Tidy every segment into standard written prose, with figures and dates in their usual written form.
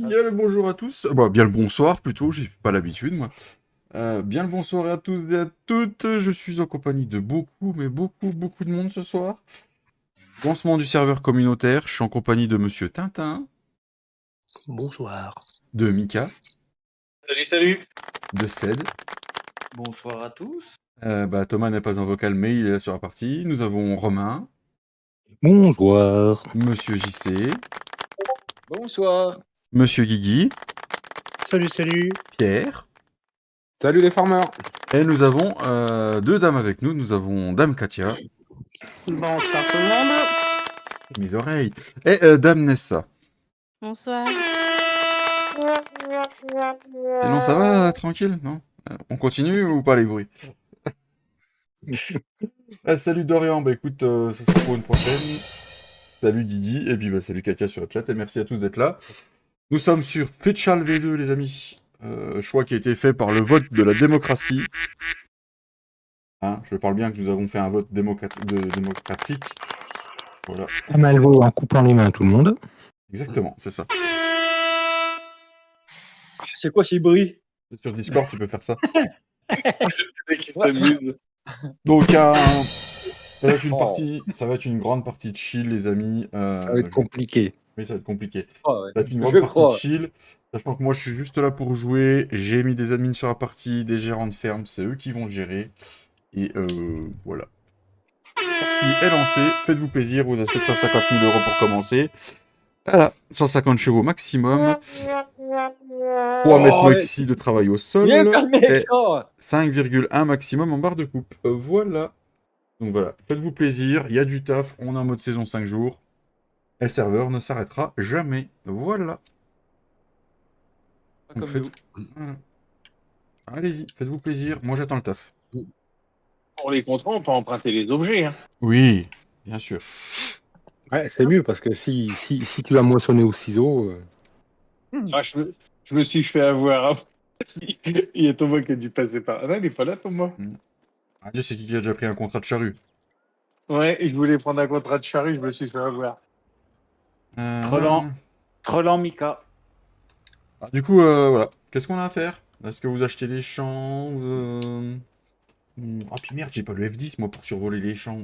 Bien le bonjour à tous. Bon, bien le bonsoir plutôt, j'ai pas l'habitude moi. Bien le bonsoir à tous et à toutes. Je suis en compagnie de beaucoup, mais beaucoup de monde ce soir. Lancement du serveur communautaire. Je suis en compagnie de Monsieur Tintin, Bonsoir. de Mika, Salut. de Ced. Bonsoir à tous. Thomas n'est pas en vocal, mais il est là sur la partie. Nous avons Romain, Bonjour. Monsieur JC, Bonsoir. Monsieur Guigui, Salut. Pierre. Salut les farmers. Et nous avons deux dames avec nous. Nous avons Dame Katia, Bonsoir tout le monde. mes oreilles, et Dame Nessa. Bonsoir. Sinon ça va, tranquille, non? On continue ou pas les bruits? Salut Dorian, écoute, ça sera pour une prochaine. Salut Didi, et puis salut Katia sur le chat, et merci à tous d'être là. Nous sommes sur Pitchal V2 les amis. Choix qui a été fait par le vote de la démocratie. Hein, je parle bien que nous avons fait un vote démocratique. Voilà. À Malvo en coupant les mains tout le monde. Exactement, c'est ça. C'est quoi ces bruits? Sur Discord, tu peux faire ça. Qui s'amuse. Donc, ça va être une grande partie de chill, les amis. Ça va être compliqué. Oui, ça va être compliqué. Oh, ouais. Ça va être une grande partie de chill. Sachant que moi, je suis juste là pour jouer. J'ai mis des admins sur la partie, des gérants de ferme. C'est eux qui vont gérer. Et voilà. La partie est lancée. Faites-vous plaisir. Vous avez 750 000 € pour commencer. Voilà. 150 chevaux maximum. 3 mètres maxi de travail au sol. Bien calmé, Et ça. 5,1 maximum en barre de coupe. Voilà. Donc voilà. Faites-vous plaisir. Il y a du taf. On est en mode saison 5 jours. Et le serveur ne s'arrêtera jamais. Voilà. Donc, voilà. Allez-y, faites-vous plaisir. Moi, j'attends le taf. Pour les contrats, on peut emprunter les objets. Hein. Oui, bien sûr. Ouais, c'est mieux parce que si tu as moissonné au ciseau. Ah, je me suis fait avoir. Il y a Thomas qui a dû passer par. Ah non, il n'est pas là, Thomas. Ah, Dieu, c'est qui a déjà pris un contrat de charrue? Ouais, et je voulais prendre un contrat de charrue, je me suis fait avoir. Trollant Mika. Ah, du coup, voilà. Qu'est-ce qu'on a à faire? Est-ce que vous achetez des champs Ah, puis merde, j'ai pas le F10, moi, pour survoler les champs.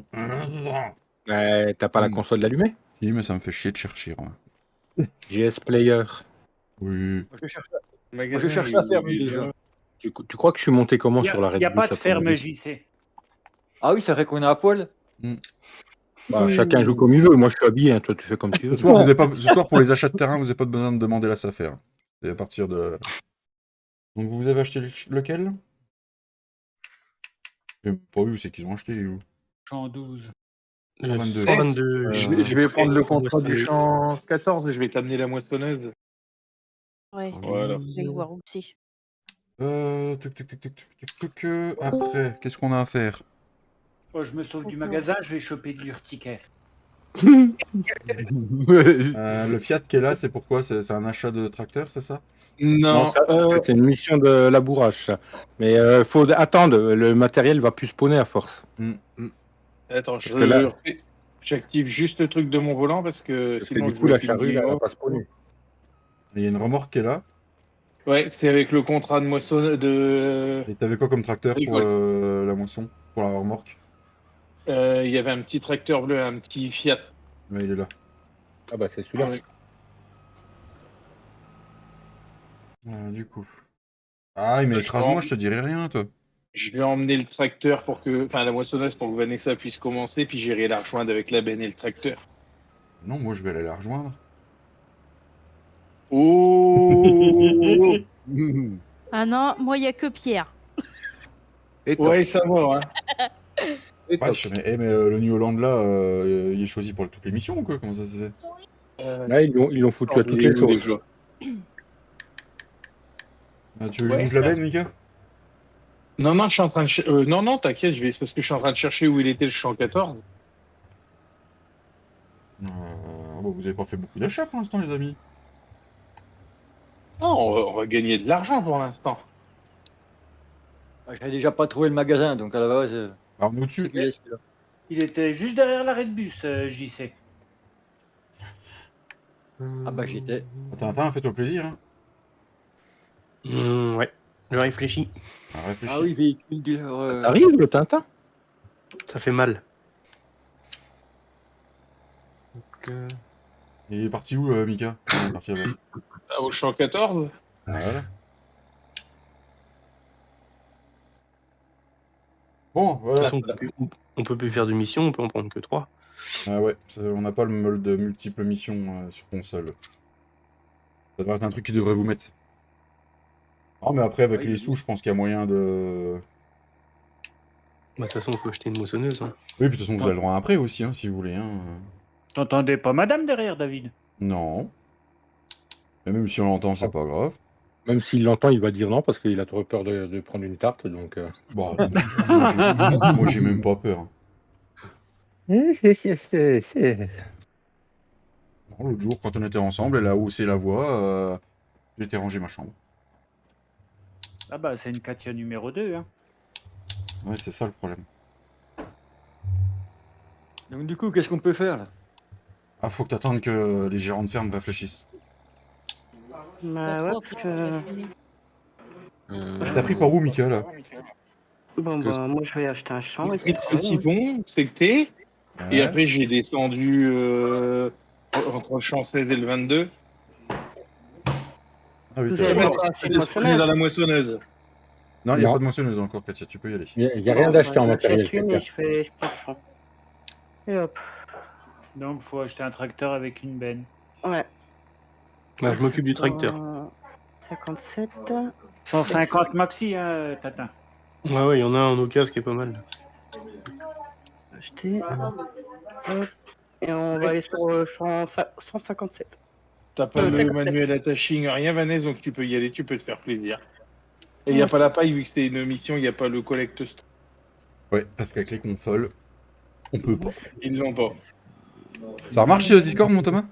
T'as pas la console allumée? Si, mais ça me fait chier de chercher. Ouais. GS Player. Oui. Je cherche la ferme déjà. Tu crois que je suis monté comment sur la Il Red n'y a Bull, pas de ça ferme fait- JC. Ah oui, c'est vrai qu'on est à poil. Chacun joue comme il veut. Moi, je suis habillé. Hein. Toi, tu fais comme tu veux. Ce soir, ce soir, pour les achats de terrain, vous n'avez pas besoin de demander la SAFER. C'est à partir de... Donc, vous avez acheté lequel? J'ai pas vu, c'est qu'ils ont acheté, où? Champ 12. 22. 22. Je vais prendre le contrat du champ 14 et je vais t'amener la moissonneuse. Ouais, Voilà. je vais le voir aussi. Après, qu'est-ce qu'on a à faire? Oh, je me sauve du Attends. magasin, je vais choper de l'urticaire. Le Fiat qui est là, c'est pourquoi? C'est un achat de tracteur, c'est ça? Non, C'était une mission de labourage, ça. Mais faut attendre. Le matériel va plus spawner à force. attends, Parce que là- j'active juste le truc de mon volant parce que Parce que sinon du je coup, vois la plus le charrue, là, elle guillemot. va pas spawner. Il y a une remorque qui est là. Ouais, c'est avec le contrat de moissonneuse de. Et t'avais quoi comme tracteur pour Rigole. la moisson? Pour la remorque? Il y avait un petit tracteur bleu, un petit Fiat. Ouais, il est là. Ah bah, c'est celui-là. Du coup. Ah, mais Je écrase-moi, prends- je te dirai rien, toi. Je vais emmener le tracteur pour que. Enfin, la moissonneuse pour que Vanessa puisse commencer, puis j'irai la rejoindre avec la benne et le tracteur. Non, moi, je vais aller la rejoindre. Oh Ah non, moi, il n'y a que Pierre. Ouais, ça va, hein. Ouais, mais le New Holland, là, il est choisi pour toutes les missions, ou quoi? Comment ça se fait? Là, ils l'ont foutu à toutes les sauces. déjà. Tu veux que je Ouais, bouge la ça. benne, Mika? Non, je suis en train de non, t'inquiète, c'est parce que je suis en train de chercher où il était le champ 14. Vous avez pas fait beaucoup d'achats pour l'instant, les amis. Non, on va gagner de l'argent pour l'instant. J'avais déjà pas trouvé le magasin, donc à la base. Alors, on est au-dessus. c'est qu'il est, celui-là. Il était juste derrière l'arrêt de bus, JC. Ah bah j'étais. Tintin, fais-toi plaisir. Hein. Ouais, je réfléchis. Réfléchis. Ah oui, véhicule dealer. T'arrives, le Tintin? Ça fait mal. Donc, Il est parti où, Mika? Il est parti là-bas. Ah, au champ 14. Voilà. Bon, De voilà. toute façon, on peut plus faire de mission, on peut en prendre que 3. Ah ouais, on n'a pas le mode de multiples missions sur console. Ça devrait être un truc qui devrait vous mettre. Non, mais après, avec Oui, les oui. sous, je pense qu'il y a moyen de... Bah, de toute façon, il faut acheter une moissonneuse. Hein. Oui, puis de toute façon, vous avez le droit après aussi, hein, si vous voulez. Hein. T'entendais pas madame derrière, David? Non. Et même si on l'entend, c'est pas grave. Même s'il l'entend, il va dire non parce qu'il a trop peur de prendre une tarte. Donc, Bon, moi, j'ai même pas peur. Hein. Non, l'autre jour, quand on était ensemble, elle a haussé la voix, j'ai été ranger ma chambre. Ah bah c'est une Katia numéro 2. Hein. Ouais, c'est ça le problème. Donc du coup, qu'est-ce qu'on peut faire là? Ah, faut que t'attendes que les gérants de ferme réfléchissent. Bah ouais, parce que... T'as pris par où, Mika, là? Bon, Que- bah, moi, je vais acheter un champ. J'ai pris le petit pont, secté. Et Ouais. après, j'ai descendu entre champ 16 et le 22. Ah oui, Vous t'as- avez Ouais, pas assez de dans moissonneuse. la moissonneuse. Non, il n'y a Non. pas de moissonneuse encore, Katia, tu peux y aller. il n'y a rien d'acheté en matériel. J'achète une et quelqu'un. je prends le champ. Et hop. Donc faut acheter un tracteur avec une benne. Ouais. Bah, je m'occupe du tracteur. 57. 150 maxi, hein, Tatin. Ouais, il y en a un en occasion qui est pas mal. Acheter. Hop. Et on va aller sur champ 157. T'as pas le 57. manuel attaching, rien, Vanessa, donc tu peux y aller, tu peux te faire plaisir. Et il n'y a pas la paille, vu que c'est une mission, il n'y a pas le collecte stock. Ouais, parce qu'avec les consoles, on peut pas. Ils l'ont pas. Ça remarche sur Discord, mon Thomas?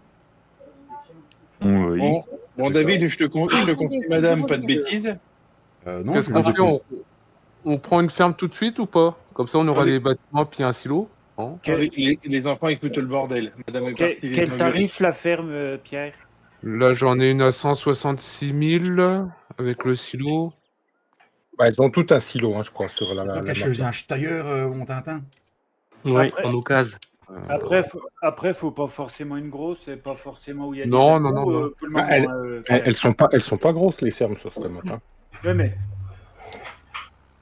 Oui. Bon, David, je te confie, madame, pas de bêtises. Non, Qu'est-ce je qu'on le fait dépose. on prend une ferme tout de suite ou pas? Comme ça, on aura Oui. les bâtiments puis un silo. Hein Avec les enfants, ils foutent le bordel. Madame est partie. les Quel engueuler. tarif la ferme, Pierre? Là, j'en ai une à 166 000 avec le silo. Bah, ils ont tout un silo, hein, je crois, sur la Toi qui as map, choisi là. un tailleur, mon Tintin. Ouais, Après- en occasion. Après, faut pas forcément une grosse, c'est pas forcément où il y a Non, des non, animaux, non, non. pour le moment, Ah, Pierre. Elles sont pas grosses, les fermes, sur cette map. Hein. Ouais, mais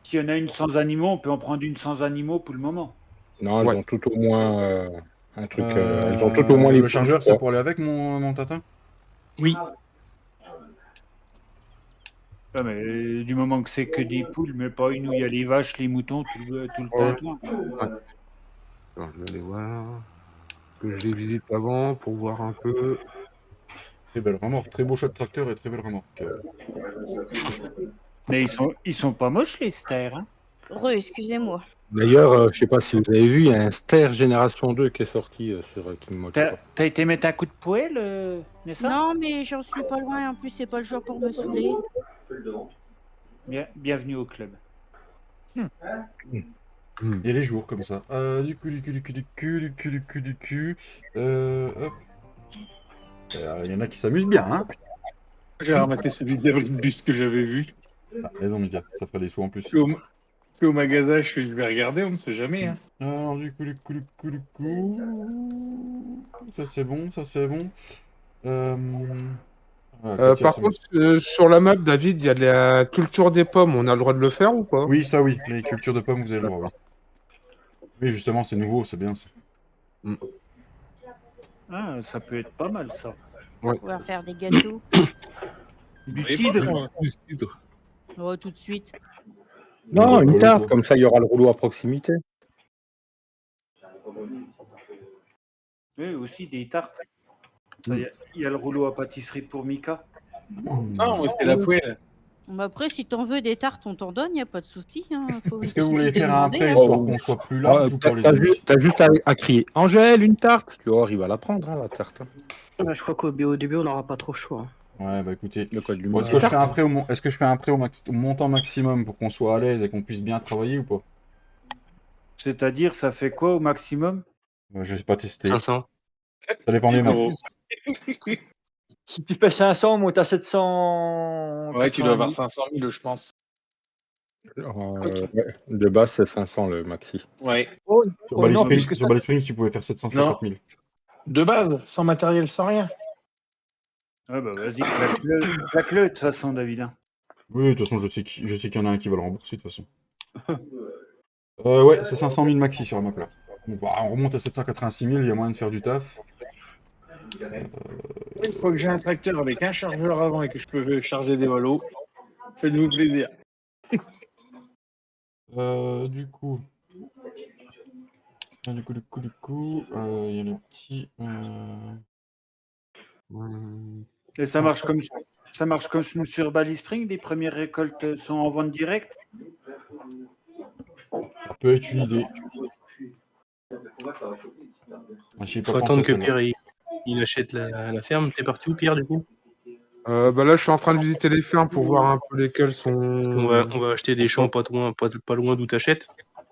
s'il y en a une sans animaux, on peut en prendre une sans animaux pour le moment. Non, elles Ouais. ont tout au moins un truc. Elles ont tout au moins les Le poules, chargeur, je c'est crois. pour aller avec, mon Tintin? Oui. Ouais, mais du moment que c'est que des poules, mais pas une où il y a les vaches, les moutons, tout le tintouin. Alors, je vais aller voir. Que je les visite avant pour voir un peu. Très belle remorque, très beau choix de tracteur et très belle remorque. Mais ils sont pas moches les stères. Hein. Excusez-moi. D'ailleurs, je sais pas si vous avez vu, il y a un Ster Génération 2 qui est sorti sur King Mode. T'as été mettre un coup de poêle, Nessa? Non, mais j'en suis pas loin. En plus, c'est pas le jour pour me saouler. Bienvenue au club. Il y a les jours comme ça. Du cul. Hop. Il y en a qui s'amusent bien, hein. J'ai ramassé celui d'abri de bus que j'avais vu. Ah, raison, Mika, ça ferait des sous en plus. Je suis au magasin, je vais regarder, on ne sait jamais. Hein. Alors, du coup. Ça c'est bon, ça c'est bon. Voilà, Katia, Par ça contre, sur la map, David, il y a la culture des pommes. On a le droit de le faire ou pas? Oui, ça oui. Les cultures de pommes, vous avez le droit, oui. Oui, justement, c'est nouveau, c'est bien ça. Ah, ça peut être pas mal ça. On va faire des gâteaux. Du Oui, cidre. Du cidre. Oh, tout de suite. Non, Rigolo, une tarte, quoi. comme ça, il y aura le rouleau à proximité. Oui, aussi des tartes. Il y a le rouleau à pâtisserie pour Mika. Non, moi, c'est la poêle. Mais après, si t'en veux des tartes, on t'en donne, y a pas de souci. Hein. Est-ce que vous voulez faire un prêt hein. histoire qu'on soit plus large ou pour les T'as amis juste à crier Angèle, une tarte. Tu vois, il va la prendre, hein, la tarte. hein. Je crois qu'au début, on n'aura pas trop le choix. Ouais, bah écoutez. Le code du Bon, monde. est-ce que je fais un prêt au montant maximum pour qu'on soit à l'aise et qu'on puisse bien travailler ou pas? C'est-à-dire, ça fait quoi au maximum? Je sais pas tester. 500. Ça dépend des maps. Si tu fais 500, monte à 700. Ouais, tu dois avoir 500 000, je pense. Ouais, de base, c'est 500 le maxi. Ouais. Oh, Sur oh Bally non, Springs, puisque sur Bally Springs, tu pouvais faire 750 000. De base, sans matériel, sans rien. Ouais, bah vas-y, claque-le de toute façon, David. Hein. Oui, de toute façon, je sais qu'il y en a un qui va le rembourser, de toute façon. Ouais, c'est 500 000 maxi sur la map, là. Bon, bah, on remonte à 786 000, il y a moyen de faire du taf. Une fois que j'ai un tracteur avec un chargeur avant et que je peux charger des volos, faites-vous plaisir. Du coup, il y a le petit... Et ça marche comme nous sur Bally Spring, les premières récoltes sont en vente directe. Ça peut être une idée. Ah, j'y ai pas Faut pensé attendre à que celle-là. Pierre il achète la ferme. T'es parti où, Pierre, du coup? Bah là, je suis en train de visiter les fermes pour voir un peu lesquelles sont. On va acheter des champs pas loin d'où t'achètes.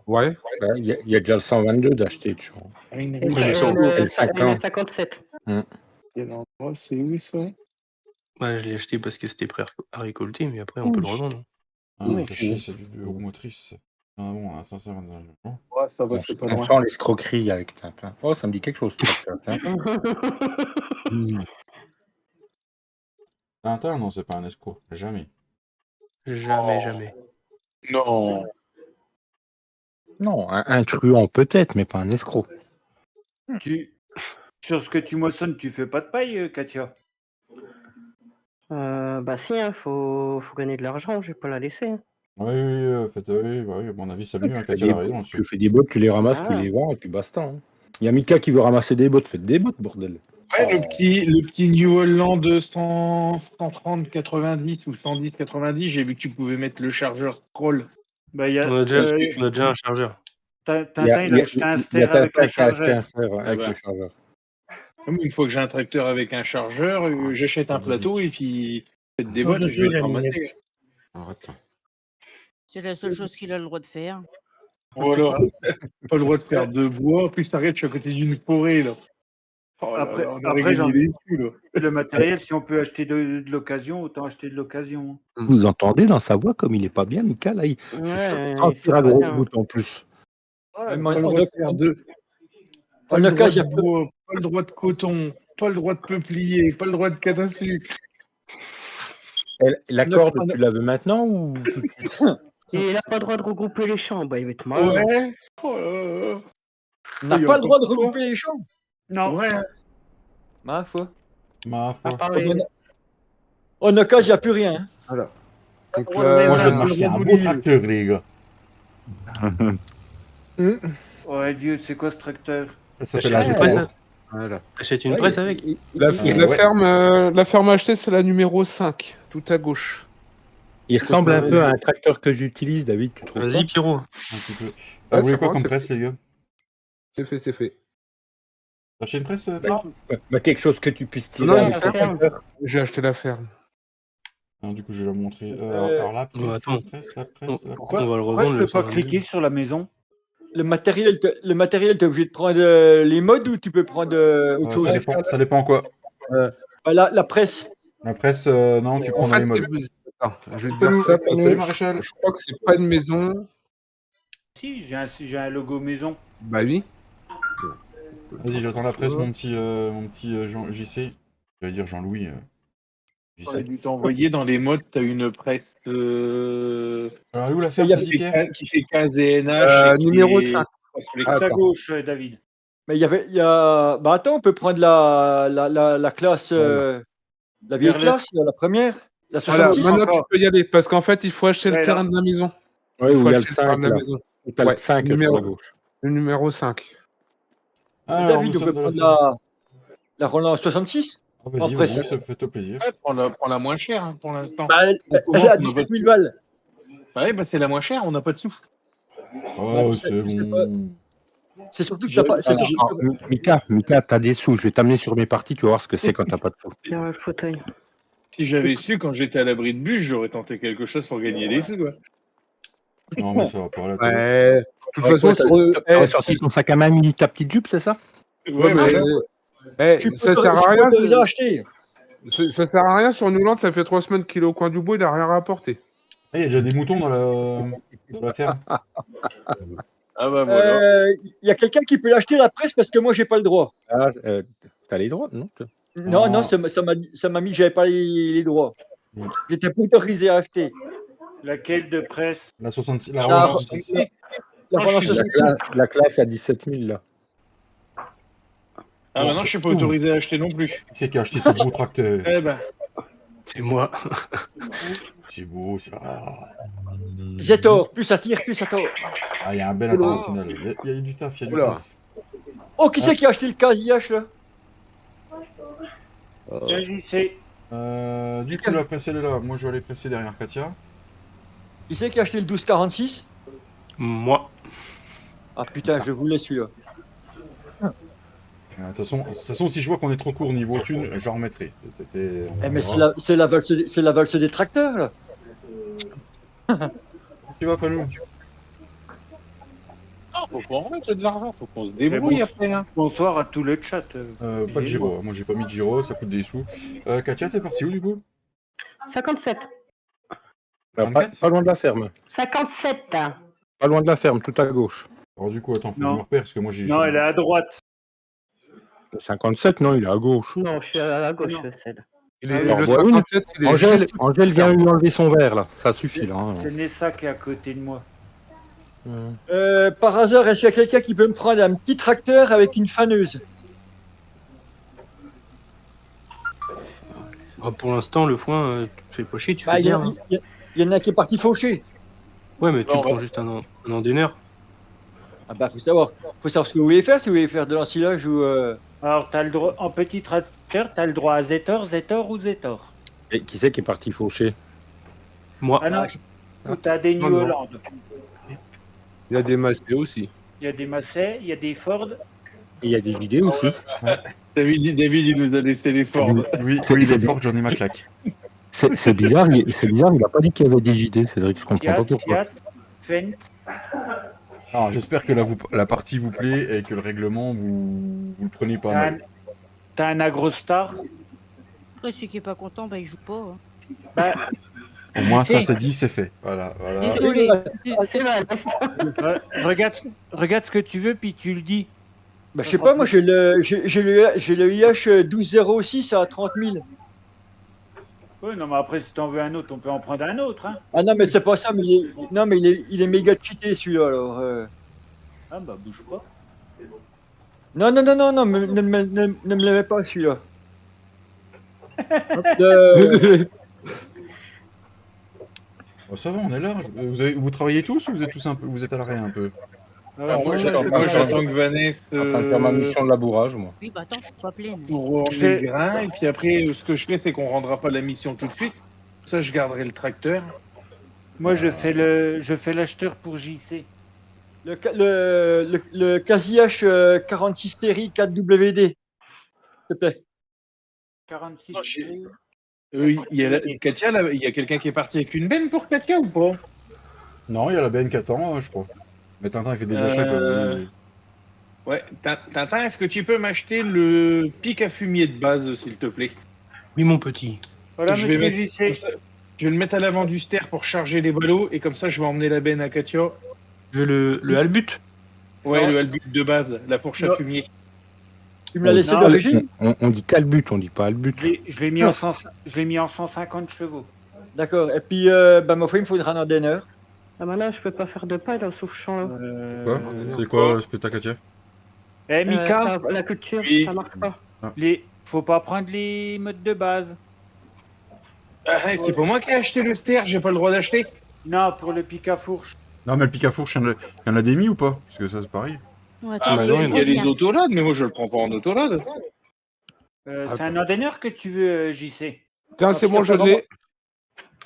Ouais. Il y a déjà le 122 d'acheter de champs. Et Après, ça, j'ai son- le et 50. 57. Quel endroit, c'est où ça? Ouais, je l'ai acheté parce que c'était prêt à récolter, mais après, on peut le revendre. Ah, Oui. fait chier, c'est du 2 roues motrices. Ah bon, à 529. Bon. Ouais, ça va, c'est pas On loin. sent l'escroquerie avec Tintin. Oh, ça me dit quelque chose. Tintin. Tintin, non, c'est pas un escroc. Jamais. Jamais. Non. Non, un truand peut-être, mais pas un escroc. Sur ce que tu moissonnes, tu fais pas de paille, Katia? Bah si, hein, faut gagner de l'argent, je vais pas la laisser. Hein. Oui, en fait, oui, à mon avis, c'est mieux, hein, Tu fais Katia des a raison bottes, là-dessus. tu fais des bottes, tu les ramasses, Ah. tu les vends, et puis basta. Hein. Il y a Mika qui veut ramasser des bottes, faites des bottes, bordel. Ouais, le petit New Holland 130 90 ou 110 90, j'ai vu que tu pouvais mettre le chargeur scroll. Bah, il y a, On a déjà un chargeur. Tintin, il a acheté un Il y a ster avec Tintin un qui a acheté un chargeur. ster avec bah. le chargeur. Une fois que j'ai un tracteur avec un chargeur, j'achète un plateau et puis faites des bottes et je vais le ramasser. Arrête. C'est la seule chose qu'il a le droit de faire. Voilà. Pas le droit de faire de bois. En plus, t'arrêtes, je suis à côté d'une forêt, là. Oh là Après- là, on aurait après, gagné des sous, là. Le matériel, si on peut acheter de l'occasion, autant acheter de l'occasion. Vous entendez dans sa voix comme il est pas bien, Mika, là, il Ouais, un il fait tir à pas gros bien. bout en plus. Ouais, Mais pas le on droit a- de faire de... Pas En le droit occasion, de bois, pas le droit de coton, pas le droit de peuplier, pas le droit de canne à sucre. La Ne- corde, ne- tu la veux maintenant ou tout de suite? Et il a pas le droit de regrouper les champs, bah il va être mal. Ouais. Oh là là. on n'a Il y a pas le droit de encore regrouper les champs. Non. Ouais. Ma foi. Ma À foi. part les... En occasion, il n'y a plus rien. Hein. Voilà. Donc Ouais, là, Moi, je viens de pas le marcher droit un de beau l'île. tracteur, les gars. Ouais, Dieu, c'est quoi ce tracteur? Ça s'appelle Achète un une presse, Zephyr. voilà. Achète une presse avec. La ferme achetée, c'est la numéro 5, tout à gauche. Il ressemble un peu à un tracteur que j'utilise, David, tu trouves pas? Vas-y, Pierrot. Un petit peu. Ah, Vous voulez c'est quoi bon, comme c'est presse, les gars? C'est fait. T'as acheté une presse, Pierre? Bah, quelque chose que tu puisses tirer Non, avec j'ai un tracteur. J'ai acheté la ferme. Ah, du coup, je vais la montrer. Alors, la presse, attends. la presse. Pourquoi On va le je revendre. peux le pas 122. cliquer sur la maison? Le matériel, t'es obligé de prendre les modes ou tu peux prendre autre chose. Ça dépend quoi. La presse. La presse, non, tu prends En dans les fait, modes. attends, je vais te dire ça parce Salut, que Maréchal. je crois que c'est pas une maison. Si, j'ai un logo maison. Bah oui. Vas-y, j'attends la presse, mon petit JC. J'allais dire Jean-Louis. J'aurais JC. dû t'envoyer dans les modes, t'as une presse Alors, elle est où la ferme, t'as dit, Pierre? qui fait 15 et NH. et qui Numéro est- 5. C'est à Attends. gauche, David. Mais bah attends, on peut prendre la classe, la vieille Vers le- classe, la première, la Voilà, 66. maintenant tu peux y aller parce qu'en fait, il faut acheter le Ouais, terrain là. de la maison. Oui, où faut il y a le acheter terrain 5 de la là. maison. T'as Ouais, le 5 numéro- sur la gauche. Le numéro 5. Alors, David, nous on peut sommes dans prendre la ferme. la Roland 66. Ah, vas-y, après, vas-y, ça fait plaisir. Ouais, prends la moins chère hein, pour l'instant. Bah, elle commence, est à on a 17 000 balles. Ouais, bah c'est la moins chère, on n'a pas de sous. Oh, c'est- c'est c'est bon. C'est surtout que t'as pas. c'est surtout que- Mika, t'as des sous. Je vais t'amener sur mes parties, tu vas voir ce que c'est quand t'as pas de sous. Tiens, le fauteuil. Si j'avais su quand j'étais à l'abri de bûche, j'aurais tenté quelque chose pour gagner des sous. Quoi. Non, mais ça va pas la tête. Ouais. De toute façon, T'as sorti ton sac à main mini ta petite jupe, c'est ça? Ouais, mais mais Tu peux ça sert à rien. t'autoriser à acheter. Ça sert à rien sur Newland, ça fait 3 semaines qu'il est au coin du bois, il a rien rapporté. Ah, il y a déjà des moutons dans la ferme. Ah bah voilà. Il y a quelqu'un qui peut l'acheter la presse parce que moi j'ai pas le droit. Ah, t'as les droits, non? Non, Ah. non, ça m'a mis que j'avais pas les droits. Mm. J'étais pas autorisé à acheter. Laquelle de presse? La 66. La La- Renault 66. La Non, Renault je suis 66. La classe à 17 000, là. Ah maintenant, je suis pas autorisé à acheter non plus. Qui c'est qui a acheté ce beau tracteur? Eh ben, C'est moi. C'est beau ça. Zetor, plus ça tire, plus ça tord. Ah, il y a un bel international. Il y a du taf, il y a du Oula. taf. Oh, qui c'est qui a acheté le Casillac là? Tiens, JC. Du coup, la presse elle est là. Moi, je vais aller presser derrière Katia. Qui c'est qui a acheté le 1246? Moi. Ah putain, je voulais celui-là. De toute façon, si je vois qu'on est trop court niveau thune, j'en remettrai. C'était. Eh mais c'est la valse des tracteurs là. Tu vas, Palou? faut qu'on remette de l'argent, faut qu'on se débrouille bon, après. Hein. Bonsoir à tout le chat. Pas de Giro. Moi, j'ai pas mis de Giro, ça coûte des sous. Katia, t'es parti où du coup? 57. Pas, 24? pas loin de la ferme. 57. Pas loin de la ferme, tout à gauche. Alors, du coup, attends, faut que Non. je me repère parce que moi, j'ai. Non, elle est à droite. 57, non, il est à gauche. Non, je suis à la gauche, celle. Il est, Alors, le voilà, 57, il est Angèle, juste- Angèle vient lui enlever son verre, là. Ça suffit, là. Hein. C'est Nessa qui est à côté de moi. Par hasard, est-ce qu'il y a quelqu'un qui peut me prendre un petit tracteur avec une faneuse? Ah, pour l'instant, le foin, tu te fais pas chier, tu Bah, fais il y, bien. en Hein. a- il y en a qui est parti faucher. Ouais, mais tu Non, prends ouais. juste un endaineur. Ah bah faut savoir ce que vous voulez faire, si vous voulez faire de l'ensilage ou Alors, t'as le droit, en petit tracteur, t'as le droit à Zetor, Zetor ou Zetor. Et qui c'est qui est parti faucher? Moi. Ah non, ou t'as des New Non, non. Holland. Il y a des massés aussi. Il y a des Massey, il y a des Ford. Et il y a des idées aussi. David, il nous a laissé les Ford. Oui, oui, il est fort, j'en ai ma claque. C'est bizarre, il a pas dit qu'il y avait des idées, Cédric, je comprends Fiat, pas pourquoi. Fiat, Fendt. Alors, j'espère que la partie vous plaît et que le règlement, vous le prenez pas T'as un, mal. t'as un Agrostar. Après, celui qui est pas content, bah, il joue pas. hein. Bah, Au moins, ça, sais. c'est dit, c'est fait. Voilà, voilà. Désolé. C'est mal. regarde ce que tu veux, puis tu le dis. bah, je sais pas, moi j'ai le IH 1206 à 30 000. Oui, non, mais après, si t'en veux un autre, on peut en prendre un autre. Hein. Ah non mais c'est pas ça, mais il est méga cheaté celui-là alors. Ah bah, bouge pas. Non, ne me le mets pas celui-là. De- Oh, ça va, on est large. Vous travaillez tous ou vous êtes tous un peu, vous êtes à l'arrêt un peu? Alors, moi, je- j'attends que Vanessa Je suis en train de faire ma mission de labourage, moi. Oui, bah attends, je suis pas pleine. pour emmener C'est- le grain. Et puis après, ce que je fais, c'est qu'on rendra pas la mission tout de suite. Ça, je garderai le tracteur. Moi, je fais l'acheteur pour JC. le Casillac 46 série 4WD. S'il te plaît. 46. Il y a Katia, là, il y a quelqu'un qui est parti avec une benne pour Katia ou pas? Non, il y a la BN qui attend, je crois. Mais Tintin, il fait des achats. Euh, Ouais, Tintin, est-ce que tu peux m'acheter le pic à fumier de base, s'il te plaît? Oui, mon petit. Voilà, Je vais monsieur mettre- JC. comme ça, je vais le mettre à l'avant du ster pour charger les ballots et comme ça je vais emmener la benne à Katia. Je veux le halbut. Ouais, Non. le halbut de base, la fourche à Non. fumier. Tu me l'as laissé Non, d'origine? On dit calbut, on dit pas albut. Je l'ai mis, en 150 chevaux. D'accord. Et puis, bah, ma foi, il me faudra un endaineur. Ah bah là, je peux pas faire de paille là, sous le champ. Là. Quoi? C'est quoi, ce que t'as, Katia? Eh, Mika, La culture, Oui. ça marche pas. faut pas prendre les modes de base. Ah, c'est pas moi qui ai acheté le ster, j'ai pas le droit d'acheter. Non, pour le pic à fourche. Non, mais le pic à fourche, il y en a des mis ou pas? Parce que ça, c'est pareil. Ouais, Ah, attends, non, il y a les autoloads, mais moi je le prends pas en autoload. C'est un endaineur que tu veux, JC. Tiens, c'est bon, je l'ai.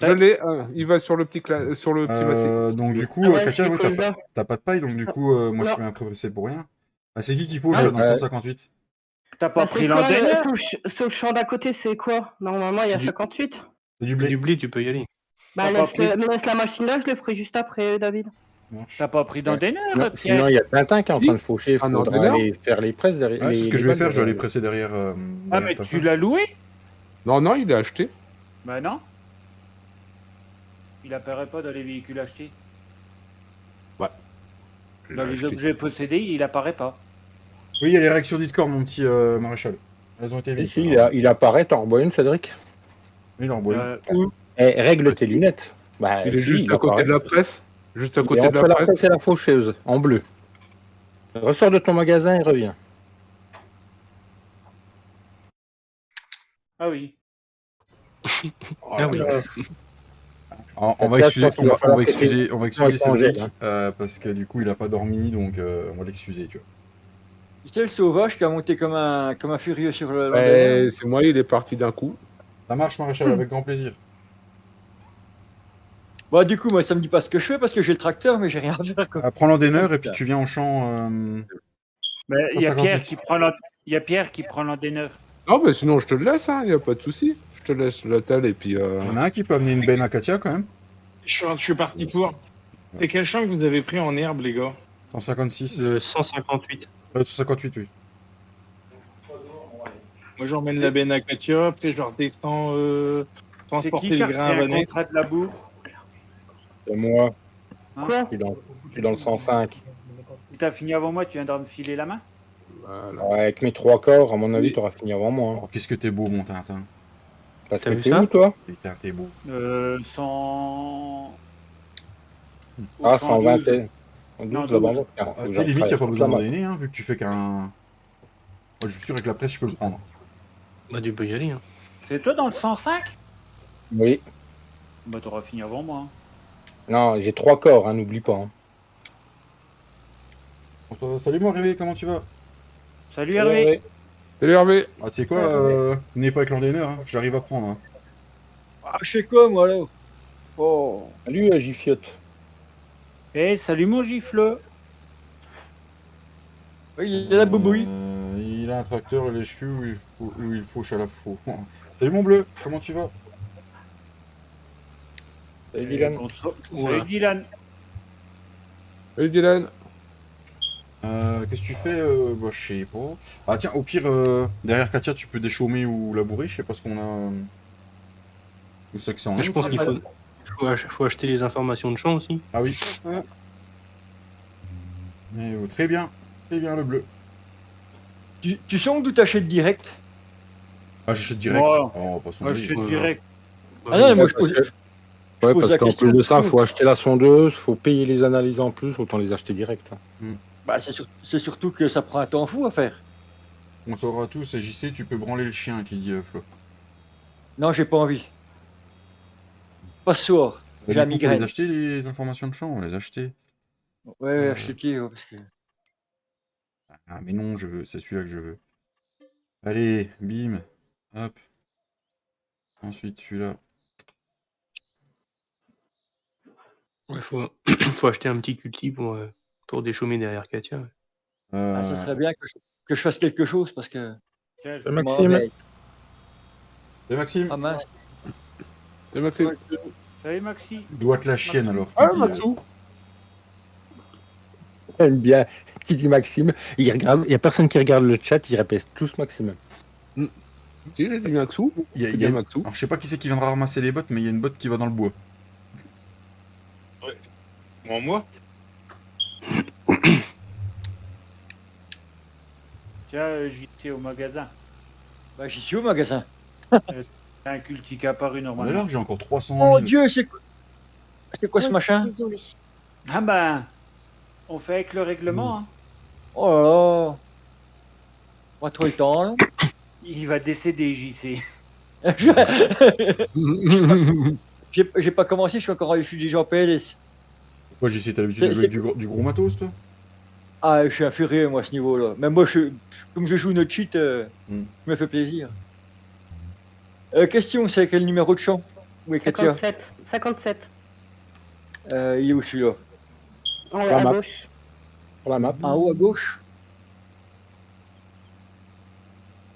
Je l'ai. Il va sur le petit, sur le petit massé. Donc, du coup, Ah ouais, Katia, c'est ouais, cool, ça. t'as pas de paille, donc du coup, moi, je Non. fais un pressé pour rien. Ah, c'est qui fauche Ah, dans le 158? T'as pas Bah, pris c'est quoi, l'endaineur? sous le champ d'à côté, c'est quoi? Normalement, il y a Du- 58. C'est du blé. Du blé, tu peux y aller. Bah, T'as pas laisse la machine là, je le ferai juste après, David. Ça marche. T'as pas pris d'endaineur, Non, Pierre? sinon, il y a Tintin qui est en train de faucher, il Un faudra endaineur aller faire les presses derrière. Ah, c'est ce que je vais faire, je vais aller presser derrière. Ah, derrière mais ta tu femme. l'as loué? Non, non, il est acheté. Bah non. Il apparaît pas dans les véhicules achetés. Dans les objets possédés, il apparaît pas. Oui, il y a les réactions Discord, mon petit maréchal. Elles ont été mises. Ici, il apparaît, t'en revois une, Cédric. Oui, il en boit une. Où Eh, règle tes lunettes. Bah, Il est si, juste à côté apparaît. de la presse. Juste à Il est côté de entre la la presse. presse et la faucheuse, en bleu. Ressors de ton magasin et reviens. Ah oui. Ah oui. On va Là, excuser, je pense qu'il va falloir on va qu'il va excuser changer, Cédric, parce que du coup, il a pas dormi, donc on va l'excuser, tu vois. C'est le sauvage qui a monté comme un furieux sur le Ouais, c'est moi, il est parti d'un coup. Ça marche, maréchal, avec grand plaisir. Bah du coup, moi, ça me dit pas ce que je fais parce que j'ai le tracteur, mais j'ai rien à faire. Quoi. Prends l'endéneur et puis tu viens en champ. Mais il y a 158. Pierre qui prend l'endéneur. Non, mais sinon, je te le laisse, hein, y a pas de souci. Je te laisse la telle et puis. Il y en a un qui peut amener une benne à Katia quand même. Je suis parti pour. Et quel champ que vous avez pris en herbe, les gars? 156. 158. 158, oui. Moi, j'emmène la benne à Katia, après je redescends C'est transporter qui les a grains à pris un Vanessa. contrat de la boue? C'est moi. Hein Je suis dans le 105. Si t'as fini avant moi, tu viendras me filer la main? Voilà. Ouais, avec mes 3 corps, à mon avis, Oui. t'auras fini avant moi. Hein. Oh, qu'est-ce que t'es beau, mon Tintin. Parce T'as que vu t'es ça où, toi? Putain, t'es beau. 100... Ah, 112. 120. En Non, 12, là-bas. Tu sais, limite, il a pas besoin d'en donner, hein, vu que tu fais qu'un. Moi, je suis sûr avec la presse, je peux le prendre. Bah, tu peux y aller. Hein. C'est toi dans le 105? Oui. Bah t'auras fini avant moi. Hein. Non, j'ai 3 corps, hein, n'oublie pas. Hein. Salut, moi, Révé, comment tu vas? Salut Hervé. Salut Hervé. Ah, tu sais quoi, vous n'êtes pas avec l'endéneur, hein, j'arrive à prendre. Hein. Ah, je sais quoi, moi, là? Oh. Salut, Gifiote. Eh, salut mon gifle. Oui, il y a la boubouille. Il a un tracteur et les cheveux où il fauche à la faux. Salut, mon bleu, comment tu vas? Salut, Dylan. Salut Dylan. Salut Dylan. Qu'est-ce que tu fais? Bah, je sais pas. Ah, tiens, au pire, derrière Katia, tu peux déchaumer ou labourer, je sais pas ce qu'on a. Où c'est que ça en est, Je pense ou qu'il pas faut acheter les informations de champ aussi. Ah oui. Ouais. Mais, très bien, le bleu. Tu sens d'où t'achètes direct? Ah, j'achète direct. Moi, Oh, pas son Moi je avis. suis Ouais, direct. Ah non, mais moi, je pose... Ouais, pose parce la qu'en question, plus de ça, c'est faut acheter la sondeuse, faut payer les analyses en plus, autant les acheter direct. Hein. Bah, c'est surtout que ça prend un temps fou à faire. On saura tous, et JC, tu peux branler le chien, qui dit Flo. Non, j'ai pas envie. Pas ce soir. J'ai Du la coup, faut les migraine. acheter, les informations de champ, on va les acheter. Ouais, achetez parce que... Ah, mais non, je veux, c'est celui-là que je veux. Allez, bim, hop. Ensuite, celui-là. Ouais, faut acheter un petit culti pour déchaumer derrière Katia. Ouais. Ah, ça serait bien que je fasse quelque chose parce que... Tiens, C'est je m'en Maxime. réveille. Et Maxime, Ah mince. C'est Maxime. Salut Maxi. doit te la chienne alors. Ah, qui dit, Maxou. J'aime bien. Qui dit Maxime, il regarde, il y a personne qui regarde le chat, il répète tous Maxime. Si, j'ai dit Maxou. il y a- C'est il y a- bien Maxou. Alors, je sais pas qui c'est qui viendra ramasser les bottes, mais il y a une botte qui va dans le bois. Moi Tiens, j'étais au magasin. Bah, j'y suis au magasin. T'as un culti qui est apparu On est normalement. là, j'ai encore 300 Oh 000. Dieu, c'est quoi ce machin? Désolé. Ah ben, on fait avec le règlement. Hein. Oh là là. Pas trop le temps, là. Il va décéder, JC. J'ai pas commencé, je suis déjà en PLS. Pourquoi j'ai essayé, t'as l'habitude de jouer avec du gros matos, toi? Ah, je suis un furieux, moi, à ce niveau-là. Même moi, comme je joue notre cheat, je me fais plaisir. Question, c'est quel numéro de champ? Oui, Katia. 57. 57. Il est où celui-là? En haut La à map. gauche. Sur la map. En haut à gauche?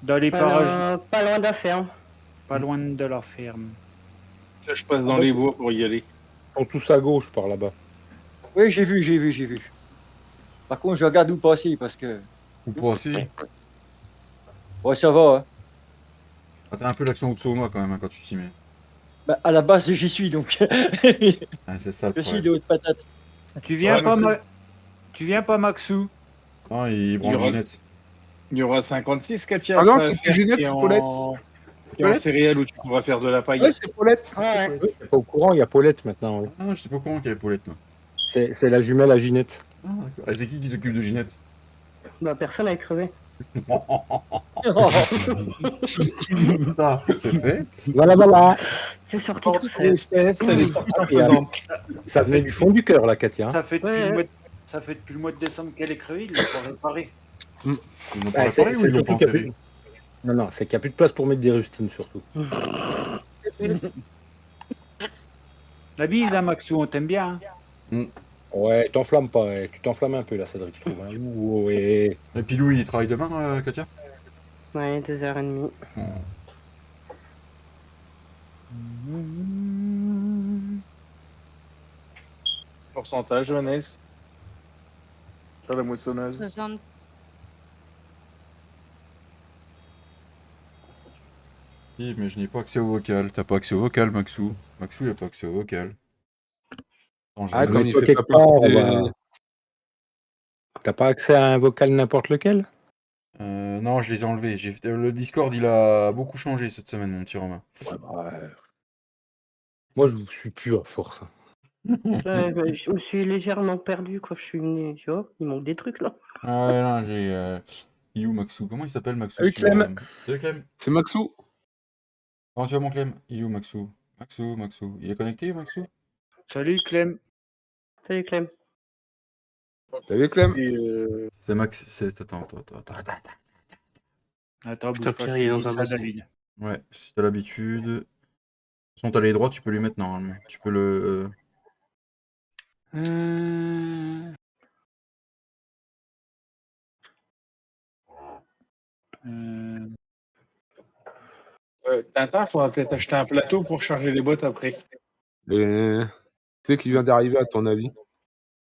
Dans les parages, Pas loin de la ferme. pas loin de la ferme. Là, je passe dans les bois pour y aller. Ils sont tous à gauche par là-bas. Oui, j'ai vu. Par contre, je regarde où passer parce que... Ou pas assez? Ouais, ça va, hein. Ah, t'as un peu l'accent haute-saunois quand même hein, quand tu t'y mets. Bah, à la base, j'y suis donc. Ah, c'est ça le Je suis problème. de haute patate. Tu viens Ouais, pas, Maxou. Tu viens pas, Maxou? Non, il branle aura- Ginette. Il y aura 56, Katia. Ah non, après, c'est à faire, Ginette, qui est c'est en- Paulette. qui est en Paulette céréales où tu pourras faire de la paille. Ouais, c'est Paulette. Ouais. Oui, t'es pas au courant, il y a Paulette maintenant. Oui. Ah, je sais pas au courant qu'il y avait Paulette, moi. C'est la jumelle à Ginette. Ah, d'accord. Ah, c'est qui s'occupe de Ginette? Bah, personne n'a crevé. Ah, c'est fait. Voilà. C'est sorti tout Les seul. fesses, elle est sortie en Et alors faisant. Ça venait du fond du cœur, la Katia. hein. Ça fait depuis, Ouais. ça fait depuis le mois de décembre qu'elle est crevée, il l'a pas réparé. Ils l'ont Bah, pas réparé ou ils l'ont surtout pas qu'il y a enterré? plus- Non, non, c'est qu'il n'y a plus de place pour mettre des rustines, surtout. La bise, hein, Maxou, on t'aime bien. Hein. Ouais, t'enflammes pas, tu t'enflammes un peu là, Cédric, je trouve. Hein. Ouh, ouais. Et Pilou, il travaille demain, Katia? Ouais, 2h30. Pourcentage, Vanessa. Sur la moissonneuse. 60. Oui, mais je n'ai pas accès au vocal. T'as pas accès au vocal, Maxou. Maxou, il a pas accès au vocal. Attends, je Ah, vais comme mettre- il Toi, fait quelque pas part, partie on des- va- T'as pas accès à un vocal n'importe lequel? Non, je les ai enlevés. Le Discord, il a beaucoup changé cette semaine, mon petit Romain. Ouais, bah, moi, je vous suis plus à force. Bah, je me suis légèrement perdu quand je suis venu. Tu vois, il manque des trucs là. Ah ouais, non, j'ai... Il est où, Maxou? Comment il s'appelle, Maxou? Salut, sur, Clem. Salut, Clem. C'est Maxou. Comment tu vas, mon Clem? Il est où, Maxou? Maxou. Il est connecté, Maxou? Salut, Clem. Salut Clem. Salut Clem. Et, C'est Max... Attends. Attends, Putain, bouge pas, Pierre, je il est te dans dis un ça, bassin. David. Ouais, si t'as l'habitude... De toute façon, t'as les droits, tu peux lui mettre, normalement. Tu peux le... Tintin, faudra peut-être acheter un plateau pour charger les boîtes après. Et... Tu sais qui vient d'arriver à ton avis?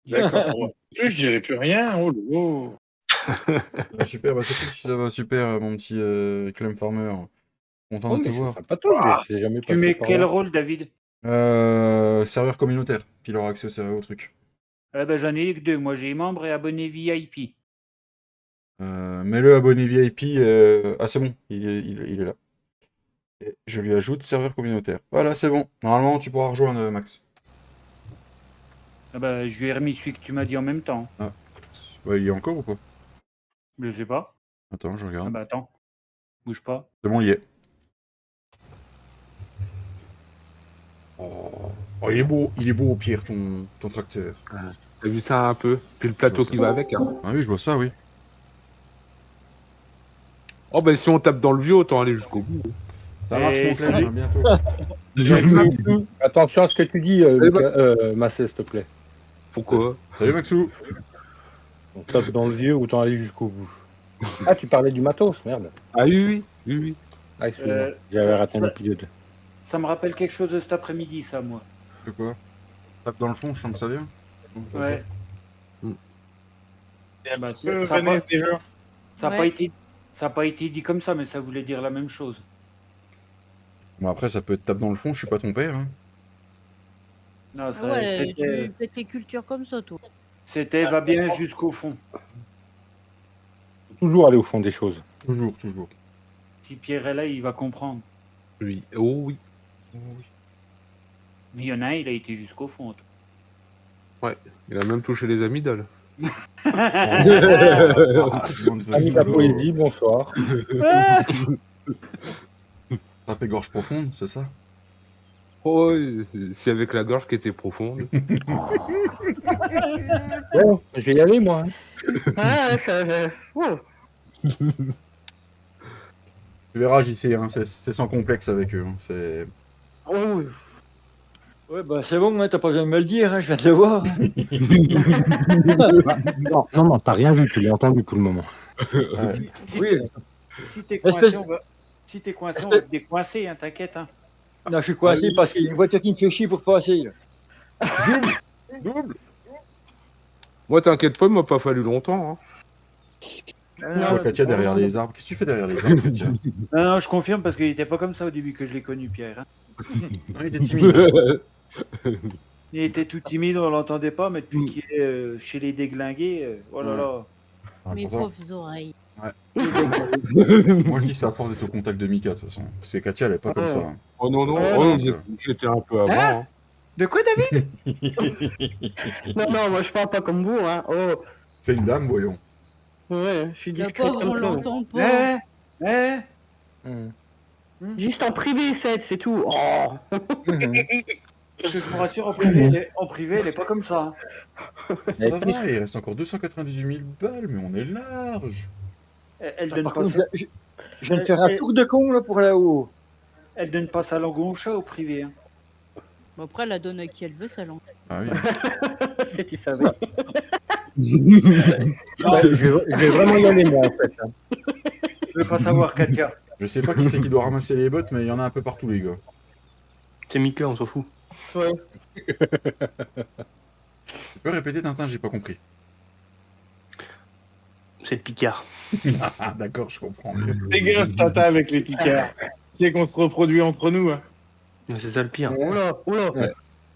D'accord. En plus, je dirais plus rien. Oh, oh. Ah, super, bah surtout si ça va super, mon petit Clem Farmer. Content Oh, de te mais c'est voir. sympa, toi, j'ai jamais Tu passé mets par quel là. rôle, David? Serveur communautaire, puis il aura accès au truc. Eh ben, j'en ai que deux. Moi, j'ai membre et abonné VIP. Mets-le abonné VIP. Ah, c'est bon, il est là. Et je lui ajoute serveur communautaire. Voilà, c'est bon. Normalement, tu pourras rejoindre Max. Ah ben, je lui ai remis celui que tu m'as dit en même temps. Ouais, il y a encore ou pas? Je sais pas. Attends, je Ah regarde. bah attends. Bouge pas. C'est bon, il y est. Oh, il est beau, Pierre, ton tracteur. T'as vu ça un peu? Puis le plateau qui va avec. Hein. Ah oui, je vois ça, oui. Oh ben si on tape dans le vieux, autant aller jusqu'au bout. Ça marche, mon Clem, à bientôt. Attention à ce que tu dis, Massé, s'il te plaît. Pourquoi? Salut, Maxou. On tape dans le vieux, autant aller jusqu'au bout. Ah, tu parlais du matos, merde. Ah oui. Ah, excuse-moi, j'avais ça- raté un ça- épisode. Ça me rappelle quelque chose de cet après-midi, ça, moi. De quoi? Tape dans le fond, je sens que ça vient. Ouais. Et un Bah, petit peu ça va- Vanessa, déjà. Ça n'a Ouais. pas été dit comme ça, mais ça voulait dire la même chose. Bon, après, ça peut être tape dans le fond, je suis pas ton père. Hein. Non, Ah ça- ouais, c'était tu fais tes cultures comme ça, toi. c'était va bien jusqu'au fond. Faut toujours aller au fond des choses. Toujours. Si Pierre est là, il va comprendre. Oui. Oh oui. Mais il y en a un, il a été jusqu'au fond. Il a même touché les amygdales. Ah, bande de Ami de la salauds. poésie, bonsoir. Ça fait gorge profonde, c'est ça? Oh, si avec la gorge qui était profonde. Bon, je vais y aller, moi. hein. Ah, ça. Wow. Tu verras, JC, hein, c'est sans complexe avec eux. Hein, c'est... Oh, Ouais, bah c'est bon, hein, t'as pas besoin de me le dire, hein, je viens de le voir. Non, t'as rien vu, tu l'as entendu tout le moment. Oui. Si t'es Espèce- coincé, on va... Si t'es coincé, on va Espèce- te décoincer, hein, t'inquiète. Hein. Non, je suis coincé parce qu'il y a une voiture qui me fait chier pour passer. Là. Double. Moi t'inquiète pas, il m'a pas fallu longtemps. Hein. Je vois Katia derrière les arbres. Qu'est-ce que tu fais derrière les arbres, Katia? Non, je confirme parce qu'il était pas comme ça au début que je l'ai connu, Pierre. Hein. Non, il était timide. Il était tout timide, on l'entendait pas, mais depuis qu'il est chez les déglingués, oh là là. Ah, Mes pourtant- pauvres oreilles. Moi, je dis que c'est à force d'être au contact de Mika, de toute façon. Parce que Katia, elle est pas comme ça. Hein. Oh non, non, Ça, oh, donc, j'étais un peu avant. Hein Hein. De quoi, David? Non, moi je parle pas comme vous, hein. Oh, C'est une dame, voyons. ouais, je suis Le discret pauvre, on comme ça. l'entend pas. Juste en privé, c'est tout. Oh. Je me rassure, en privé, elle est pas comme ça. Hein. Ça va, il reste encore 298 000 balles, mais on est large. Elle donne Par pas contre, ça. je viens de faire un tour de con là pour là-haut. Elle donne pas sa langue au chat au privé. Hein. Bon, après, elle la donne à qui elle veut, sa langue. Ah oui. C'est tu savais. Je vais vraiment y aller, moi, en fait. Hein. Je veux pas savoir, Katia. Je sais pas qui c'est qui doit ramasser les bottes, mais il y en a un peu partout, les gars. C'est Mika, on s'en fout. Ouais. Tu peux répéter, Tintin, j'ai pas compris. C'est le Picard. Ah, d'accord, je comprends. Fais gaffe, Tata, avec les picards. C'est qu'on se reproduit entre nous. Hein. C'est ça le pire. Oula, oula. Ouais.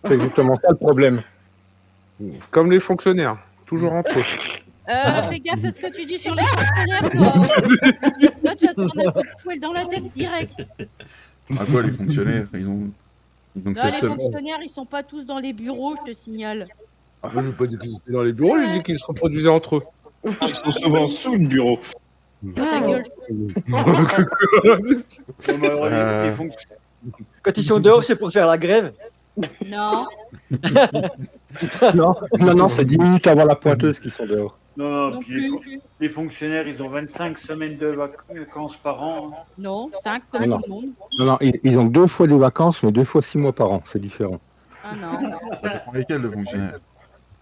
C'est justement ça le problème. Comme les fonctionnaires, toujours entre eux. Fais gaffe à ce que tu dis sur les fonctionnaires, toi. Là, tu vas te prendre un coup de poêle dans la tête direct. À quoi, les fonctionnaires? Ils ont que Là, ça les seul. fonctionnaires, ils sont pas tous dans les bureaux, je te signale. Ah, moi, j'ai pas dit qu'ils étaient dans les bureaux, j'ai dit qu'ils se reproduisaient entre eux. Ils sont souvent sous le bureau. Ta gueule. Non, mais alors, les fonctionnaires. Quand ils sont dehors, c'est pour faire la grève. Non. Non, c'est 10 minutes avant la pointeuse qui sont dehors. Non, Non puis plus. les fonctionnaires, ils ont 25 semaines de vacances par an. Hein. Non, 5 comme Non. tout le monde. Non, ils ont 2 fois des vacances, mais 2 fois 6 mois par an. C'est différent. Ah non. Ça dépend lesquels, le fonctionnaire?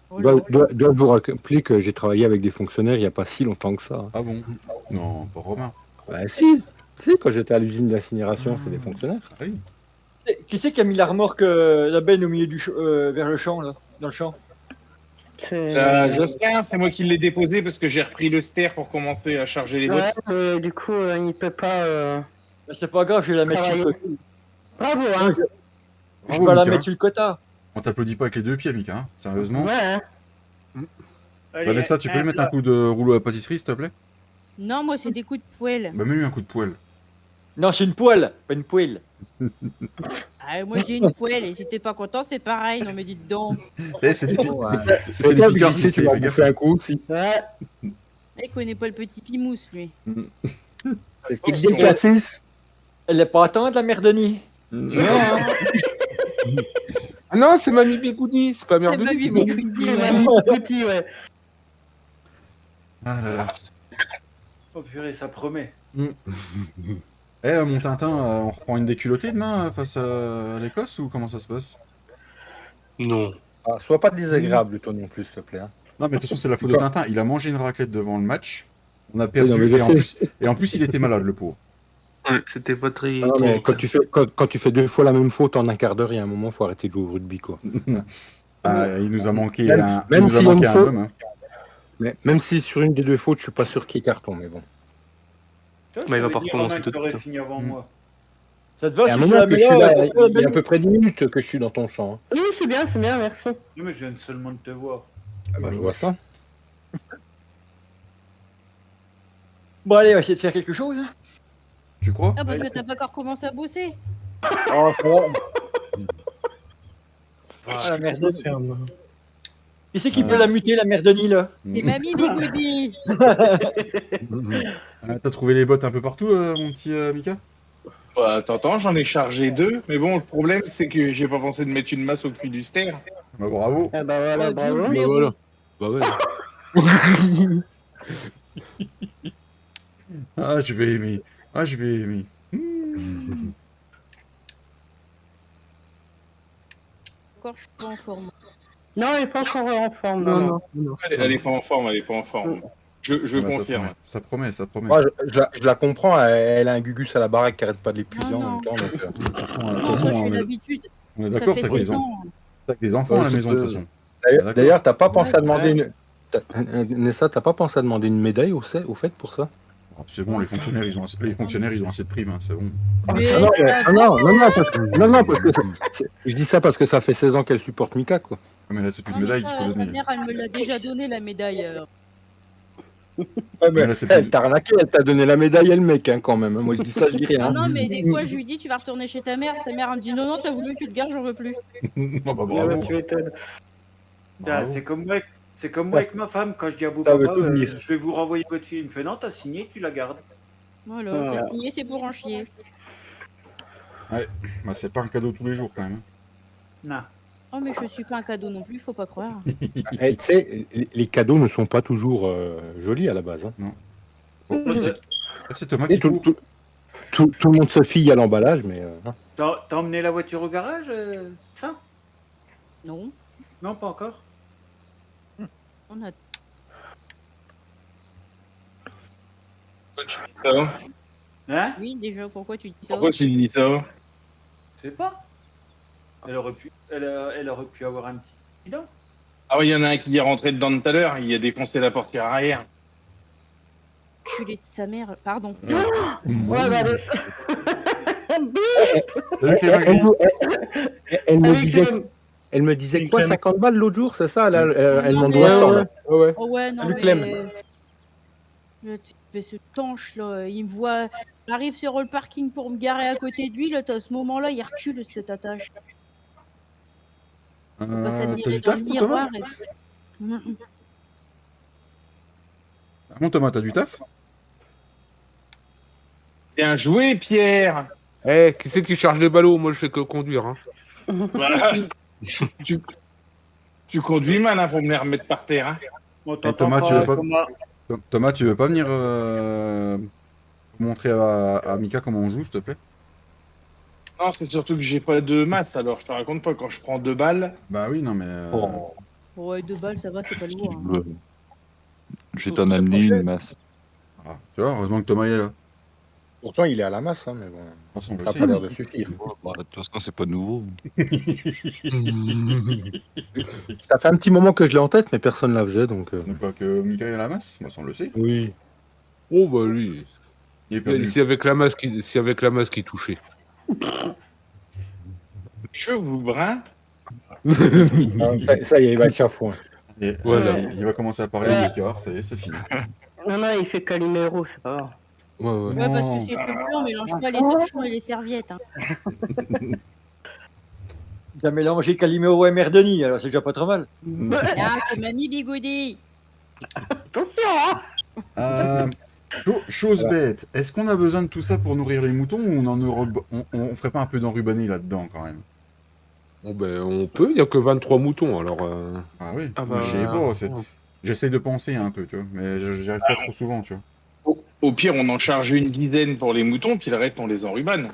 Oh Je là. dois vous rappeler que j'ai travaillé avec des fonctionnaires il n'y a pas si longtemps que ça. Ah bon? Non, pas Romain. Bah si, quand j'étais à l'usine d'incinération, c'est des fonctionnaires. Ah oui. Qui c'est qui a mis la remorque, la benne au milieu du vers le champ là, dans le champ? C'est... Jocelyn, c'est moi qui l'ai déposé parce que j'ai repris le ster pour commencer à charger les bottes. Ouais, du coup, il peut pas... Bah, c'est pas grave, je vais la mettre sur le côté. Bravo, hein. Je Bravo, vais la Mika. mettre sur le quota. On t'applaudit pas avec les deux pieds, Mika, hein. Sérieusement. Ouais, hein. Allez, Vanessa, tu peux lui mettre un coup de rouleau à pâtisserie, s'il te plaît? Non, moi, c'est des coups de poêle. Bah, mets-lui un coup de poêle. Non, c'est une poêle, pas une poêle. Ah, moi, j'ai une poêle et si t'es pas content, c'est pareil. Non, mais dites donc. Eh, c'est des Ouais. c'est des picards qui tu fais vas gaffe. bouffer un coup aussi. Ouais. Il connaît pas le petit pimousse, lui. Est-ce qu'il dit le cassis? Elle est pas attendre la mère Denis. Ah non, c'est Mamie Bigoudi, c'est pas C'est Mère ma Denis, bibi c'est Mamie. Goody, C'est ouais. ma petit, ouais. Ah là là. Oh purée, ça promet. Eh, mon Tintin, on reprend une déculottée demain face à l'Écosse ou comment ça se passe? Non. Ah, sois pas désagréable, toi non plus, s'il te plaît. Hein. Non, mais de toute façon, c'est la faute de Tintin. Il a mangé une raclette devant le match. On a Oui, perdu. non, mais je Et en plus, il était malade, le pauvre. Ouais, c'était pas très. Ah non, mais très- quand tu fais 2 fois la même faute en un quart d'heure, il y a un moment, faut arrêter de jouer au rugby, quoi. Ah, il nous a manqué Même- un, même il nous a s'il y a manqué une un faute- homme. Hein. Mais même si sur une des 2 fautes, je suis pas sûr qu'il y ait carton, mais bon. Toi, Bah, il va je pas t'avais dit, recommencer Romain, que tout de t'aurais suite. fini avant moi. Ça te va Il y a un si je moment la que mets je suis là, là, il y a à peu près 10 minutes que je suis dans ton champ. Hein. Oui, c'est bien, merci. Non, mais je viens seulement de te voir. Ah bah, je vois ça. Bon allez, on va essayer de faire quelque chose. Hein. Tu crois? Ah, parce que t'as pas encore commencé à bosser. Oh, ça va. Ah, la mère Denis. Qui c'est qui peut la muter, la mère Denis là? C'est Mamie Bigoudi. Ah, t'as trouvé les bottes un peu partout, mon petit Mika? Bah, t'entends, j'en ai chargé 2. Mais bon, le problème, c'est que j'ai pas pensé de mettre une masse au cul du ster. Bah, bravo. Ah bah voilà, Oh, bravo. Dieu, Bah blaireau. voilà. Bah ouais. Ah, je vais aimer. Ah, je vais aimer. Encore, je suis pas en forme. Non, il est pas encore en forme. Non, non. Elle est pas en forme, elle est pas en forme. Je Ah bah, confirme. ça promet, ça promet. Moi, je la comprends, elle a un gugus à la baraque qui arrête pas de l'épuiser Non, en non. même temps. Donc, De toute façon, Non, moi, j'ai l'habitude. on est Ça d'accord, fait t'as 16 des ans. T'as des enfants à la Ouais, maison, de toute je- façon. D'ailleurs, D'accord. d'ailleurs, t'as pas pensé à demander une... Nessa, t'as pas pensé à demander une médaille au fait pour ça? Ah, c'est bon, les fonctionnaires, ils ont assez de primes, hein, c'est bon. Mais Ah non, ça non, parce que je dis ça parce que ça fait 16 ans qu'elle supporte Mika, quoi. Ah, mais là, c'est plus Non, de mais médaille qu'il faut sa donner. mère, elle me l'a déjà donné, la médaille. Ouais, mais là, c'est elle plus- t'a arnaqué, elle t'a donné la médaille et le mec, hein, quand même. Moi, je dis ça, je dis rien. Ah non, mais des fois, je lui dis, tu vas retourner chez ta mère. Sa mère, elle me dit, non, non, t'as voulu, tu te gardes, j'en veux plus. Ah, bah, Ah bravo. ouais, tu m'étonnes. Ah, Bravo. c'est comme moi avec ma femme, quand je dis à Ça Bouba, veut tout dire. je vais vous renvoyer votre fille. Il me fait non, t'as signé, tu la gardes. Voilà, Voilà. t'as signé, c'est pour en chier. Bah, c'est pas un cadeau tous les jours, quand même. Non. Oh, mais je suis pas un cadeau non plus, faut pas croire. Eh, tu sais, les cadeaux ne sont pas toujours jolis à la base. Hein. Oh, c'est Thomas Et qui court. tout le monde se fie à l'emballage, mais... hein. T'as emmené la voiture au garage, ça? Non, Non, pas encore. on a... Hein? Oui, déjà, pourquoi tu dis ça? Pourquoi tu dis ça? Je sais pas. Elle aurait pu avoir un petit accident. Ah oui, il y en a un qui est rentré dedans tout à l'heure, il a défoncé la portière arrière. Culé de sa mère, pardon. Ouais, bah, laisse. Salut Clément. Elle me disait Salut, quoi, Clem. 50 balles l'autre jour, c'est ça? Là, elle Non, m'en mais- doit 100. Ouais, là. Ouais. Oh ouais, non, Salut, mais... Clem. Le type fait ce tanche, là, il me voit... J'arrive sur le parking pour me garer à côté de lui, là, à ce moment-là, il recule, cette attache. Il va T'as s'admirer du dans taf, le mon Thomas? miroir. Et... Ah, mon Thomas, t'as du taf? Bien joué, Pierre. Eh, qui c'est qui charge les ballots? Moi, je fais que conduire. Hein. Voilà. tu conduis mal hein, pour me les remettre par terre. Hein. On Eh, t'entend Thomas, tu veux pas- Thomas. Thomas, tu veux pas venir montrer à Mika comment on joue, s'il te plaît? Non, c'est surtout que j'ai pas de masse, alors je te raconte pas, quand je prends 2 balles, Bah oui, non, mais... Oh. Ouais, 2 balles, ça va, c'est pas lourd. Hein. Je vais t'en amener une masse. Ah, tu vois, heureusement que Thomas est là. Pourtant, il est à la masse, hein, mais bon, De toute façon, on le ça n'a sait. pas l'air de suffire. Bah, de toute façon, c'est pas nouveau. Ça fait un petit moment que je l'ai en tête, mais personne ne la faisait, donc... Donc pas que Mika est à la masse, bah, ça on le sait. Oui. Oh, bah lui. Il est perdu. Si avec la masse qui touchait. je vous brun. Ça y est, il va être chafouin. Et, Voilà. il va commencer à parler Ouais. de l'écart, ça y est, c'est fini. Non, non, il fait Calimero, c'est pas grave. Ouais, ouais. Ouais, parce que Non. c'est trop blanc, on mélange pas les torchons et les serviettes. Hein. T'as mélangé Calimero et Merdoni, alors c'est déjà pas trop mal. Ah, c'est Mamie Bigoudi. Attention, hein. Chose bête, est-ce qu'on a besoin de tout ça pour nourrir les moutons ou on ferait pas un peu d'enrubanné là-dedans quand même? Bon, ben, on peut, il n'y a que 23 moutons, alors... Ah oui, Ah moi, bah, je sais pas, j'essaie de penser un peu, tu vois, mais j'y arrive pas trop souvent, tu vois. Au pire, on en charge une dizaine pour les moutons, puis le reste, on les enrubane.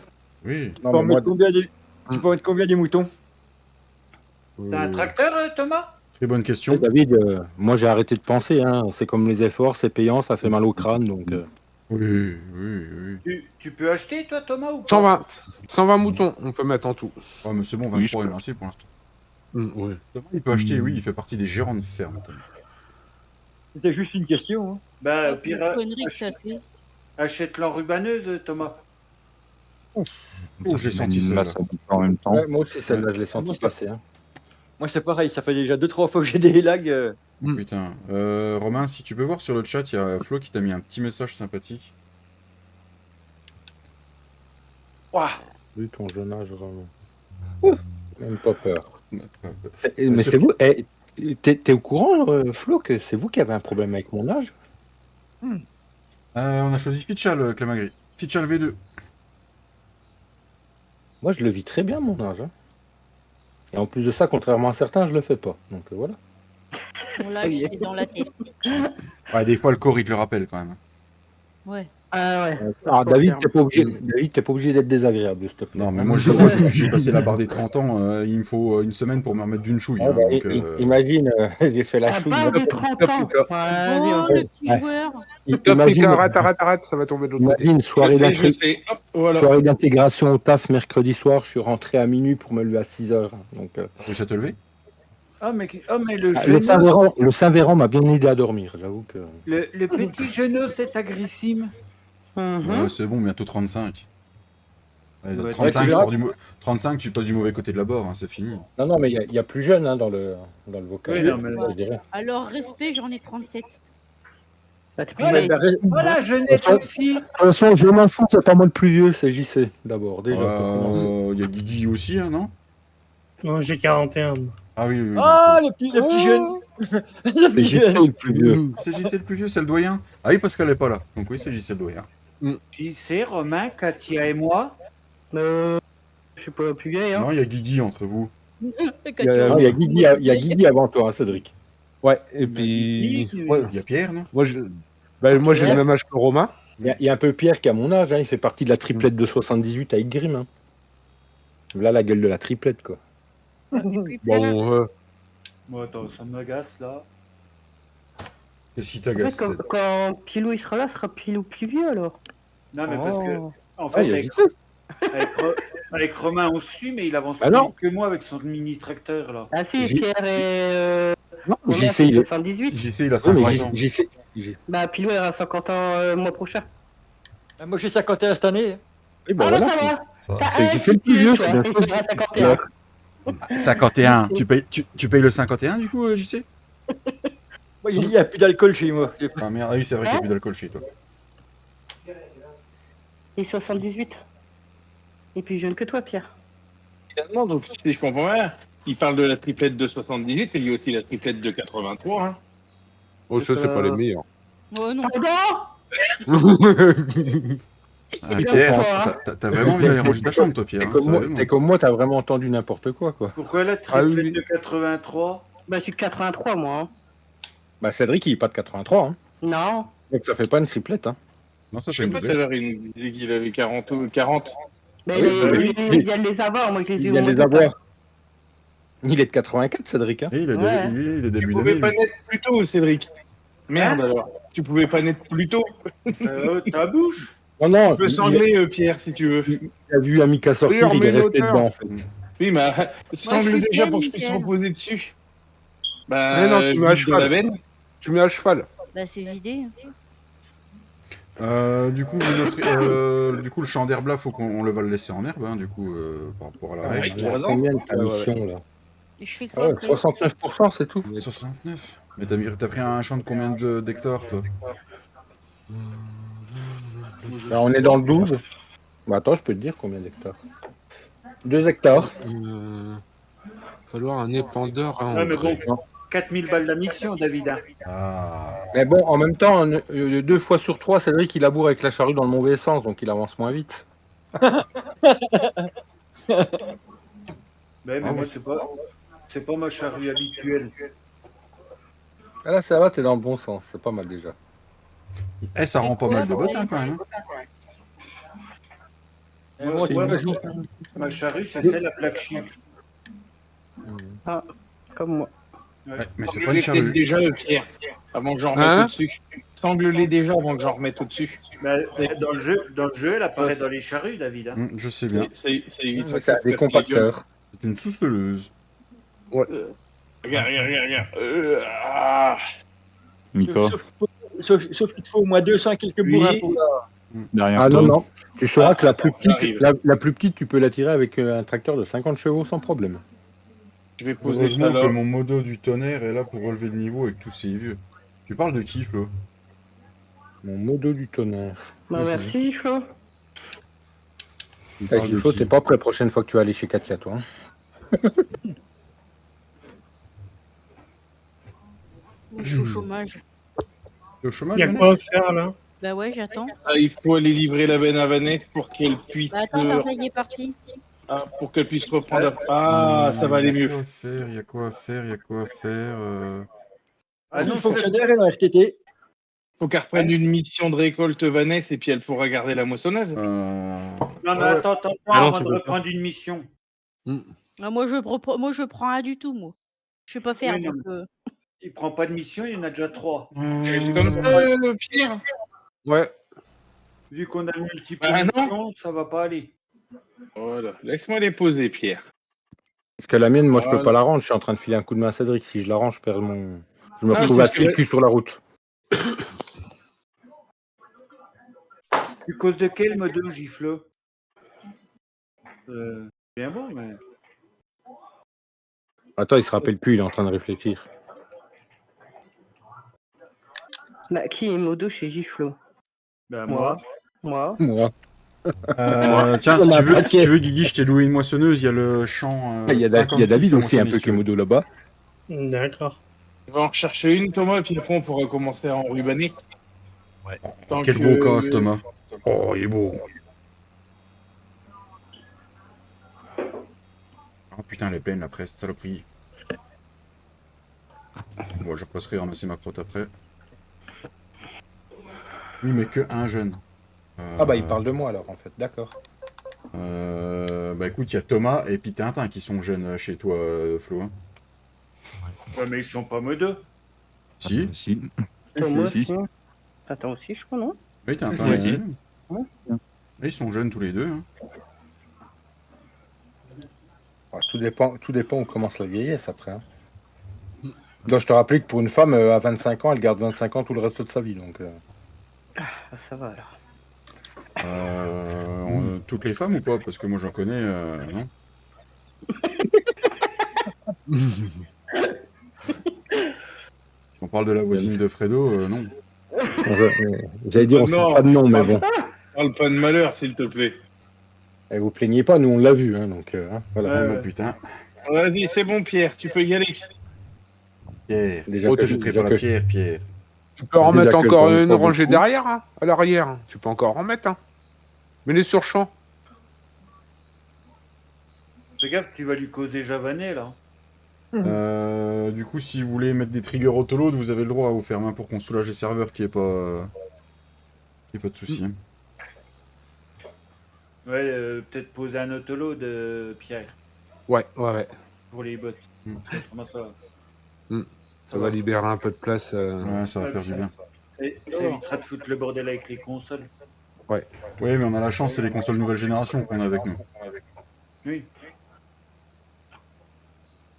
Oui. Tu peux en mettre combien des moutons? T'as un tracteur, Thomas? Très bonne question. David, moi j'ai arrêté de penser, hein. C'est comme les efforts, c'est payant, ça fait mal au crâne, donc... Oui. Tu peux acheter, toi, Thomas, ou pas? 120 moutons, on peut mettre en tout. Oh, mais c'est bon, Oui, 23 est lancé pour l'instant. Oui. Il peut acheter, oui, il fait partie des gérants de ferme. Thomas. C'était juste une question. Hein. Bah, Quelle pire, connerie que ça fait. achète l'enrubaneuse, Thomas. Oh, j'ai senti ça. masse à bout en même temps. Ouais, moi aussi, celle-là, je l'ai senti Moi, c'est- passer. Hein. Moi c'est pareil, ça fait déjà 2-3 fois que j'ai des lags. Putain. Romain, si tu peux voir sur le chat, il y a Flo qui t'a mis un petit message sympathique. Ouah. Vu ton jeune âge, vraiment. Même pas peur. Mais Bien sûr c'est vous, t'es au courant, Flo, que c'est vous qui avez un problème avec mon âge? On a choisi Fitchal, Clémagri. Fitchal V2. Moi, je le vis très bien, mon âge. Hein. Et en plus de ça, contrairement à certains, je le fais pas. Donc voilà. On lâche, c'est dans la tête. Ouais, des fois, le corps, il te le rappelle quand même. Ouais. Ah ouais. Ah, je David, confirme. t'es pas obligé d'être désagréable, s'il te plaît. Non, mais moi, j'ai passé la barre des 30 ans. Il me faut une semaine pour me remettre d'une chouille. Ah, hein, bah, donc, imagine, j'ai fait la Ah, chouille. pas des 30 ans. Ouais, vas-y, Oh, on- le petit joueur. Top, Imagine, arrête, ça va tomber de l'autre côté. imagine Je sais, hop, voilà. soirée d'intégration au taf mercredi soir, je suis rentré à minuit pour me lever à 6h. Donc, T'as réussi à te lever? mais le Le jeune, Saint-Véran m'a bien aidé à dormir, j'avoue que. le petit jeune, c'est agressime. Ouais, c'est bon, bientôt 35. Ouais, Ouais, 35, tu tu verras. 35, tu passes du mauvais côté de la barre, hein, c'est fini. Non, mais il y a plus jeune hein, dans le vocal. Oui, non, mais- je dirais. Alors, respect, j'en ai 37. Bah, t'es Ouais, pareil. bah, Voilà, jeunette aussi. De toute façon, je m'en fous, c'est pas moi le plus vieux, c'est JC d'abord, déjà. pour commencer. Il y a Guigui aussi, hein, non? Non, j'ai 41. Ah oui, oui, oui. Ah, le petit jeune. Le C'est petit JC jeune. le plus vieux. C'est JC le plus vieux, c'est le doyen? Ah oui, parce qu'elle est pas là. Donc oui, c'est JC le doyen. JC, Romain, Katia et moi. Je suis pas plus vieille, hein. Non, il y a Guigui entre vous. Il y a Guigui avant toi, hein, Cédric. Ouais, et puis. Ouais, Il y a Pierre, non? moi, j'ai le même âge que Romain. Il y a un peu Pierre qui a mon âge, hein, il fait partie de la triplette de 78 avec Grimm. Hein. Là, la gueule de la triplette, quoi. Bon, Bon, attends, ça m'agace là. Qu'est-ce qui En fait, t'agace? quand Pilou il sera là, ce sera Pilou plus vieux alors. Non, mais parce que, Oh. en Ah, fait, il y a avec, JC. avec Romain, on suit, mais il avance Bah plus non. vite que moi avec son mini tracteur là. Ah si, J- Pierre et Non, Romain, JC, c'est il est. 78. JC, il a Oui, 50 mais ans. JC. Bah Pilou elle aura 50 ans le mois prochain. Ah, moi, j'ai 51 cette année. Oui, bah Ah voilà. bah ça va. T'as C'est un JC le plus petit vieux, toi. c'est bien Il sûr. aura 51. 51. Tu payes le 51 du coup, JC? Moi, il n'y a plus d'alcool chez moi. Ah merde, ah oui, c'est vrai qu'il n'y a plus d'alcool chez toi. Et 78. Et plus jeune que toi, Pierre. Finalement, donc, si je comprends bien, il parle de la triplette de 78, mais il y a aussi la triplette de 83. Hein. Oh, ça, c'est pas les meilleurs. Oh non. Ah, Pierre, toi, hein. t'as vraiment envie d'aller ranger ta chambre, toi, Pierre. T'es hein, comme moi, sérieusement. t'es comme moi, t'as vraiment entendu n'importe quoi. Pourquoi la Ah oui, triplette oui. de 83? Bah je suis de 83 moi. Hein. Bah Cédric, il est pas de 83. Hein. Non. Donc ça fait pas une triplette. Hein. Non, ça Je fait sais une pas, tout à doublette. l'heure, il nous disait qu'il avait 40. 40. Mais Oui, il vient de les avoir, moi je les ai Il eu vient au de les moins total. avoir. Il est de 84, Cédric. Hein. Et il est, Ouais. il est Tu début pouvais d'année. pas lui. naître plus tôt, Cédric. Merde alors. Tu pouvais pas naître plus tôt. Ta bouche? Non, Tu peux sangler, Pierre, si tu veux. il a vu Amika sortir, Oui, il est remets resté l'auteur. dedans en fait. Oui, mais sangle suis déjà pleine, pour que je puisse nickel. reposer dessus. Bah, Mais non, tu mets à vide de cheval. la veine. Tu mets à cheval. Bah, c'est vidé. Du coup, du coup, le champ d'herbe là, faut qu'on le va le laisser en herbe, hein, du coup, par rapport à la Ah règle. ouais. Il y a raison. combien de ta Ouais, ouais, mission là Et je fais Ah quoi ouais, après 69%, c'est tout. 69. Mais t'as pris un champ de combien d'hectares, toi? Alors, on est dans le 12. Bah attends, je peux te dire combien d'hectares. 2 hectares. Falloir un épandeur à Ouais, mais engrais. bon, 4000 balles la mission, David. Hein. Ah. Mais bon, en même temps, 2 fois sur 3, Cédric il laboure avec la charrue dans le mauvais sens, donc il avance moins vite. Mais Ah moi, oui. c'est pas ma charrue habituelle. Ah là, ça va, t'es dans le bon sens, c'est pas mal déjà. Eh, ça rend pas mal de bottes, hein, quand même. hein. Moi, ma charrue, c'est celle à plaque chic. Comme moi. Ouais, mais c'est pas une Sangle-les peut-être charrue. déjà, Pierre, avant que j'en remette Hein au-dessus. Sangle-les déjà avant que j'en remette au-dessus. Mais dans le jeu, elle apparaît dans les charrues, David. Hein. Je sais bien. Ça évite C'est des compacteurs. C'est une sous-seleuse. Regarde, regarde. Ah. Nico, Sauf qu'il te faut au moins 200 et quelques bourrins pour la... derrière Ah toi. non, non. Tu sauras que la plus petite, arrive. la plus petite, tu peux la tirer avec un tracteur de 50 chevaux sans problème. Je vais poser ça Heureusement là. que mon modo du tonnerre est là pour relever le niveau avec tous ces vieux. Tu parles de qui, Flo? Mon modo du tonnerre. Bah merci Flo. Tu parles de Giflo, qui? t'es pas prêt la prochaine fois que tu vas aller chez Katia, toi. Hein. Je suis au chômage. T'es au chômage, Il y a Vanessa? quoi à faire là? Bah ouais, j'attends. Ah, il faut aller livrer la benne à Vanessa pour qu'elle puisse, Bah attends, il est parti. pour qu'elle puisse reprendre. Ah, ça va aller mieux. Il y a quoi à faire, il y a quoi à faire. Ah non, le fonctionnaire est en RTT. Faut qu'elle reprenne une mission de récolte Vanessa et puis elle pourra garder la moissonneuse. Non, mais Ouais. attends Ah non, avant tu de peux reprendre une mission. Ah, moi, je prends rien du tout, moi. Je sais pas faire. Oui, non, donc, Il prend pas de mission, il y en a déjà 3. C'est comme ça, Pierre. Ouais. Vu qu'on a multiple Ah, non. missions, ça va pas aller. Voilà. Laisse-moi les poser, Pierre. Parce que la mienne, moi, je peux Voilà. pas la rendre. Je suis en train de filer un coup de main à Cédric. Si je la rends, je perds mon. Je me Ah, retrouve c'est à ce que- 6 culs sur la route. Tu causes de quel modo, Giflo Bien bon, mais. Attends, il se rappelle plus. Il est en train de réfléchir. Bah, qui est modo chez Giflo? Bah, Moi. moi. Moi. Tiens, On si a tu, veux, un si tu paquet. veux, Guigui, je t'ai loué une moissonneuse. Il y a le champ. Il y a 56 David à aussi, un moissonner, peu si qui est tu veux. modo là-bas. D'accord. On va en rechercher une, Thomas, et puis après on pourra commencer à enrubaner. Ouais. Tant Quel que- beau casse, Thomas. Oh, il est beau. Oh putain, elle est pleine la presse, saloperie. Bon, je repasserai ramasser ma crotte après. Oui, mais que un jeune. Ah bah, il parle de moi alors, en fait. D'accord. Bah écoute, il y a Thomas et puis Tintin qui sont jeunes chez toi, Flo. Hein. Ouais, mais ils sont pas modo. Si. Si. Thomas Si, aussi. Attends aussi, je crois, non? Oui, Tintin. Oui. ouais. Ouais. Ils sont jeunes tous les deux. Hein. Ouais, tout dépend où commence la vieillesse après. Hein. Donc, je te rappelle que pour une femme, à 25 ans, elle garde 25 ans tout le reste de sa vie. Donc, Ah, ça va alors. Toutes les femmes ou pas? Parce que moi j'en connais, non? Si on parle de la voisine de Fredo, non. J'allais dire, on Non. sait pas de nom, mais bon. Parle pas de malheur, s'il te plaît. Et vous plaignez pas, nous on l'a vu. Hein, donc, voilà. Ah, Ouais, bah, ouais. putain. Vas-y, c'est bon, Pierre, tu peux y aller. Pierre. Déjà Oh, que- te jetterai déjà pas la que- pierre, Pierre. Tu peux en remettre Déjà que encore j'en ai une pas rangée beaucoup. derrière, hein, à l'arrière. Hein. Tu peux encore en remettre. Hein. Mets-les sur champ. Fais gaffe, tu vas lui causer Javanet, là. Du coup, si vous voulez mettre des triggers autoload, vous avez le droit à vous faire main pour qu'on soulage les serveurs, qu'il n'y ait pas de soucis. Hein. Ouais, peut-être poser un autoload, Pierre, Ouais. pour les bots. Mm. Comment ça va Ça va libérer un peu de place. Ouais, ça va faire du bien. Et ça évitera de foutre le bordel avec les consoles. Oui, mais on a la chance, c'est les consoles nouvelle génération qu'on a avec nous. Oui.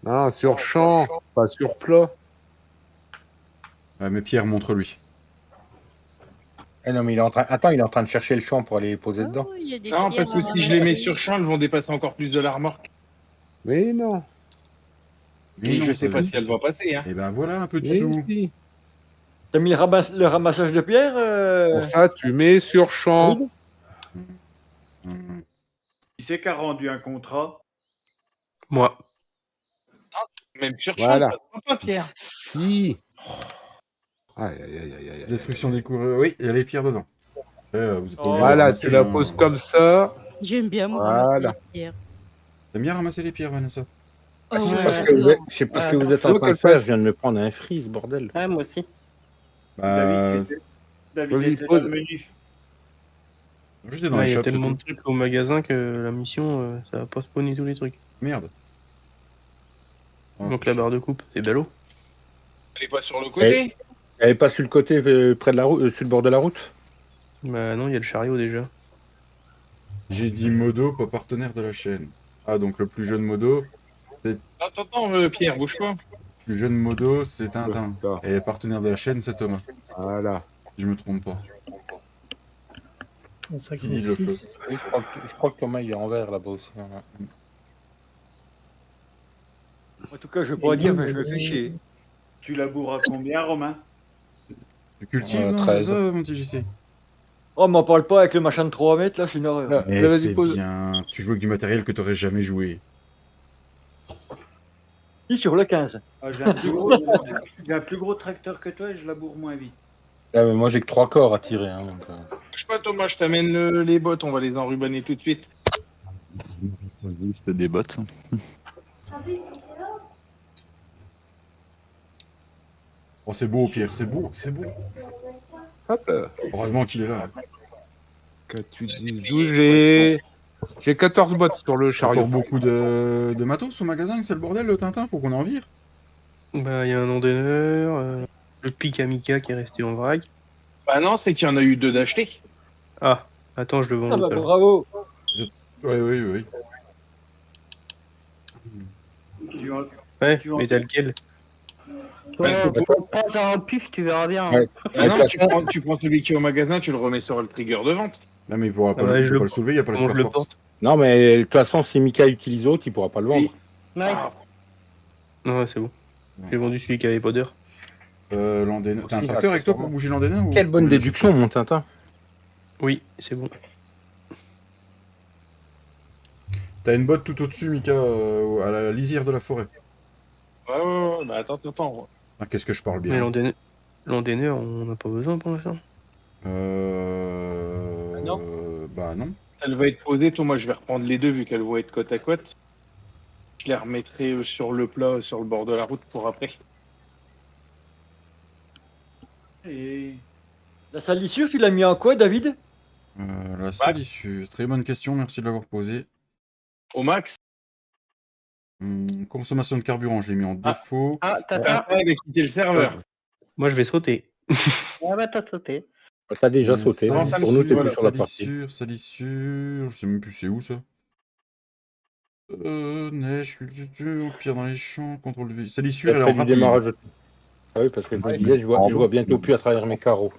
Non, sur champ, pas sur plat. Ouais, mais Pierre, montre-lui. Eh non, mais il est en train. Attends, il est en train de chercher le champ pour aller poser dedans. Oh, il y a des Non, pierres parce que à si je les mets ramasser. sur champ, elles vont dépasser encore plus de la remorque. Mais non. Et non, je ça sais pas veut si dire- elle va passer. Hein. Et ben voilà, un peu de Mais sous. si. T'as mis le ramassage de pierre Pour ça, tu mets sur champ. Hmm. Qui c'est qui a rendu un contrat? Moi. Même sur champ, Voilà. ça se prend pas, Pierre. Si. Aïe. Destruction des coureurs. Oui, il y a les pierres dedans. Après, vous êtes pas obligé de Voilà, ramasser, tu la hein. poses comme ça. J'aime bien moi Voilà. ramasser les pierres. T'aimes bien ramasser les pierres, Vanessa? Oh, Je sais ouais, pas ce que vous j'adore. êtes- je sais pas ce que vous êtes en Faut train de qu'elle faire. fasse. Je viens de me prendre un freeze, bordel. Ah, moi aussi. Bah, David Vas-y, était dans pose. le menu. j'étais dans Ouais, les il y a shops, tellement c'est de trucs au magasin que la mission, ça va pas spawner tous les trucs. tout. Merde. Oh, Donc faut la barre de coupe, c'est ballot. Elle est pas sur le côté. Elle est pas sur le côté, près de la route, sur le bord de la route. Bah non, il y a le chariot déjà. J'ai dit modo, pas partenaire de la chaîne. Ah, donc le plus jeune modo, Attends, Pierre, bouge pas. plus jeune modo, c'est Tintin. Là. Et partenaire de la chaîne, c'est Thomas. Voilà. Si je me trompe pas. Un sac Qui dit le feu? Oui, je crois que Thomas il est en vert là-bas aussi. Hein. En tout cas, je vais pas dire, mais je me fais chier. Tu laboures à combien, Romain? Tu cultives, non, 13. c'est ça, mon petit JC? Oh, m'en parle pas avec le machin de 3 mètres, là, c'est une horreur. Là, Eh, vas-y, c'est pose. bien. Tu joues avec du matériel que t'aurais jamais joué. Si, sur le 15. Ah, j'ai un plus gros tracteur que toi et je laboure moins vite. Ah, mais moi j'ai que 3 corps à tirer. Hein, donc, Bouge pas, Thomas, je t'amène les bottes, on va les enrubaner tout de suite. Vas-y, je te débotte. Oh, c'est beau, Pierre, c'est beau, c'est beau. Hop là. Heureusement qu'il est là. Que tu dises d'où j'ai 14 bottes sur le chariot. Encore beaucoup de matos au magasin, c'est le bordel, le Tintin, faut qu'on en vire. Bah il y a un endaineur, le pic Amica qui est resté en vrac. Bah non, c'est qu'il y en a eu 2 d'achetés. Ah, attends, je le vends. Ah, tout bah, à l'heure. bravo. Oui. Tu vois. Ouais, Tu vois. mais t'as lequel? Ouais, Ouais, prends un puf, tu verras bien. Ouais. Ah non, de toute tu façon, prends celui qui est au magasin, tu le remets sur le trigger de vente. Non, mais il pourra pas, Ah ouais, il je peut le pas le soulever, il n'y a pas la Comment je super le force. porte? non, mais de toute façon, si Mika utilise l'autre, il pourra pas le vendre. Ouais. Ah, Non, ouais, c'est bon. Ouais. J'ai vendu celui qui avait pas d'heure. L'andéna. T'as un Aussi, tracteur avec toi pour accessoirement. bouger l'andéna ou Quelle faut bonne qu'on les achète déduction, mon Tintin. Oui, c'est bon. T'as une botte tout au-dessus, Mika, à la lisière de la forêt. ouais, bah attends. Ah, qu'est-ce que je parle Mais bien. l'andéneur, on n'a pas besoin pour l'instant. non. Bah non. Elle va être posée, toi, moi je vais reprendre les deux vu qu'elles vont être côte à côte. Je les remettrai sur le plat, sur le bord de la route pour après. Et La salissure, tu l'as mis en quoi, David? La salissure. Très bonne question, merci de l'avoir posée. Au max. Consommation de carburant, je l'ai mis en défaut. Ah, Tata. Elle a quitté le serveur. Moi, je vais sauter. Ah bah t'as sauté. T'as déjà sauté. Non, Hein. ça me Pour nous, suit, t'es voilà. plus sur la partie. Salissure. Je sais même plus c'est où ça. Neige, au pire dans les champs, contrôle V. Salissure, elle est Près en du rapide. démarrage. Ah oui, parce que je me disais, je vois bientôt plus à travers mes carreaux.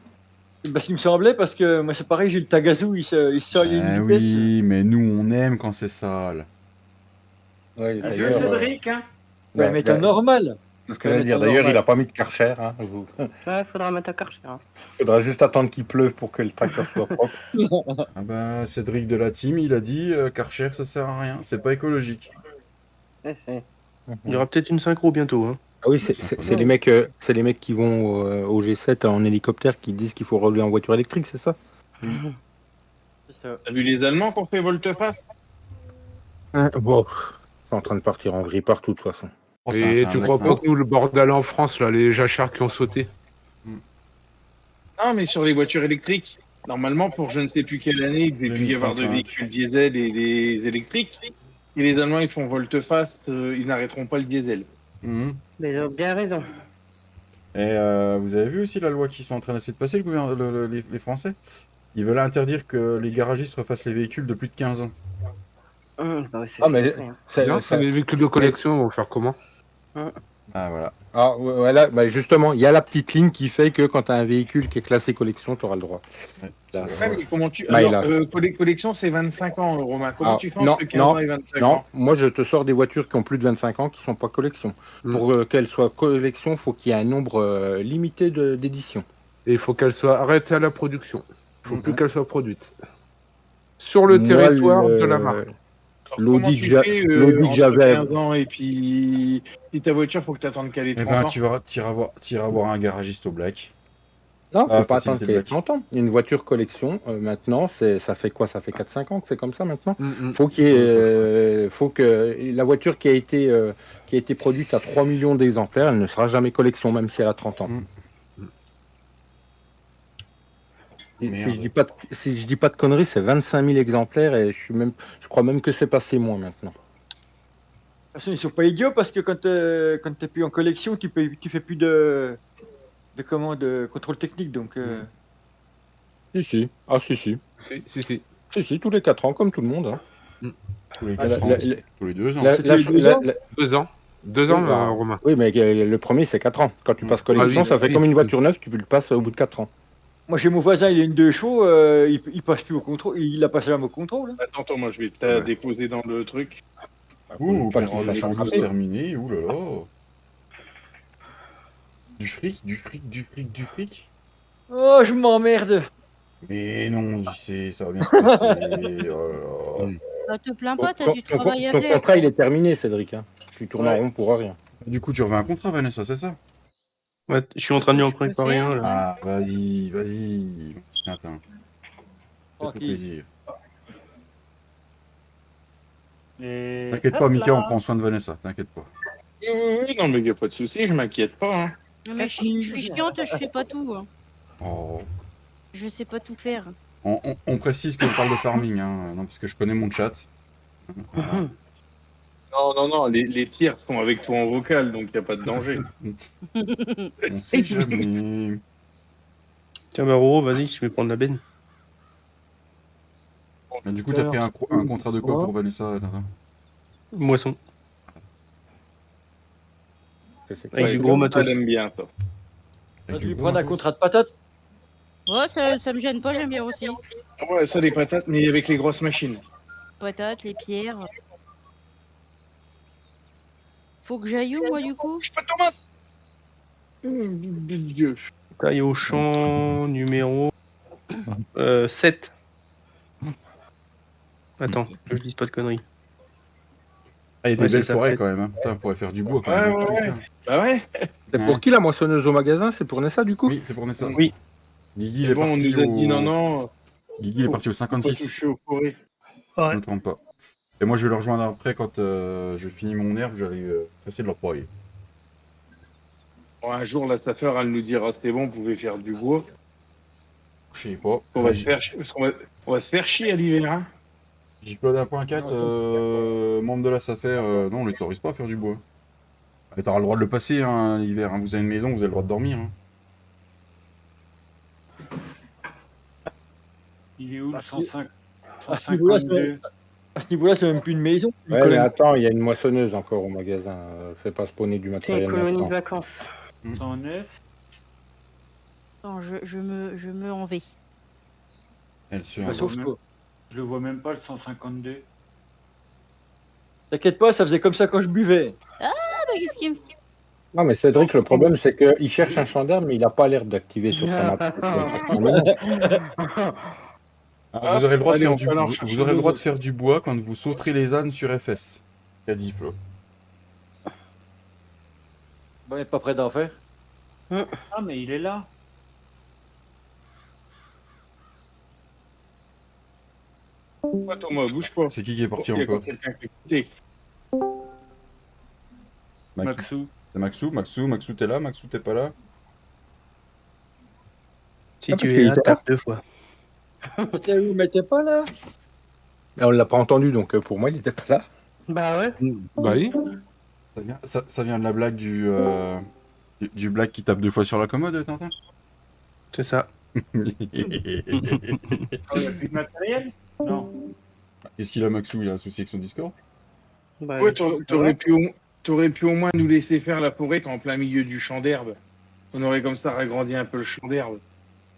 Parce qu'il me semblait, parce que moi c'est pareil, j'ai le Tagazu, il sort à une vitesse. Oui, mais nous on aime quand c'est sale. Ouais, un jeu d'ailleurs, Cédric, hein. Ça va mettre en normal. c'est ce que j'allais dire. D'ailleurs, il a pas mis de Karcher. Hein. Ouais, faudra mettre un Karcher. Hein. Faudra juste attendre qu'il pleuve pour que le tracteur soit propre. Ah bah, Cédric de la team, il a dit Karcher ça sert à rien, c'est pas écologique. Ouais, c'est... Il y aura peut-être une synchro bientôt. Hein. Ah oui, c'est les mecs qui vont au G7 en hélicoptère qui disent qu'il faut rouler en voiture électrique, c'est ça? C'est ça. T'as vu les Allemands qu'on fait volte-face? Bon, c'est en train de partir en gris partout de toute façon. Oh, Et Tintin, tu mais crois ça- pas que nous, le bordel en France, là, les jachards qui ont sauté? Non, mais sur les voitures électriques. Normalement, pour je ne sais plus quelle année, il devait plus y avoir de 2035. véhicules diesel et des électriques. Et les Allemands, ils font volte-face, ils n'arrêteront pas le diesel. Mhm. Mais ils ont bien raison. Et vous avez vu aussi la loi qui sont en train d'essayer de passer, les Français? Ils veulent interdire que les garagistes refassent les véhicules de plus de 15 ans. Bah ouais, c'est Ah, mais exprès, hein. Les véhicules de collection vont faire comment? Ah voilà. Ah, voilà, bah justement, il y a la petite ligne qui fait que quand tu as un véhicule qui est classé collection, tu auras le droit. Ouais, Là, c'est Ouais, vrai. mais comment tu. Bah, Alors, hélas. collection, c'est 25 ans, Romain. Comment Ah, tu fais non, entre 15 non, ans et 25 Non, ans? moi je te sors des voitures qui ont plus de 25 ans qui sont pas collection. Pour qu'elles soient collection, faut qu'il y ait un nombre limité d'éditions. Et il faut qu'elle soit arrêtée à la production. Il faut Mhm. plus qu'elle soit produite. Sur le Moi, territoire de la marque. Comment L'audit tu que fais l'audit que entre j'avais. 15 ans et puis si ta voiture, faut que tu attendes qu'elle ait Eh 30 ben, ans? t'iras voir un garagiste au black. Non, Ah, faut pas facilité attendre qu'elle ait black. 30 ans. Une voiture collection, maintenant, ça fait quoi? Ça fait 4-5 ans que c'est comme ça maintenant. Mm, mm. Faut faut que la voiture qui a été produite à 3 millions d'exemplaires, elle ne sera jamais collection, même si elle a 30 ans. Mm. Et Merde. si je dis pas de conneries, c'est 25 000 exemplaires et je crois même que c'est passé moins maintenant. De toute façon, ils sont pas idiots parce que quand t'es plus en collection, tu fais plus de contrôle technique. Donc, Si. Ah, si. Si. Tous les 4 ans, comme tout le monde. Hein. Tous les Ah, 4 ans, tous les 2 ans. La- C'est la- tous les 2 ans la- 2 ans. 2 ans, Oui, bah, Romain. Oui, mais le premier, c'est 4 ans. Quand tu passes collection, Ah oui, ça fait oui. comme une voiture neuve, tu le passes au bout de 4 ans. moi j'ai mon voisin, il a une 2 chevaux, il passe plus au contrôle, il a passé jamais au contrôle. Hein. Attends, moi, je vais te déposer dans le truc. Ouh, pas pas qu'il de fasse champ attraper. terminé, ouh là là. Du fric. Oh, je m'emmerde. Mais non, JC, ça va bien se passer. Oh là là. Bah, te plains pas, t'as du travail à Ton faire. contrat, il est terminé, Cédric. Hein. Tu tournes en Ouais. rond pour rien. Du coup, tu refais un contrat, Vanessa, c'est ça? Ouais, je suis en train de lui en Je peux préparer faire, un là. Ah, vas-y, mon petit Tintin. Fais-toi Tranquille. plaisir. Et... T'inquiète Hop pas, Mika, là. on prend soin de Vanessa, t'inquiète pas. Oui, non, mais il n'y a pas de souci, je m'inquiète pas. Hein. Non, mais je suis chiante, je fais pas tout. Hein. Oh. Je sais pas tout faire. On précise qu'on parle de farming, hein, non, parce que je connais mon chat. Voilà. Non, les tirs sont avec toi en vocal, donc il n'y a pas de danger. On sait jamais. Tiens, bah, Roro, vas-y, je vais prendre la benne. Mais du coup, t'as pris un contrat de quoi pour Vanessa, Tintin? Moisson. que c'est Avec quoi. du gros matos. Elle aime bien, ça. Avec Tu lui du prends gros un matos. contrat de patates. Ouais, ça me gêne pas, j'aime bien aussi. Ouais, ça, les patates, mais avec les grosses machines. Patates, les pierres. Faut que j'aille où, moi, du coup? Je peux tomate. Dieu. Taille au champ numéro 7. Attends, je dis pas de conneries. Ah, il y a des Ouais, belles c'est ça, forêts c'est- quand même. Hein. Putain, on pourrait faire du bois quand Ouais, même. ouais, Putain. ouais. Bah ouais. C'est Ouais. pour qui la moissonneuse au magasin? C'est pour Nessa du coup? Oui, c'est pour Nessa. Oui. Guigui, il Mais est bon, on parti nous a dit au... non. Guigui il est Faut- parti au Faut pas 56. toucher aux forêts. Je Ouais. me trompe pas. Et moi, je vais le rejoindre après quand je finis mon herbe. J'arrive essayer de leur broyer. Bon, un jour, la staffeur, elle nous dira c'est bon, vous pouvez faire du bois. Je sais pas. On va se faire, parce qu'on on va se faire chier à l'hiver. Hein. J-Claude 1.4, membre de la SAFER, non, on ne l'autorise pas à faire du bois. Et t'auras le droit de le passer hein, l'hiver. Hein. Vous avez une maison, vous avez le droit de dormir. Hein. Il est où le 105 À ce niveau-là, 152? À ce niveau-là, c'est même plus une maison. Une Ouais, mais colonie. attends, il y a une moissonneuse encore au magasin. Fais pas spawner du C'est une matériel. colonie de maintenant. vacances. 109. Attends, je me en vais. Elle se Bah, sauf toi. Je le vois même pas, le 152. T'inquiète pas, ça faisait comme ça quand je buvais. Ah, bah, qu'est-ce qu'il me... Non, mais Cédric, le problème, c'est qu'il cherche un champ d'herbe, mais il n'a pas l'air d'activer sur sa map. Ah, vous aurez le droit, Allez, de, faire on du... peut aller en vous chercher aurez le deux droit de autres. faire du bois quand vous sauterez les ânes sur FS. Qu'a dit Flo. Bon, on n'est pas prêt d'en faire. Ah, mais il est là. Toi, Thomas, bouge pas. C'est qui est parti Il y a encore quelqu'un qui est quitté. Maxou. C'est Maxou, t'es là Maxou, t'es pas là Si Ah, tu parce es qu'il là, était tape 2 fois. T'es où? Mais t'es pas là. Mais on l'a pas entendu, donc pour moi, il était pas là. Bah ouais. Bah oui. Ça vient de la blague du blague qui tape 2 fois sur la commode, Tintin. C'est ça. Oh, il n'y a plus de matériel? Non. Qu'est-ce qu'il a Maxou? Il a un souci avec son Discord? Bah, Ouais, t'aurais pu au moins nous laisser faire la forêt en plein milieu du champ d'herbe. On aurait comme ça agrandi un peu le champ d'herbe.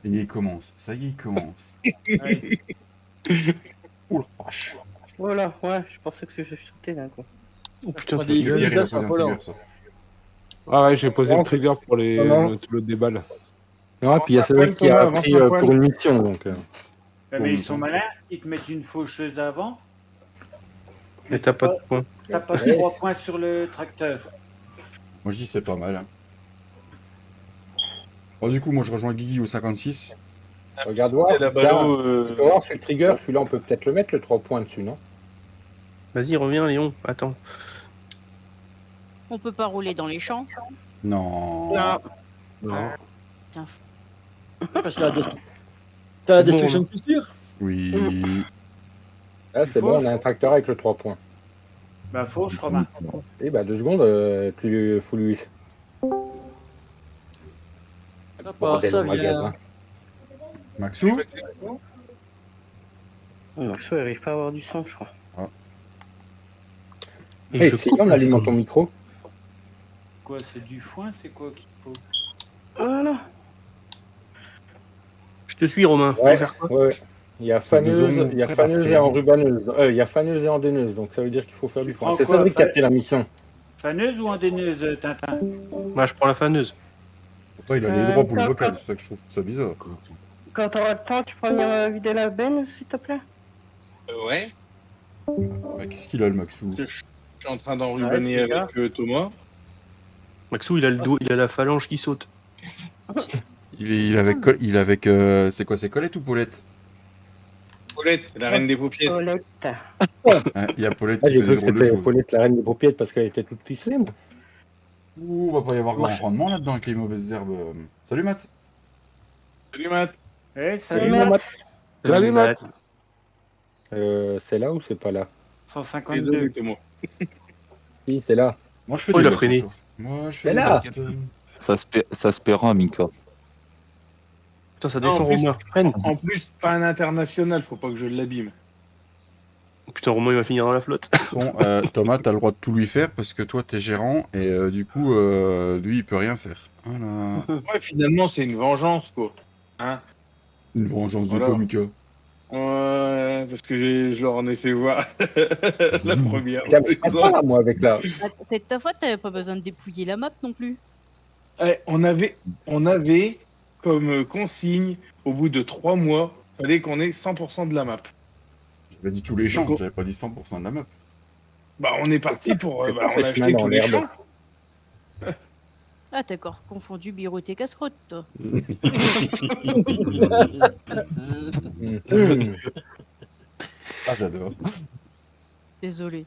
Et il commence. Ça y est, il commence. Allez. Ouh la vache. voilà, ouais, je pensais que je sautais d'un coup. Oh putain, On tu dit- Pierre, il a ça, posé c'est un affolant. trigger, ça. Ah ouais, j'ai posé Non, le trigger pour les, non. le déballe. Non, et puis il y a Avance Cédric qui a Thomas, appris avance pour une mission, donc. Ouais, mais ils sont malins. Ils te mettent une faucheuse avant. Mais t'as pas de points. T'as pas Ouais. 3 points sur le tracteur. Moi je dis c'est pas mal. Hein. Bon, du coup, moi je rejoins Guigui au 56. Regarde voir. Et la ballot, Tu peux voir sur le trigger, celui-là, on peut peut-être le mettre, le 3 points dessus, non? Vas-y, reviens, Léon. Attends. On peut pas rouler dans les champs. Non. Non. Non. Putain, Parce que t'as la destruction Bon. de culture. Oui. Là, c'est Il bon, faut- on a un tracteur avec le 3 points. Bah, fauche, Romain. Et bah, 2 secondes, full Louis. À part Bordel ça, au magasin. vient... Maxou? Non, je n'arrive pas à avoir du son, je crois. Et Et je si coupe on le alimente son. ton micro. Quoi, c'est du foin? C'est quoi qu'il faut? Voilà. Je te suis, Romain. Faut Ouais, faire quoi ouais. Il y a faneuse, il y a prête à faneuse et faire. enrubaneuse. Il y a faneuse et endaineuse, donc ça veut dire qu'il faut faire Tu du foin. prends C'est quoi, Cédric qui a pris la mission. Faneuse ou endaineuse, Tintin? Bah, je prends la faneuse. Pourtant, il a les droits pour le pas- vocal, c'est ça que je trouve ça bizarre. Quand t'auras le temps, tu peux venir vider la benne, s'il te plaît? Ouais. Bah, qu'est-ce qu'il a le Maxou? Je suis en train d'enrubaner Ouais, c'est avec Thomas. Maxou, il a le dos, il a la phalange qui saute. Il est avec c'est quoi, c'est Colette ou Paulette? Paulette, la reine des paupières. Paulette. Hein, il y a Paulette Ah, qui j'ai fait cru des que drôles de c'était choses. Paulette, la reine des paupiètes, parce qu'elle était toute ficelée, moi. Ouh, va pas y avoir grand Ouais. rendement là-dedans avec les mauvaises herbes. Salut Matt. Salut Matt. Eh, Salut, salut, Matt. Salut, Matt. C'est là ou c'est pas là? 152. Désolé Thomas. Oui, c'est là. Moi je fais Oh, des il a bottes, freiné. ce soir. Moi je fais C'est des là. bottes. Ça se paiera, Minka. Putain, ça Non, descend, en plus- Romain. Freine. En plus, pas un international, faut pas que je l'abîme. Putain, Romain, il va finir dans la flotte. De toute façon, Thomas, t'as le droit de tout lui faire parce que toi, t'es gérant et du coup, lui, il peut rien faire. Voilà. Ouais, finalement, c'est une vengeance, quoi. Hein? Une vengeance Voilà. de quoi, Mika? Ouais, parce que je leur en ai fait voir la première. Je passe pas là, moi, avec la. Ah, c'est de ta faute, t'avais pas besoin de dépouiller la map non plus. Eh, on avait comme consigne, au bout de 3 mois, fallait qu'on ait 100% de la map. J'avais dit tous les champs, D'accord. j'avais pas dit 100% de la map. Bah, on est parti pour. On a professionnel acheté en tous les herbe. champs. Ah, t'as encore confondu Birut et Casse-Croûte, toi. Ah, j'adore. Désolé.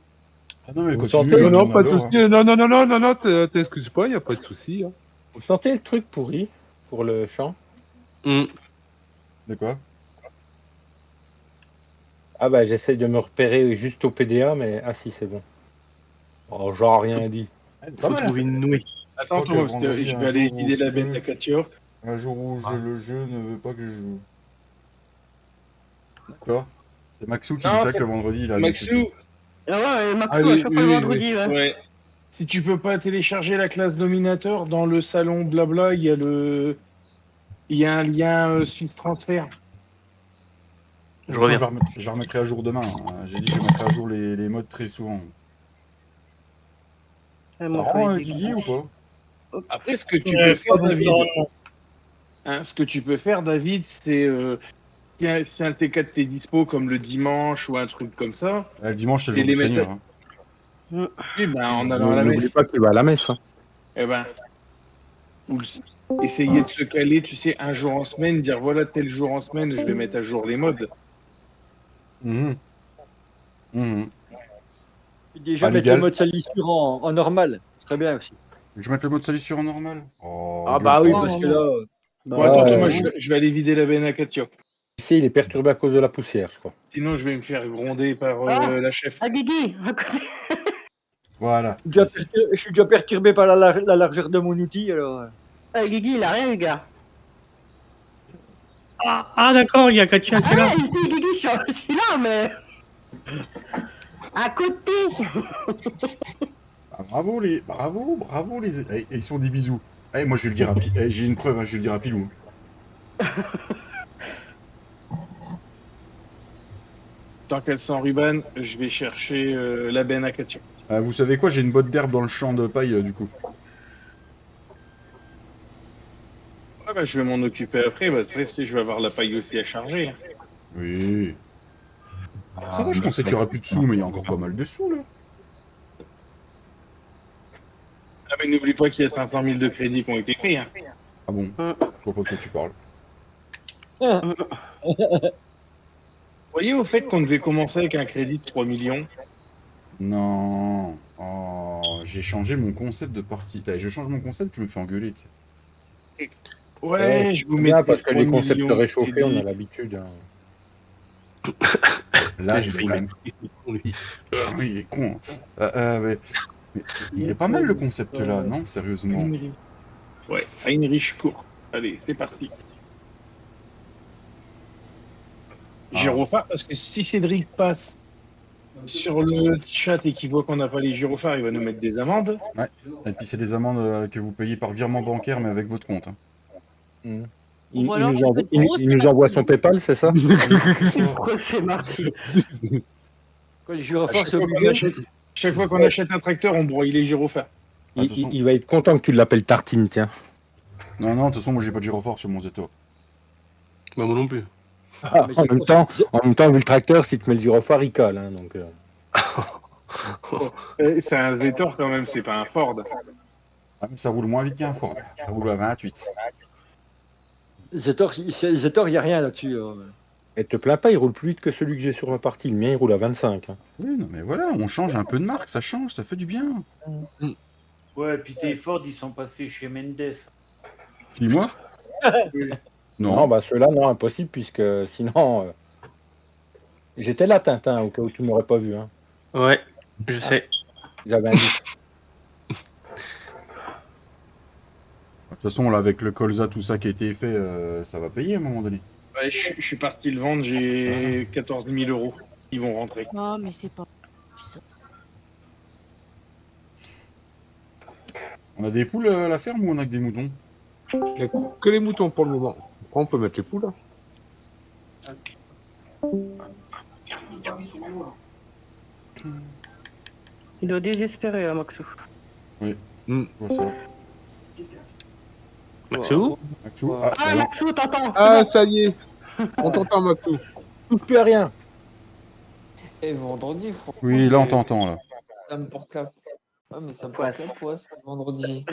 Ah non, mais Vous continue. sentez- Non, on non, pas de adore, soucis. Non, t'excuses pas, y a pas de soucis. Hein. Vous sentez le truc pourri pour le champ? De quoi? Ah bah j'essaye de me repérer juste au PDA, mais ah si c'est bon. Oh, genre rien dit. Pas Faut mal. trouver une nouée. Attends, Pas que Thomas, parce que vendredi, je un vais aller jour où vider je la bête peux. à Katia. Un jour où le jeu ne veut pas que je joue. D'accord. C'est Maxou qui Non, dit ça c'est- que le vendredi, il a Maxou, Ah ouais, Maxou, Ah oui, à chaque fois le oui, vendredi, ouais. ouais. Si tu peux pas télécharger la classe dominateur dans le salon blabla, il y a un lien Swiss Transfer. Je reviens. Je la remettrai à jour demain. J'ai dit que je mettrai à jour les modes très souvent. Ah, Ça moi, je rend voulais des Guigui ou pas? Après, ce que tu Ouais, peux faire, pas beaucoup David, de rendement. hein, ce que tu peux faire, David, c'est si un T4 t'es dispo comme le dimanche ou un truc comme ça, Le dimanche, c'est le Et jour les du Seigneur. mettre- hein. oui, ben, en allant à la N'oublie messe, pas qu'il va à la messe. Hein. eh ben, essayer de se caler, tu sais, un jour en semaine, dire voilà, tel jour en semaine, je vais mettre à jour les modes. Mhm. Mhm. Déjà, Ah, mettre légal. le mode salissure en normal. C'est très bien aussi. Je vais mettre le mode salissure en normal. Oh, Ah gueule bah oui, pas. parce que là. Bon, attends, Ouais, Thomas, ouais. je vais aller vider la benne à Katia. Ici, il est perturbé à cause de la poussière, je crois. Sinon, je vais me faire gronder par Ah. la chef. Ah, Guigui, à côté. Voilà. Je suis déjà perturbé par la largeur de mon outil, alors. Ah, Guigui, il a rien, les gars. Ah, d'accord, il y a Katia qui est là. Ah, ici, Guigui, je suis là, mais. À côté. Ah, bravo les. Eh, ils sont des bisous. Eh, moi je vais le dire à Pilou. J'ai une preuve, hein, je vais le dire à Pilou. Tant qu'elle s'enrubane, je vais chercher la benne à Katia. Vous savez quoi, j'ai une botte d'herbe dans le champ de paille du coup. Ah bah, je vais m'en occuper après, bah, après, si je vais avoir la paille aussi à charger. Hein. Oui. Ça va, je pensais qu'il y aurait plus de sous, mais il y a encore pas mal de sous là. Ah mais n'oublie pas qu'il y a 500 000 de crédits qui ont été pris. Hein. Ah bon, je vois pas de quoi tu parles. Vous voyez au fait qu'on devait commencer avec un crédit de 3 millions. Non. Oh, j'ai changé mon concept de partie. Allez, je change mon concept, tu me fais engueuler. Tu sais. Ouais, je vous C'est mets bien, parce que les concepts millions de réchauffés, on a crédits. l'habitude. Hein. Là, J'ai il est failli quand même. lui. Ah oui, il est con. Mais il est pas mal le concept là, non? Sérieusement. Ouais, à une riche cour. Allez, c'est parti. Gyrophare, parce que si Cédric passe sur le chat et qu'il voit qu'on n'a pas les gyrophares, il va nous mettre des amendes. Ouais. Et puis c'est des amendes que vous payez par virement bancaire, mais avec votre compte. Hein. Il, Ou alors, nous, tu envoie, peux te brosser nous la envoie couille. son PayPal, c'est ça? Pourquoi c'est Marty? Quoi, les À gyrophares, chaque c'est fois qu'on obligé. achète, chaque fois qu'on achète un tracteur, on broye les gyrophares. Ah, de toute façon- Il va être content que tu l'appelles Tartine, tiens. Non, non, de toute façon, moi j'ai pas de gyrophare sur mon Zetor. Bah, moi non plus. Ah, en même temps, vu le tracteur, si tu mets le gyrophare, il colle. Hein, donc, C'est un Zetor quand même, c'est pas un Ford. Ah, mais ça roule moins vite qu'un Ford. Ça roule à 28. Zetor, il n'y a rien là-dessus. Et te plains pas, il roule plus vite que celui que j'ai sur ma partie. Le mien, il roule à 25. Hein. Oui, non, mais voilà, on change un peu de marque, ça change, ça fait du bien. Ouais, puis tes Ford, ils sont passés chez Mendes. Dis-moi. Non, Non. bah ceux-là, non, impossible, puisque sinon. J'étais là, Tintin, au cas où tu m'aurais pas vu. Hein. Ouais, je sais. J'avais un doute. De toute façon, là, avec le colza, tout ça qui a été fait, ça va payer à un moment donné. Ouais, je suis parti le vendre, j'ai 14 000 euros. Ils vont rentrer. Non, mais c'est pas ça. On a des poules à la ferme ou on a que des moutons? Il y a que les moutons pour le moment. Après, on peut mettre les poules. Hein. Il doit désespérer, là, Maxou. Oui, Mm. je vois ça. Maxou Maxou, Ah, voilà. Maxou, t'entends? Ah, ça y est. On t'entend, Maxou. Touche plus à rien. Et vendredi, franchement. Oui, là on t'entend là. Ça me porte la. Ouais, mais ça me porte la poisse vendredi.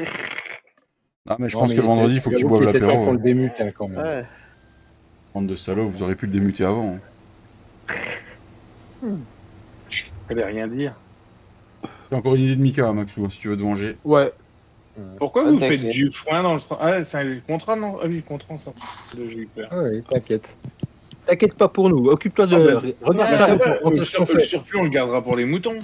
Ah mais je Non, pense mais que le vendredi il faut que tu j'avoue boives qu'il était temps l'apéro. qu'on le démute, hein, quand même. Ouais. Bande de salauds, vous auriez pu le démuter avant. Hein. Je fallait rien dire. C'est encore une idée de Mika, hein, Maxou, hein, si tu veux te venger. Ouais. Pourquoi Ah, vous faites t'inquiète. du foin dans le... Ah, c'est un contrat, non? Ah oui, le contrat, ça. J'ai eu peur. Ah oui, t'inquiète. T'inquiète pas pour nous. Occupe-toi de... Ah, bah, Regarde Bah, ça, ça va, on le te- on sur- le fait. surplus, on le gardera pour les moutons.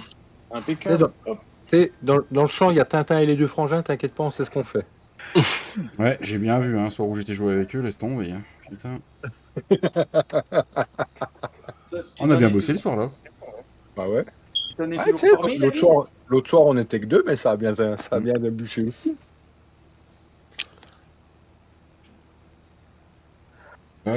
Impeccable. Hop. Tu sais, dans le champ, il y a Tintin et les deux frangins, t'inquiète pas, on sait ce qu'on fait. Ouais, j'ai bien vu, hein, soir où j'étais joué avec eux, laisse tomber. Hein. Putain. On a bien bossé le soir là. Bah ouais. T'en es Ah, toujours tu sais, parmi, l'autre soir, on était que deux, mais ça a bien débuché aussi.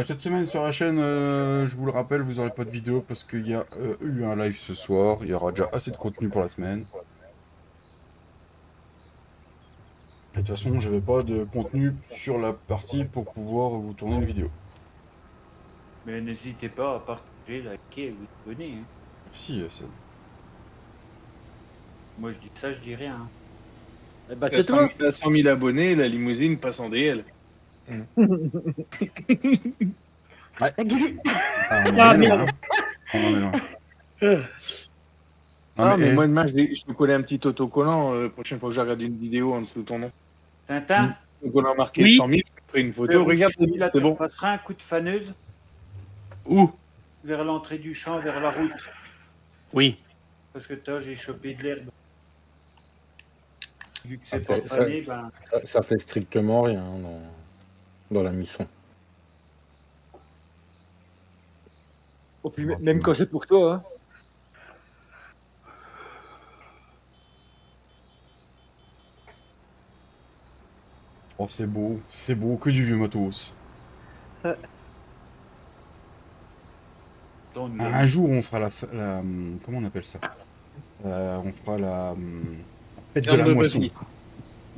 Cette semaine sur la chaîne, je vous le rappelle, vous aurez pas de vidéo parce qu'il y a eu un live ce soir. Il y aura déjà assez de contenu pour la semaine. Et de toute façon, j'avais pas de contenu sur la partie pour pouvoir vous tourner une vidéo. Mais n'hésitez pas à partager, liker et vous abonner. Hein. Merci, Seb. Moi je dis ça, je dis rien. Hein. Eh bah, À 100 tais-toi. 000 à 100 000 abonnés, la limousine passe en DL. Ah, on Ah, en est merde. loin, hein. On en est loin. Non, Ah, mais eh, moi demain, je te collais un petit autocollant. Prochaine fois que je regarde une vidéo en dessous de ton nom. Tintin, Autocollant marqué Oui. 100 000, je ferai une photo. Regarde, là, c'est tu bon. passeras un coup de faneuse Où? vers l'entrée du champ, vers la route. Oui. Parce que toi, j'ai chopé de l'herbe. Vu que c'est Ça pas fait- ça- fané, ben. Ça fait strictement rien hein, dans la mission. Oh, puis même quand c'est pour toi. Hein. oh, c'est beau, que du vieux matos. Donc, Un jour, on fera comment on appelle ça on fera la fête de la Viande de moisson. brebis.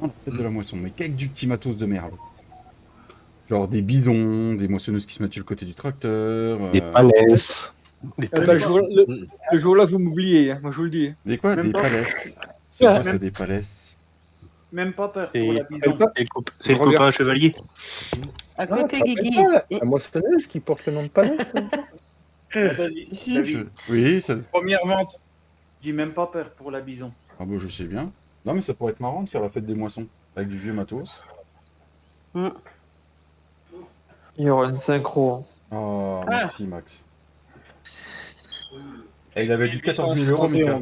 Non, la fête de la moisson, mais qu'avec du petit matos de merde. Genre des bidons, des moissonneuses qui se mettent sur le côté du tracteur. Des palaises. Des Eh bah, palais. le jour-là, vous m'oubliez. Hein. Moi, je vous le dis. Des quoi? Même Des pas. palaises. C'est quoi ça, Même- des palaises? Même pas peur Et- pour la bison. C'est le copain chevalier. À Ah, côté, tu te Guigui. rappelles pas, la moissonneuse qui porte le nom de palais. David, Si, David, oui, ça... Première vente. dis même pas peur pour la bison. Ah bah je sais bien. Non mais ça pourrait être marrant de faire la fête des moissons avec du vieux matos. Il y aura une synchro. Oh, merci Max. Et il avait dit 14 000 euros, Mika.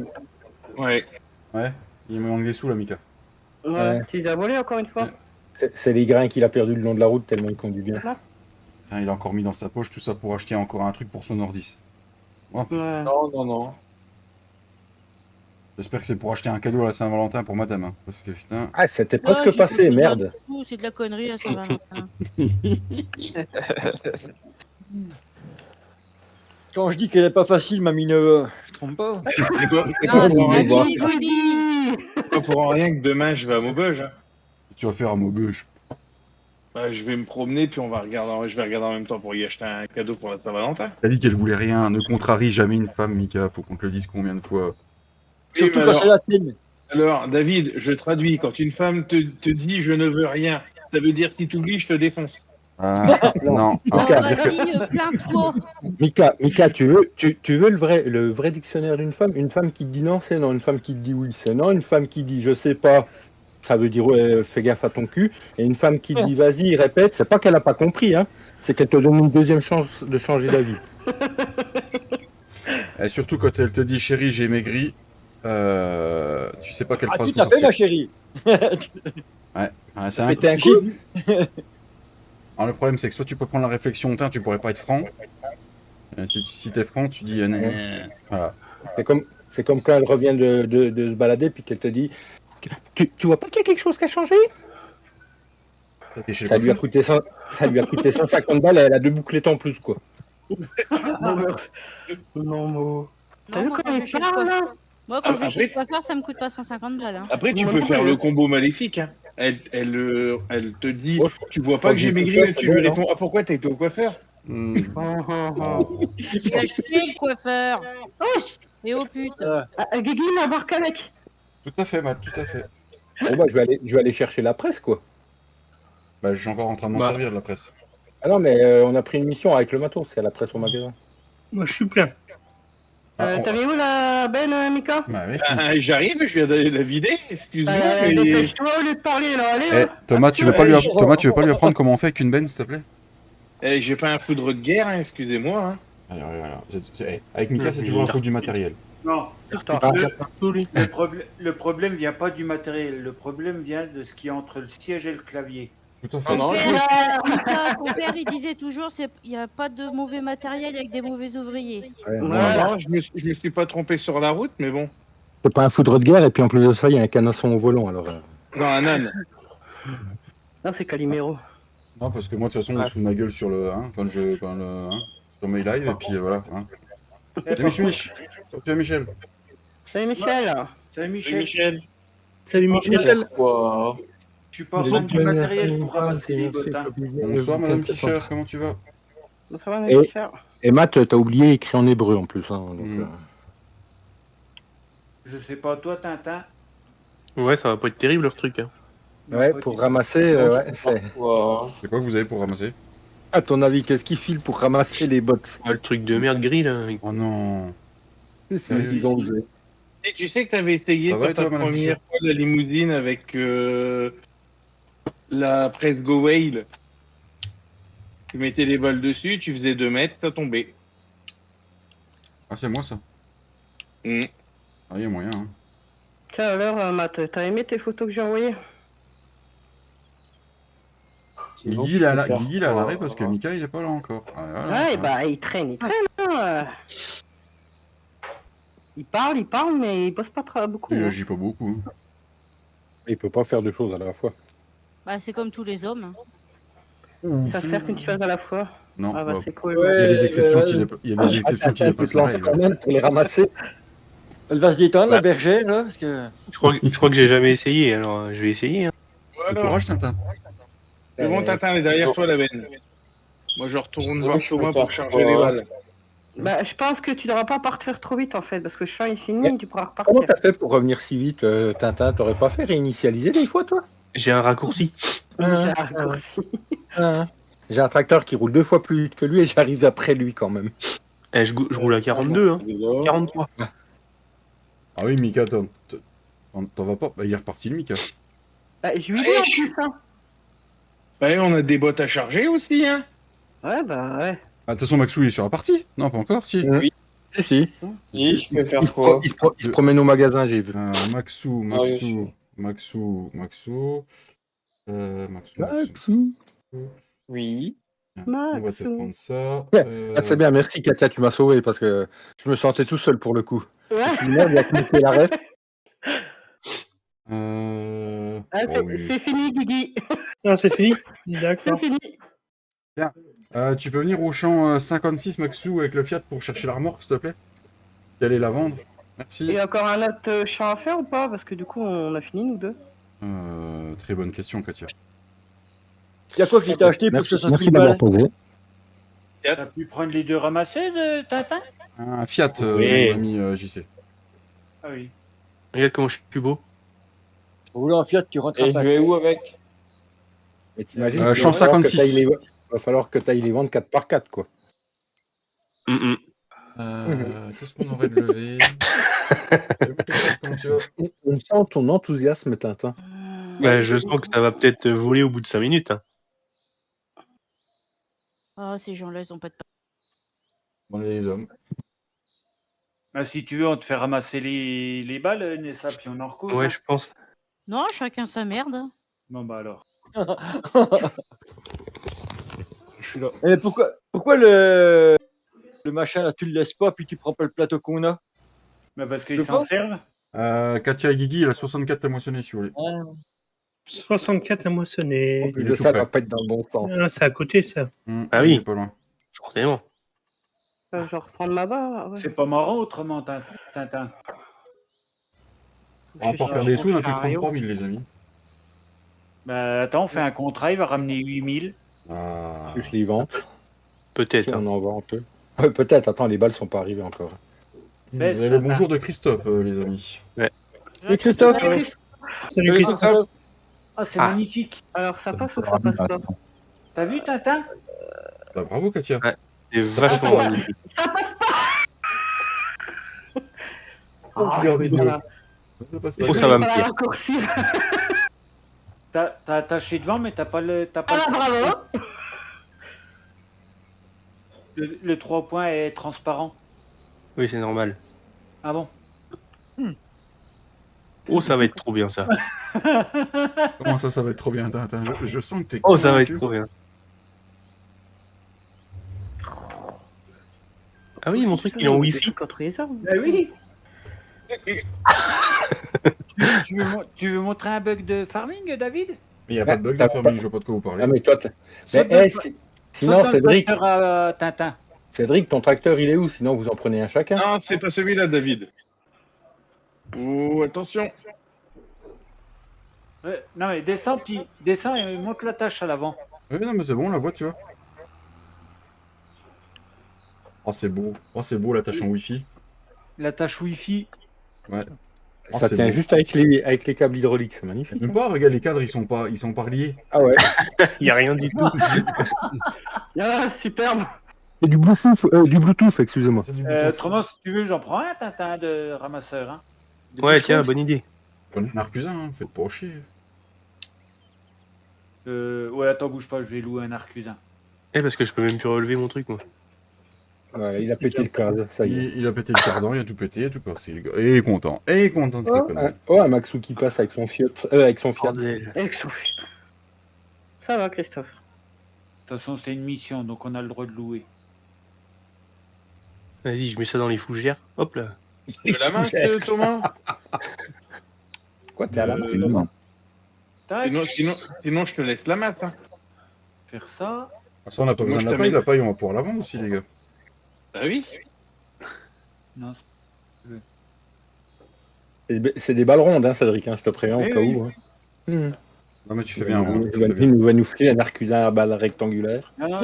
Ouais. Ouais, il me manque des sous là, Mika. Ouais. Tu les as volés encore une fois? C'est les grains qu'il a perdu le long de la route tellement il conduit bien. Putain, il a encore mis dans sa poche tout ça pour acheter encore un truc pour son Nordis. Oh, putain. Ouais. Non. J'espère que c'est pour acheter un cadeau à la Saint-Valentin pour madame. Hein, parce que putain. Ah, c'était Ah, presque j'ai passé, pas besoin merde. de tout, c'est de la connerie à Saint-Valentin. Quand je dis qu'elle est pas facile, ma Minerva, je trompe pas. C'est pas Non, c'est pour ma rien- mini goodie. pas pour rien que demain, je vais à Maubeuge. Hein. Tu vas faire un Maubeuge. Bah, je vais me promener, puis je vais regarder en même temps pour y acheter un cadeau pour la Saint-Valentin. T'as dit qu'elle voulait rien. Ne contrarie jamais une femme, Mika. Faut qu'on te le dise combien de fois. Surtout mais quand alors- c'est la tienne. Alors, David, je traduis. Quand une femme te dit « je ne veux rien », ça veut dire « si tu oublies, je te défonce Ah, non. Non, Ah, ça veut dire que- vas-y, plains-toi. Mika, tu veux le vrai dictionnaire d'une femme? Une femme qui te dit non, c'est non. Une femme qui te dit oui, c'est non. Une femme qui dit je sais pas, ça veut dire ouais, fais gaffe à ton cul. Et une femme qui te dit vas-y, répète, c'est pas qu'elle a pas compris, hein. C'est qu'elle te donne une deuxième chance de changer d'avis. Et surtout quand elle te dit chérie, j'ai maigri. Tu sais pas quelle Ah, phrase tout faut à fait, sortir. ma chérie. Ouais, c'est un... Péter un coup. Alors, le problème, c'est que soit tu peux prendre la réflexion, tu pourrais pas être franc. Si t'es franc, tu dis... voilà. C'est comme quand elle revient de se balader puis qu'elle te dit tu vois pas qu'il y a quelque chose qui a changé? T'es chez le Ça lui a coiffeur coûté 150 balles, elle a 2 bouclettes en plus, quoi. Non, mais. T'as Non, vu moi, quand quand je il vais chez le parle, là coiffeur- Moi, quand je vais chez Après- le coiffeur, ça me coûte pas 150 balles. Hein. Après, tu Moi peux non faire plus. le combo maléfique. Hein. Elle te dit, Oh, tu vois crois pas que j'ai que maigri, ça, et c'est tu bon, lui non réponds, ah pourquoi t'as été au coiffeur? Hmm. Tu vas chez le coiffeur. Et oh putain. Guigui m'a marqué avec. Tout à fait, Matt, tout à fait. Bon, bah, je vais aller chercher la presse, quoi. Bah, je suis encore en train de m'en Bah. servir de la presse. Ah non, mais on a pris une mission avec le matos, c'est à la presse au magasin. Moi, je suis plein. T'as mis où la benne, Mika? Bah oui. J'arrive, je viens d'aller la vider, excuse-moi. mais- Dépêche-toi au lieu de parler, là, allez. Eh, Thomas, tu veux pas lui apprendre comment on fait avec une benne, s'il te plaît? J'ai pas un foudre de guerre, hein, excusez-moi. Hein. Voilà. Avec Mika, c'est toujours la faute du matériel. Non. Ah, Le problème vient pas du matériel. Le problème vient de ce qui est entre le siège et le clavier. Tout à fait. Non, Ton père, il disait toujours, il n'y a pas de mauvais matériel avec des mauvais ouvriers. non, je me suis pas trompé sur la route, mais bon. C'est pas un foudre de guerre, et puis en plus de ça, il y a un canasson au volant, alors. Non, un âne. Non, c'est Calimero. Non, parce que moi, de toute façon, on se fout de ma gueule sur le... sur mes lives, et puis voilà. Hein. Salut Mich. Salut Michel. Salut Michel. Salut Michel. Salut Michel. Quoi? Je suis pas fan du matériel pour ramasser les bottes. Hein. Bonsoir, Madame Fischer, comment tu vas? Ça va, Et- Michel? Et Matt, t'as oublié écrit en hébreu en plus. Hein, donc, Je sais pas, toi, Tintin. Ouais, ça va pas être terrible leur truc. Hein. Ouais, pour ramasser, ouais, c'est. Quoi? C'est quoi que vous avez pour ramasser? À ton avis, qu'est-ce qu'il file pour ramasser les bottes? Ah, le truc de merde gris là. Oh non. C'est eux qui ont osé. Et tu sais que t'avais essayé Ça va, sur et toi, ta Madame première Fischer fois la limousine avec la presse Go Whale. Tu mettais les balles dessus, tu faisais 2 mètres, ça tombait. Ah, c'est moi ça. Mm. Ah, il y a moyen. Hein. Tiens, alors, Matt, t'as aimé tes photos que j'ai envoyées? Guigui, il est à l'arrêt parce que Mika, il est pas là encore. Ah, voilà, Ouais, voilà. bah, il traîne. Hein. Il parle, mais il bosse pas beaucoup. Il hein. agit pas beaucoup. Hein. Il peut pas faire deux choses à la fois. Bah, c'est comme tous les hommes. Ça se faire qu'une chose à la fois. Non, Ah bah, bah, c'est cool. il y a des exceptions qui dépassent la lance règle. quand même pour les ramasser. Elle va se détendre, Bah. la bergère, là, parce que... Je crois que j'ai jamais essayé, alors je vais essayer. Hein. Bon Voilà. courage, Tintin. C'est bon, Tintin, elle est derrière toi, la benne. Moi, je retourne voir Thomas pour charger les balles. Bah, je pense que tu devras pas partir trop vite en fait, parce que le champ est fini, tu pourras Comment repartir. t'as fait pour revenir si vite, Tintin? T'aurais pas fait réinitialiser des fois, toi? J'ai un raccourci. J'ai un raccourci. J'ai un tracteur qui roule 2 fois plus vite que lui et j'arrive après lui quand même. Eh, je roule à 42, hein. 43. Ah oui, Mika, t'en vas pas? Bah, il est reparti, le Mika. Bah, je lui dis en plus, hein. Ouais, on a des bottes à charger aussi, hein. Ouais, bah ouais. Ah, de toute façon, Maxou, il est sur la partie? Non, pas encore, si. Oui. Si. Oui, je peux faire Il se, quoi? il se promène au magasin, j'ai vu. Maxou. Maxou. Oui. On va te prendre ça. Ah, c'est bien, merci Katia, tu m'as sauvé parce que je me sentais tout seul pour le coup. Ouais. Excuse-moi, il a cliqué la ref. Ah, c'est fini, Guigui. Ah, c'est fini? C'est D'accord. fini. Tiens, tu peux venir au champ 56, Maxou, avec le Fiat pour chercher la remorque, s'il te plaît? Et aller la vendre. Merci. Il y a encore un autre champ à faire ou pas? Parce que du coup, on a fini, nous deux. Très bonne question, Katia. Il y a quoi qui t'a acheté pour 60 Merci 000 d'avoir balles? posé. T'as pu prendre les deux ramassés de Tintin? Un Fiat, Oui. mon ami JC. Ah oui. Regarde comment je suis beau. Pour rouler en Fiat, tu rentres Et à je pas. vais où avec? Mais t'imagines, champ 56. Il va falloir que tu ailles les vendre 4 par 4 quoi. Qu'est-ce qu'on aurait de levé? Comment tu vas? On sent ton enthousiasme, Tintin. Ouais, je sens que ça va peut-être voler au bout de 5 minutes. Hein. Ah, ces gens-là, ils ont pas de... Bon, les hommes. Bah, si tu veux, on te fait ramasser les balles, Nessa, puis on en recouvre. Ouais, hein. je pense. Non, chacun sa merde. Hein. Bon, bah alors. Je suis là. Mais pourquoi le Le machin, là, tu le laisses pas, puis tu prends pas le plateau qu'on a. Mais parce Je qu'ils s'en pense. servent. Katia et Guigui, il a 64 à moissonner si vous voulez. 64 à moissonner. Il est tout Ça prêt. va pas être dans le bon sens. Ah, c'est à côté, ça. Ah il oui. est pas loin. Forcément. Je vais reprendre ma barre. Ouais. C'est pas marrant autrement, Tintin. On va pas faire des sous, on a plus 33 000 les amis. Bah attends, on fait un contrat, il va ramener 8000. Ah. Plus les ventes. Peut-être. Si hein. on en vend un peu. Ouais, peut-être. Attends, les balles sont pas arrivées encore. Vous avez le bonjour de Christophe, les amis. Ouais. Et Christophe. Salut Christophe. Ah, c'est Ah. magnifique. Alors, ça passe ou ça passe pas? T'as vu, Tintin? Bah, bravo Katia. Ouais. C'est vachement Ah, magnifique. Ça passe pas. Oh, j'ai envie de- voilà. Ça passe pas. Oh, ça va me Pas la plaire. raccourcir. T'as attaché devant, mais t'as pas le. T'as pas Ah, bravo. le 3 points est transparent. Oui, c'est normal. Ah bon? Oh, ça va être trop bien, ça. Comment ça va être trop bien. Attends, je sens que t'es Oh, ça va être convaincu. trop bien. Ah oui, mon truc, il est en Wi-Fi. Contre les armes. Bah oui. tu veux montrer un bug de farming, David? Mais il n'y a pas de bug T'as de farming, je vois pas de quoi vous parlez. Ah, mais toi, mais, Saute dans le- sinon, saute dans le Cédric, tracteur à Tintin. Cédric, ton tracteur, il est où? Sinon, vous en prenez un chacun. Non, c'est pas celui-là, David. Oh, attention. Non mais descends et monte la tâche à l'avant. Oui, non, mais c'est bon, on la voit, tu vois. Oh, c'est beau. Oh, c'est beau la tâche en Wi-Fi. La tâche Wi-Fi. Ouais. Oh, Ça c'est tient beau. juste avec les câbles hydrauliques, c'est magnifique. Même pas, regarde, les cadres, ils sont pas reliés. Ah ouais. Il n'y a rien du tout. Ah, superbe. Et du Bluetooth, excusez-moi. C'est du bouton. Autrement, si tu veux, j'en prends un Tintin de ramasseur. Hein. De Ouais, bouchon. tiens, bonne idée. Prenez un arcusin, hein, faites pas chier. Ouais, attends, bouge pas, je vais louer un arcusin. Eh, parce que je peux même plus relever mon truc, moi. Ouais, il a pété le cadre, ça y est. Il a pété le cardan, il a tout pété, il a tout cassé, les gars. Et il est content. Et il est content de ses conneries. Un Maxou qui passe avec son Fiat. Avec son Fiat. Bordel. Avec son fils. Ça va, Christophe. De toute façon, c'est une mission, donc on a le droit de louer. Vas-y, je mets ça dans les fougères. Hop là. De la main, Thomas. Quoi, t'es à la main? Tac, Sinon, je te laisse la masse. Hein. faire ça. Ça, on n'a pas Moi, besoin je de te la paille, mets- la paille, on va pouvoir la vendre aussi, les gars. Bah oui. Non. C'est des balles rondes, hein, Cédric, hein, je te préviens au Oui, cas oui. où. Hein. Non, mais tu fais bien, Romain, tu Il fais bien. va nous filer un arcusin à balles rectangulaires. Non,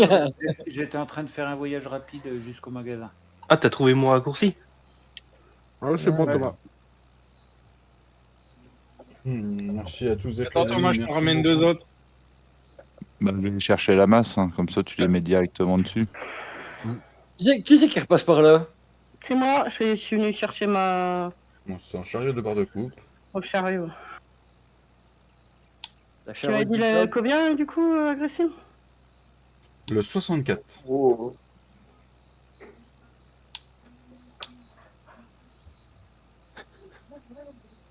j'étais en train de faire un voyage rapide jusqu'au magasin. Ah, t'as trouvé mon raccourci? Ah, c'est bon, Ouais. Thomas. Merci à tous d'être Attends, les Thomas, amis, je te merci ramène beaucoup. deux autres. Bah, je vais chercher la masse, hein, comme ça tu les mets directement dessus. Qui c'est qui repasse par là? C'est moi, je suis venu chercher ma... Bon, c'est un chariot de barre de coupe. au chariot. La Tu m'as charrette dit du le... peuple. combien, du coup, Agressif? Le 64. Oh.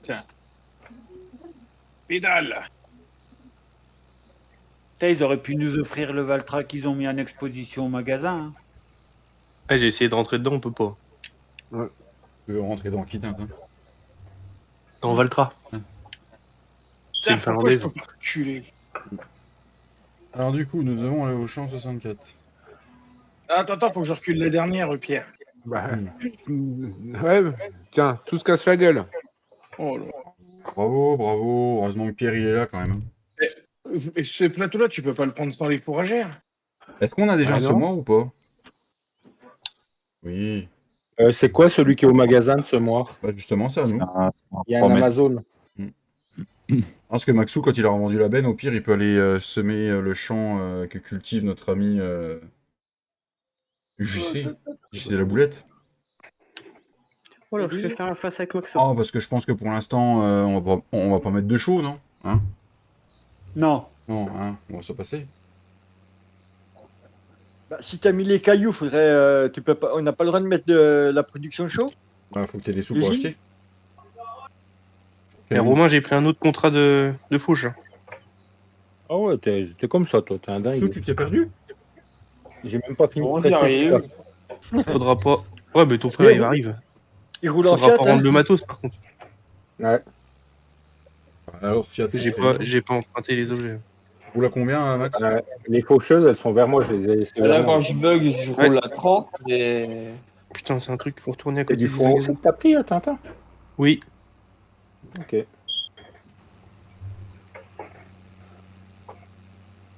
Tiens. Pédale. Ça, ils auraient pu nous offrir le Valtra qu'ils ont mis en exposition au magasin. Hein. Ah, j'ai essayé de rentrer dedans, on peut pas. Tu veux rentrer dans qui, Tintin? Dans Valtra. C'est Tiens, une pourquoi je finlandaise. peux pas reculer? Alors, du coup, nous devons aller au champ 64. Attends, faut que je recule la dernière, Pierre. Bah, ouais, tiens, tout se casse la gueule. Oh là. Bravo, bravo. Heureusement que Pierre, il est là quand même. hein. Et ce plateau-là, tu peux pas le prendre sans les fourragères. Est-ce qu'on a déjà Ah un non. semoir ou pas? Oui. C'est quoi celui qui est au magasin de ce mois? Bah, justement, ça, nous. Il y a un Amazon. Parce que Maxou, quand il a revendu la benne, au pire, il peut aller semer le champ que cultive notre ami JC. JC de la boulette. Oh là, je vais faire la face avec Maxo. Oh, parce que je pense que pour l'instant, on va pas mettre de chaud, non? Hein? Non. Non, hein, on va se passer. Bah, si t'as mis les cailloux, faudrait. Tu peux pas, on n'a pas le droit de mettre de la production chaud? Bah, faut que t'aies des sous pour Usine. acheter. Et Romain, j'ai pris un autre contrat de fauche. Ah ouais, t'es comme ça, toi, t'es un Maxou, dingue. tu t'es perdu? J'ai même pas fini On de y presser arrive. celui-là. Faudra pas. Ouais, mais ton frère, il arrive. Il roule en Faudra Fiat. pas rendre le matos, par contre. Ouais. Alors, Fiat, c'est J'ai très pas, bien. j'ai pas emprunté les objets. Roule à combien, Max? Les faucheuses, elles sont vers moi, je les ai laissées vers Là, moi. quand je bug, je roule à 30, mais. Putain, c'est un truc, faut retourner à C'est côté du du foin magasin. aussi que t'as pris, Tintin? Oui. Ok.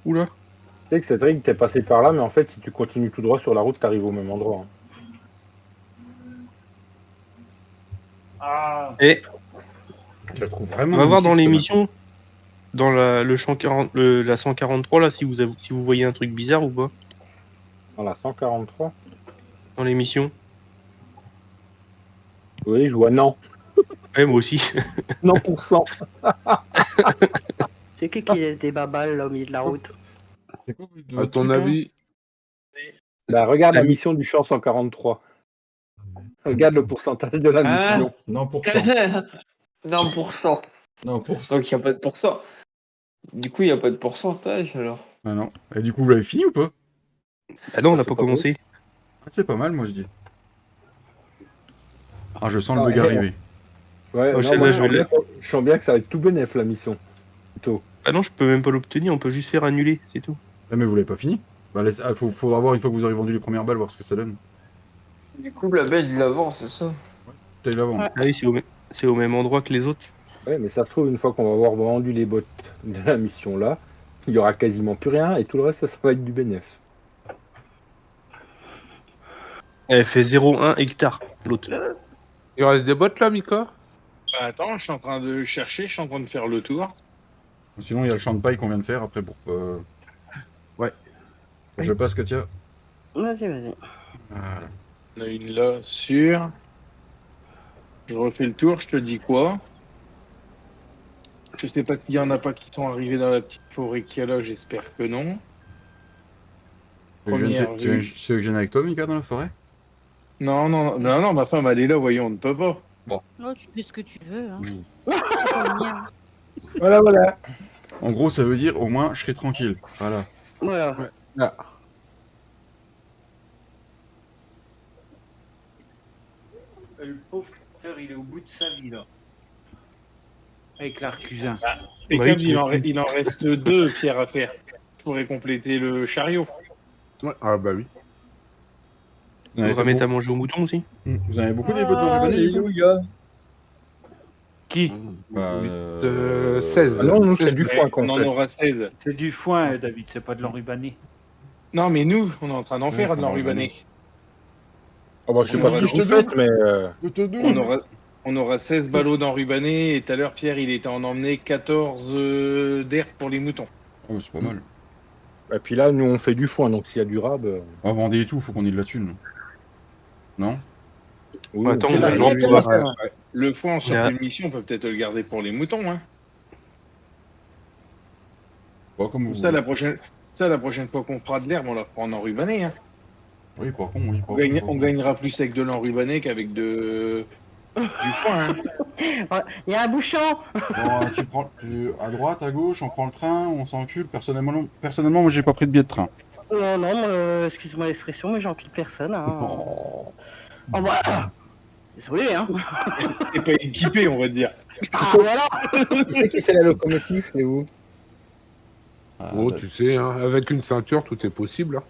Oula. Tu sais que Cédric, t'es passé par là, mais en fait, si tu continues tout droit sur la route, t'arrives au même endroit. Ah, Et Je la trouve on vraiment va voir magnifique, dans cette l'émission, dans la 143, là, si vous voyez un truc bizarre ou pas. Dans la 143? Dans l'émission. Oui, je vois non. Ouais, moi aussi. Non pour cent. C'est qui laisse des babales là, au milieu de la route? C'est quoi, de À votre ton truc, là avis, Bah, regarde la mission du champ 143. Regarde le pourcentage de la Ah. mission. Non, pour cent. Non, pour cent. Non, pour cent. Donc il n'y a pas de pourcent. Du coup, il n'y a pas de pourcentage alors. Ah non. Et du coup, vous l'avez fini ou pas? Ah non, on n'a c'est pas pas commencé. Ah, c'est pas mal, moi, je dis. Ah, je sens le Ah, bug ouais. arriver. Ouais, Oh, non, celle-là, moi, je vais je sens bien que ça va être tout bénef la mission. Plutôt. Ah non, je peux même pas l'obtenir, on peut juste faire annuler, c'est tout. Ah, mais vous l'avez pas fini? Bah, faudra voir une fois que vous aurez vendu les premières balles, voir ce que ça donne. Du coup, la belle, il avance, c'est ça. T'as la vendre. Ah oui, c'est au même endroit que les autres. Ouais, mais ça se trouve, une fois qu'on va avoir vendu les bottes de la mission là, il y aura quasiment plus rien et tout le reste, ça va être du bénéf. Elle fait 0,1 hectare, l'autre. il reste des bottes là, Mika? Bah, attends, je suis en train de chercher, je suis en train de faire le tour. Sinon, il y a le champ de paille qu'on vient de faire après pour. Ouais. Je passe, Katia. Vas-y, vas-y. Voilà. On a une là, sûre. Je refais le tour, je te dis quoi? Je sais pas s'il y en a pas qui sont arrivés dans la petite forêt qu'il y a là, j'espère que non. Première vue. C'est eux que je viens avec toi, Mika, dans la forêt? Non, ma femme elle est là, voyons, on ne peut pas. Oh, tu fais ce que tu veux. Hein. C'est pas le mien. Voilà. En gros, ça veut dire au moins je serai tranquille. Voilà. Voilà. Là. le pauvre frère, il est au bout de sa vie là. Avec l'arcusin. Et Bah, comme oui, il en reste deux pierres à faire, je pourrais compléter le chariot. Ouais. Ah bah oui. Vous en On avez va fait mettre à beaucoup- manger au mouton aussi. Vous en avez beaucoup des bottes d'enrubannées, du coup? Alléluia. Qui? Bah, 16. Ah non, nous, c'est 16. du foin qu'on On en fait. aura 16. C'est du foin, David, c'est pas de l'enrubané. Non, mais nous, on est en train d'en faire faut de en l'enrubané. Oh, bah, je sais On pas aura ce que dit, je je te faites, mais Je te On donne. aura 16 ballots d'enrubané et tout à l'heure, Pierre, il était en emmené 14 d'air pour les moutons. Oh, c'est pas mal. et puis là, nous, on fait du foin, donc s'il y a du rab, On va vendre et tout, faut qu'on ait de la thune. Non? oui, Attends, on- C'est la on quête, va- hein. Le foin en sortie Yeah. de mission, on peut peut-être le garder pour les moutons. Hein. Bon, comme vous Ça, voulez. la prochaine fois qu'on fera de l'herbe, on la fera en enrubané. Hein. Oui, pas con, oui. Pas On, con, pas on con. gagnera plus avec de l'enrubané qu'avec du foin. Hein. Il y a un bouchon. Bon, à droite, à gauche, on prend le train, on s'encule. Personnellement, moi, j'ai pas pris de billet de train. Non, excuse-moi l'expression, mais j'encule personne. Hein. Oh. Oh bah, désolé, hein. Et pas équipé, on va dire. Ah, voilà. Qui c'est qui fait la locomotive, c'est vous? Ah, Oh, là- tu sais, hein, avec une ceinture, tout est possible. Hein.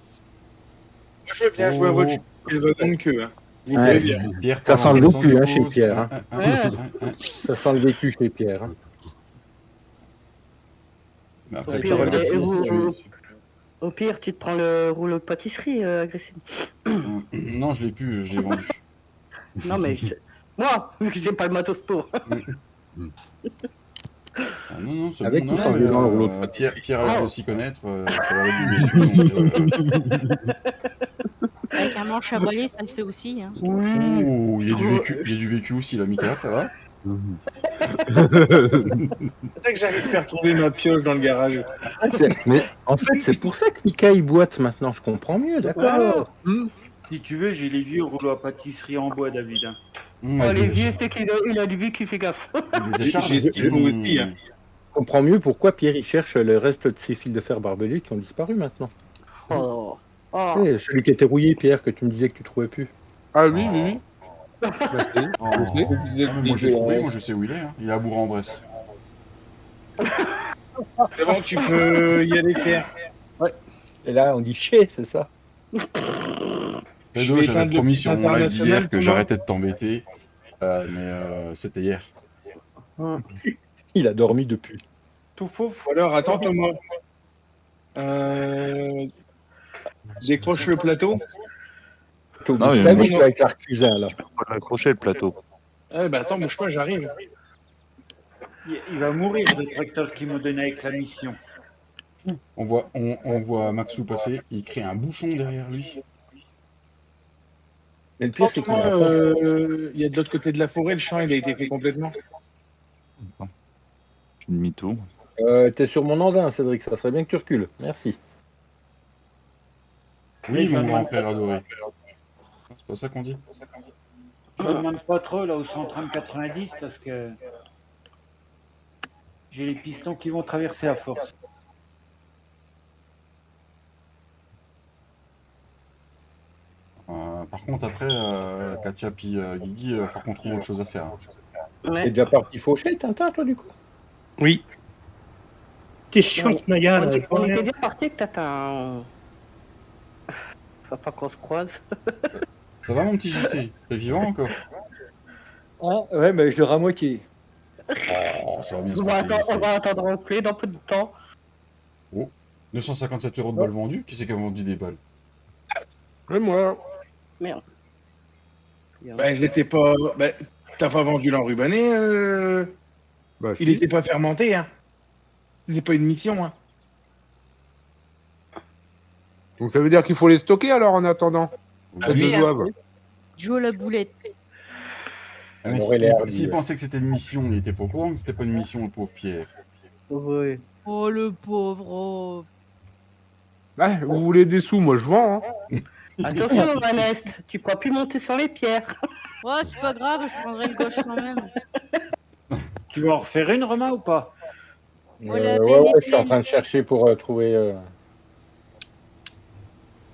Moi, je veux bien jouer à votre jeu, le wagon de queue. Hein. Je vous Ouais. préviens. Pierre, Ça parle sent en le laissant vécu, des hein, chez pauses. Pierre, hein. Hein. Ça sent le vécu chez Pierre. Hein. Mais après, Et puis, Pierre, et si vous- tu- Au pire, tu te prends le rouleau de pâtisserie agressif. Non, je l'ai plus, je l'ai vendu. Non, mais moi, vu que j'ai pas le matos pour. Ah, non, c'est Avec bon, ou non, sans mais, violon, le rouleau de Pierre a l'air Oh. de s'y connaître, ça va être du vécu, donc, Avec un manche à balai, ça le fait aussi. Hein. Oh, il y a du vécu aussi, là, Mika, ça va? C'est ça que j'arrive pas à retrouver ma pioche dans le garage. Mais en fait, c'est pour ça que Mika il boite maintenant, je comprends mieux, d'accord. Si tu veux, j'ai les vieux rouleaux à pâtisserie en bois, David. Hein. Oh, les vieux, c'est qu'il a du vieux qui fait gaffe. Des écharpes. J'ai ce qu'il faut aussi. Hein. Je comprends mieux pourquoi Pierre il cherche le reste de ses fils de fer barbelés qui ont disparu maintenant. Oh. Oh. Tu sais, celui qui était rouillé, Pierre, que tu me disais que tu trouvais plus. Ah oui, oui, oui. Merci. Oh. Je sais. Ah, mais moi j'ai trouvé, moi je sais où il est. Hein. Il est à Bourg-en-Bresse. C'est bon, tu peux y aller, Pierre. Et là, on dit chier, c'est ça. Je Pedro, vais j'avais éteindre le promis petit sur mon live international, d'hier que Thomas. j'arrêtais de t'embêter. Mais c'était hier. Il a dormi depuis. Tout fouf. Ou alors, attends, Thomas. Décroche le plateau. T'es au Non, bout de mais ta moi, vie, toi, avec l'arcusin, là. Faut l'accrocher le plateau. Bah attends, bouge pas, j'arrive. Il va mourir, le tracteur qui m'a donné avec la mission. On voit Maxou passer, il crée un bouchon derrière lui. Mais le pire, c'est qu'il a pas. Il y a de l'autre côté de la forêt, le champ il a été fait complètement. Je fais demi-tour. T'es sur mon andin, Cédric, ça serait bien que tu recules. Merci. Oui, ça mon grand demande- frère adoré. C'est pas ça qu'on dit? Je ne demande pas trop là où sont en train de 90 parce que j'ai les pistons qui vont traverser à force. Par contre, après, Katia puis Guigui, faut qu'on trouve autre chose à faire. Hein. Ouais. T'es déjà parti faucher, Tintin, toi, du coup? Oui. T'es chiante, Naya. On était bien parti avec Tata. Faut pas qu'on se croise. Ça va, mon petit JC? T'es vivant encore? Ah, ouais, mais je le à moitié. Oh, ça va bien se On va, passer. on JC. va attendre enfler dans peu de temps. Oh, 257 € de balles vendues? Qui c'est qui a vendu des balles? Et moi. Merde. Bah, je l'étais pas. Bah, t'as pas vendu l'enrubané Bah, Il si. était pas fermenté, hein. Il n'est pas une mission, hein. Donc ça veut dire qu'il faut les stocker alors en attendant. Ah Ça oui, se hein. doivent. Joe la boulette. Ah, mais On aurait l'air s'il dit, pensait que c'était une mission, il était pas au courant que c'était pas une mission, le pauvre Pierre. Oui. Oh, le pauvre. Oh. Ouais, vous voulez des sous, moi je vends. Hein. Attention, Vanest, tu pourras plus monter sur les pierres. Ouais, c'est pas grave, je prendrai le gauche quand même. Tu vas en refaire une, Romain, ou pas? Voilà, Ouais, belle ouais, et je suis en pleine. train de chercher pour trouver.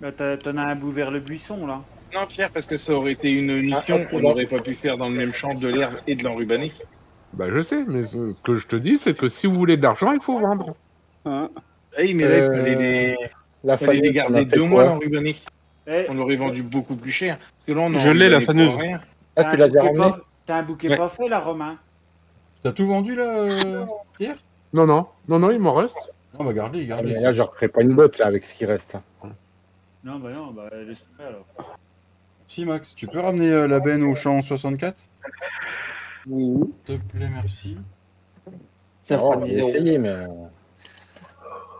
Bah, t'en as un bout vers le buisson, là. Non, Pierre, parce que ça aurait été une mission qu'on n'aurait pas pu faire dans le même champ de l'herbe et de l'enrubané. Bah je sais, mais ce que je te dis, c'est que si vous voulez de l'argent, il faut vendre. Oui, mais là, il fallait La fallait les faneuse, on a garder fait 2 mois, quoi? l'enrubané. Eh, On aurait vendu beaucoup plus cher. Parce que là, on Je l'ai, la enrubanait pour faneuse. rien. Ah, tu l'as déjà ramené? T'as un bouquet Ouais. pas fait, là, Romain? T'as tout vendu là, Pierre? Non, non, non, non, il m'en reste. Ah bah gardez, Ah, gardez. mais là, je ne referai pas une botte là, avec ce qui reste. Non, bah laisse faire, alors. Si Max, tu peux ramener la benne au champ 64? Oui. S'il te plaît, merci. Ça Oh, fera on 10 va euros. essayer, mais.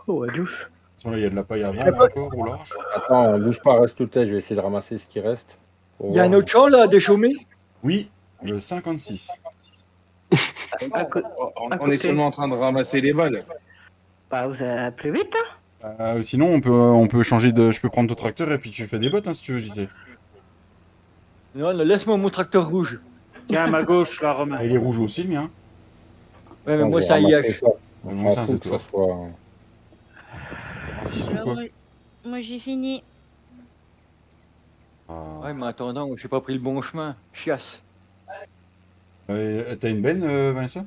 Oh, douce. Attention, là, il y a de la paille à vendre encore au large. Attends, on bouge pas, reste tout le temps, je vais essayer de ramasser ce qui reste. Pour Il y a un voir. autre champ là, des chômés. Oui, le 56. On est seulement en train de ramasser les balles. Bah, vous allez plus vite, hein? Sinon, on peut changer de. Je peux prendre ton tracteur et puis tu fais des bottes, hein, si tu veux, JC. Non, non, laisse-moi mon tracteur rouge. Tiens, à ma gauche, là, Romain. Ah, il est rouge aussi, le mien. Ouais, mais On moi va c'est un ramasser IH. ça. On Moi, s'en ça, fout c'est que ça toi. soit. 6 ou Alors, quoi? moi j'ai fini. Ouais, mais attendant, j'ai pas pris le bon chemin. Chiasse. T'as une benne, Vanessa?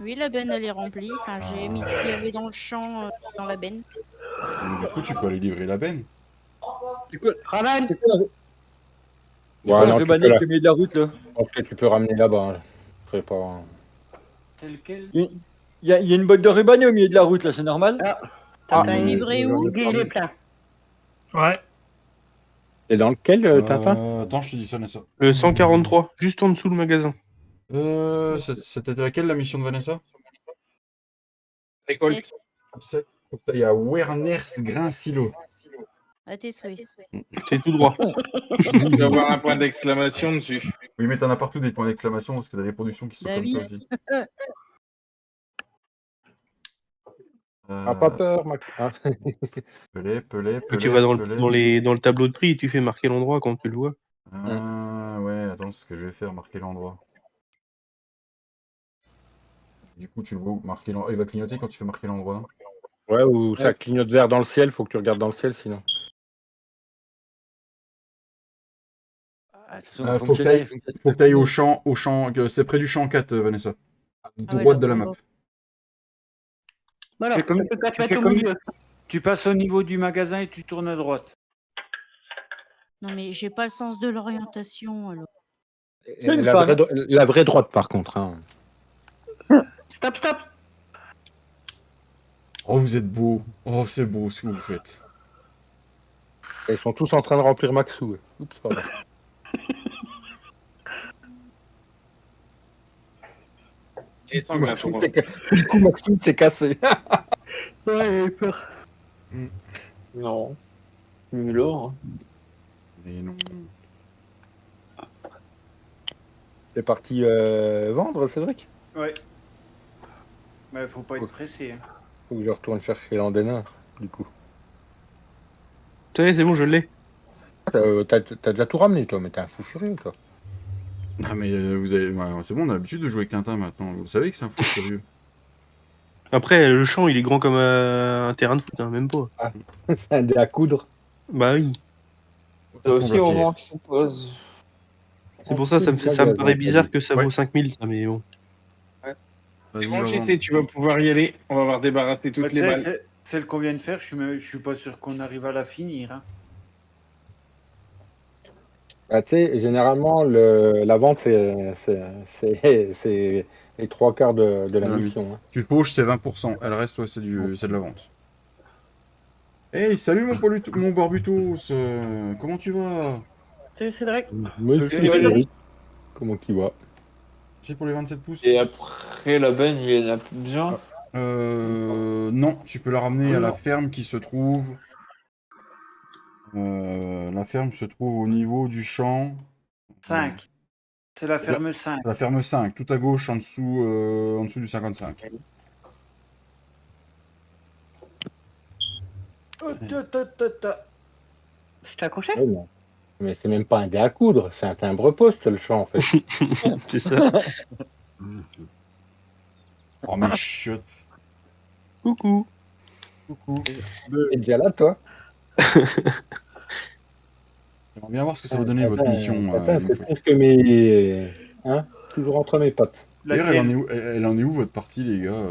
Oui, la benne elle est remplie. Enfin, j'ai mis ce qu'il y avait dans le champ dans la benne. Donc, du coup, tu peux aller livrer la benne. C'est quoi, Ramène. c'est quoi la, c'est Ouais, quoi la non, tu rubanée peux la- qui est au milieu de la route là? Je pense que tu peux ramener là-bas. Hein. Je ferai pas. C'est lequel? Il y a une botte de rubanée au milieu de la route là, c'est normal? T'as un livré où? Il est plein. Ouais. Et dans lequel, Tintin? Attends, je te dis ça, Vanessa. Le 143, juste en dessous le magasin. C'était laquelle la mission de Vanessa? Récolte. Il y a Werners Grain Silo. À tes souhaits. C'est tout droit. Il doit avoir un point d'exclamation dessus. Oui, mais t'en as partout des points d'exclamation parce que t'as des productions qui sont Bah comme oui. ça aussi. Ah, pas peur, Max. Ah. Pelé. Tu vas dans le tableau de prix et tu fais marquer l'endroit quand tu le vois. Ah, ouais, attends, c'est ce que je vais faire, marquer l'endroit. Du coup, tu le vois marquer l'endroit. Il va clignoter quand tu fais marquer l'endroit. Ouais, ou ça clignote vert dans le ciel, faut que tu regardes dans le ciel sinon. Ah, de toute façon, Faut que fonctionnaire, t'ailles au champ, c'est près du champ 4, Vanessa. À droite de la map. Voilà, Tu fais comme- tu peux pas te tu mettre fais au comme- milieu. Tu passes au niveau du magasin et tu tournes à droite. Non, mais j'ai pas le sens de l'orientation, alors. La vraie droite, par contre. Hein. Stop, stop. Oh, vous êtes beau. Oh, c'est beau ce que vous faites. Ils sont tous en train de remplir Maxou. Oups, pardon. Et sans glace, on va. Du coup, Maxou s'est cassé. Ouais, j'ai eu peur. Non. Mulot. Mais non. T'es parti vendre, Cédric? Ouais. Mais faut pas être pressé. Hein. Faut que je retourne chercher l'Andener, du coup. Ça y est, c'est bon, je l'ai. T'as déjà tout ramené, toi, mais t'es un fou furieux, toi. Ah, mais vous avez. Ouais, c'est bon, on a l'habitude de jouer avec Tintin maintenant. Vous savez que c'est un fou sérieux. Après, le champ, il est grand comme un terrain de foot, hein, même pas. Ah, c'est un dé à coudre. Bah oui. C'est aussi au moment qui se pose. C'est pour ça, ça me paraît bizarre que ça vaut 5000, ça, mais bon. C'est bon, GT, tu vas pouvoir y aller. On va avoir débarrassé toutes les balles. C'est celle qu'on vient de faire, je suis pas sûr qu'on arrive à la finir. Hein. Bah, tu sais, généralement, la vente, c'est les 3/4 de la Ah oui. mission. Hein. Tu fauches, c'est 20%. Elle reste, ouais, c'est de la vente. Hey, salut mon Barbutos. Comment tu vas? Salut Cédric. Monsieur Cédric, comment qu'il va? C'est pour les 27 pouces. Et après, la benne, il y en a plus besoin. Non, tu peux la ramener à la ferme qui se trouve. La ferme se trouve au niveau du champ. 5. C'est la ferme 5. La ferme 5, tout à gauche, en dessous du 55. Oh, Je t'ai accroché? Ouais, non. Mais c'est même pas un dé à coudre, c'est un timbre-poste, le champ, en fait. C'est ça. Oh, mais chiotte. Coucou. Coucou. T'es déjà là, toi? J'aimerais bien voir ce que ça va donner votre mission. C'est plus que mes... Hein? Toujours entre mes potes. D'ailleurs, elle en est où votre partie, les gars?